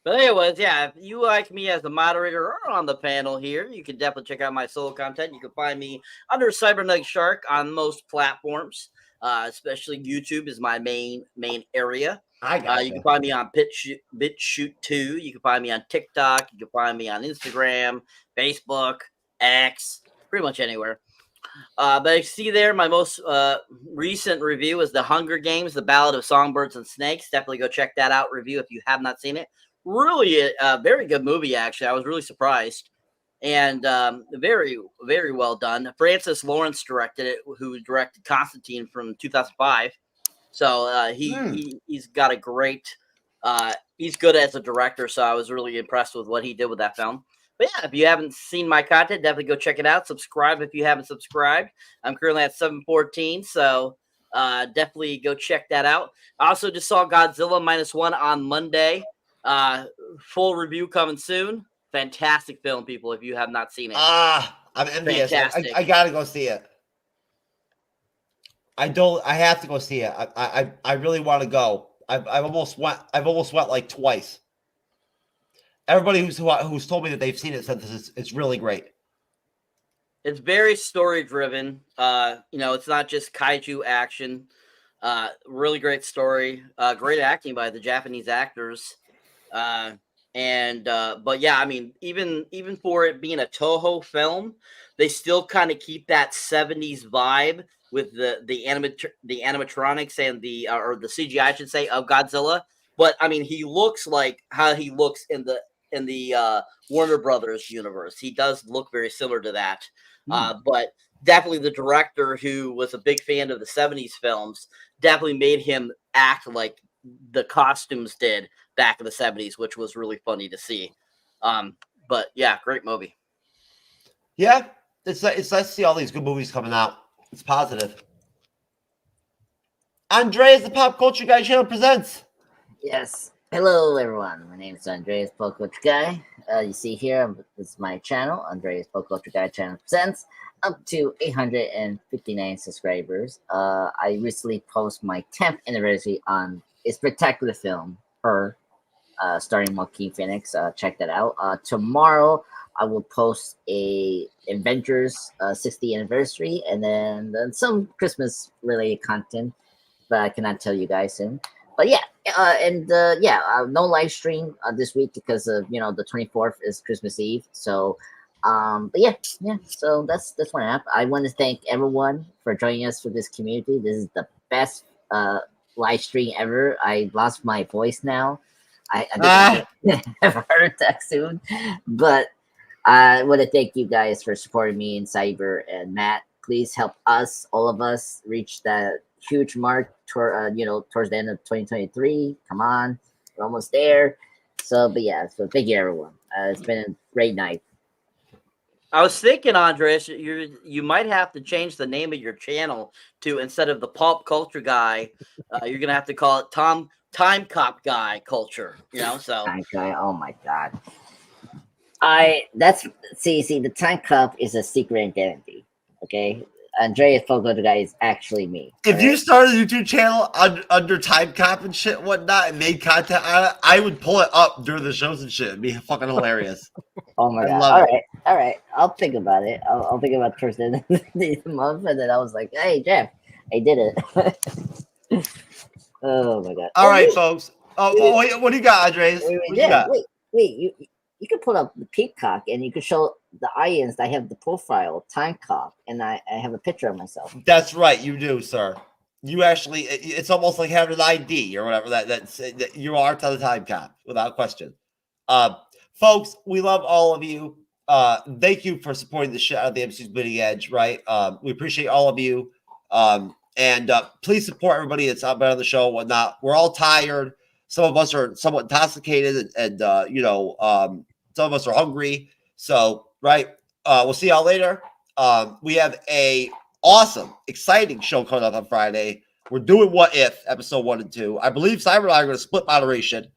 But anyways, yeah, if you like me as the moderator or on the panel here, you can definitely check out my solo content. You can find me under Cyberneticshark on most platforms, especially YouTube is my main area. You can find me on BitChute 2. You can find me on TikTok. You can find me on Instagram, Facebook, X, pretty much anywhere. But I see there my most recent review is The Hunger Games, The Ballad of Songbirds and Snakes. Definitely go check that out review if you have not seen it. Really a very good movie, actually. I was really surprised. And very, very well done. Francis Lawrence directed it, who directed Constantine from 2005. So he's got a great he's good as a director, so I was really impressed with what he did with that film. But yeah, if you haven't seen my content, definitely go check it out. Subscribe if you haven't subscribed. I'm currently at 714, so definitely go check that out. I also just saw Godzilla -1 on Monday. Full review coming soon. Fantastic film, people. If you have not seen it, I'm envious. I gotta go see it. I have to go see it. I really want to go. I've almost went like twice. Everybody who's told me that they've seen it says it's really great. It's very story driven. It's not just kaiju action. Really great story. Great acting by the Japanese actors. But yeah, I mean, even for it being a Toho film, they still kind of keep that 70s vibe with the animatronics and the CGI, I should say, of Godzilla. But I mean, he looks like how he looks in the Warner Brothers universe. He does look very similar to that. But definitely the director, who was a big fan of the 70s films, definitely made him act like the costumes did back in the 70s, which was really funny to see. But yeah, great movie. Yeah, it's nice to see all these good movies coming out. It's positive. Andreas, the Pop Culture Guy channel presents. Yes. Hello, everyone. My name is Andreas Pop Culture Guy. You see here, this is my channel, Andreas Pop Culture Guy channel presents, up to 859 subscribers. I recently posted my 10th anniversary on a spectacular film, Her, starring Joaquin Phoenix. Check that out. Tomorrow, I will post a Avengers 60th anniversary, and then some Christmas-related content, but I cannot tell you guys soon. But yeah, no live stream this week because of the 24th is Christmas Eve. So, but yeah. So that's what happened. I want to thank everyone for joining us for this community. This is the best live stream ever. I lost my voice now. I have a heart attack soon, but I want to thank you guys for supporting me and Cyber and Matt. Please help us, all of us, reach that huge mark towards the end of 2023. Come on, we're almost there. So thank you, everyone. It's been a great night. I was thinking, Andres, you might have to change the name of your channel to, instead of the Pop Culture Guy, you're gonna have to call it Timecop Guy Culture. So Time Guy. Oh my God. The Timecop is a secret identity. Okay. Andreas Fogo, the guy, is actually me. If you started a YouTube channel under Timecop and shit, whatnot, and made content on it, I would pull it up during the shows and shit. It'd be fucking hilarious. Oh my God! All right. I'll think about it. I'll think about towards the end of the month, and then I was like, "Hey, Jeff, I did it." Oh my God! All right, folks. Wait, what do you got, Andres? Wait. You can pull up the Peacock and you can show the audience that I have the profile Timecop, and I have a picture of myself. That's right, you do, sir. You actually, it's almost like having an ID or whatever that you are to the Timecop, without question. Folks, we love all of you. Thank you for supporting the shit out of the MCU'S Bleeding Edge, right? We appreciate all of you. And please support everybody that's out there on the show and whatnot. We're all tired. Some of us are somewhat intoxicated, and some of us are hungry. So, right, we'll see y'all later. We have a awesome, exciting show coming up on Friday. We're doing What If, episode 1 and 2. I believe Cyber and I are going to split moderation,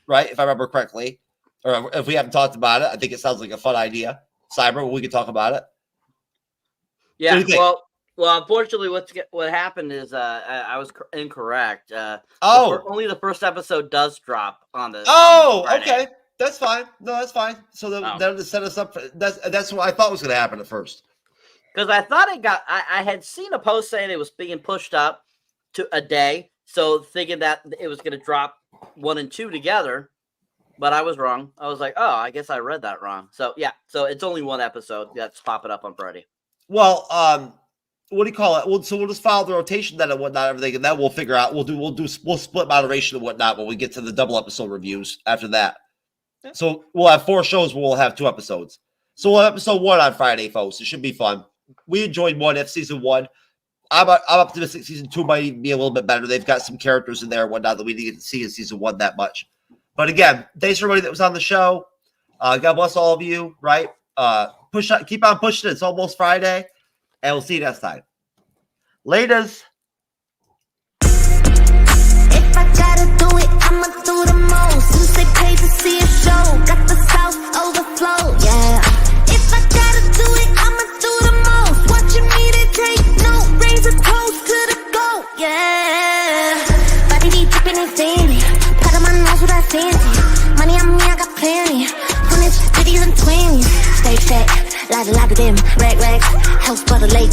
right, if I remember correctly. Or if we haven't talked about it, I think it sounds like a fun idea. Cyber, we can talk about it. Yeah, well, unfortunately, what happened is I was incorrect. Only the first episode does drop on the. Oh, on okay, that's fine. No, that's fine. So they'll just set us up for that's what I thought was going to happen at first. Because I thought I had seen a post saying it was being pushed up to a day, so thinking that it was going to drop 1 and 2 together, but I was wrong. I was like, oh, I guess I read that wrong. So yeah, so it's only 1 episode that's popping up on Friday. Well, what do you call it? We'll just follow the rotation then and whatnot, everything, and then we'll figure out. We'll split moderation and whatnot when we get to the double episode reviews after that. Yeah. So we'll have 4 shows where we'll have 2 episodes. So we'll have episode 1 on Friday, folks. It should be fun. We enjoyed What If season 1. I'm optimistic season 2 might even be a little bit better. They've got some characters in there and whatnot that we didn't get to see in season 1 that much. But again, thanks for everybody that was on the show. God bless all of you. Right? Keep on pushing it. It's almost Friday. And we'll see you next time. Laters. If I gotta do it, I'ma do the most. You say pay to see a show. Got the South overflow. fancy. Money on me, I got plenty. 100s, 50s, and 20s. Stay fat, lot of them. Rag, house by the lake.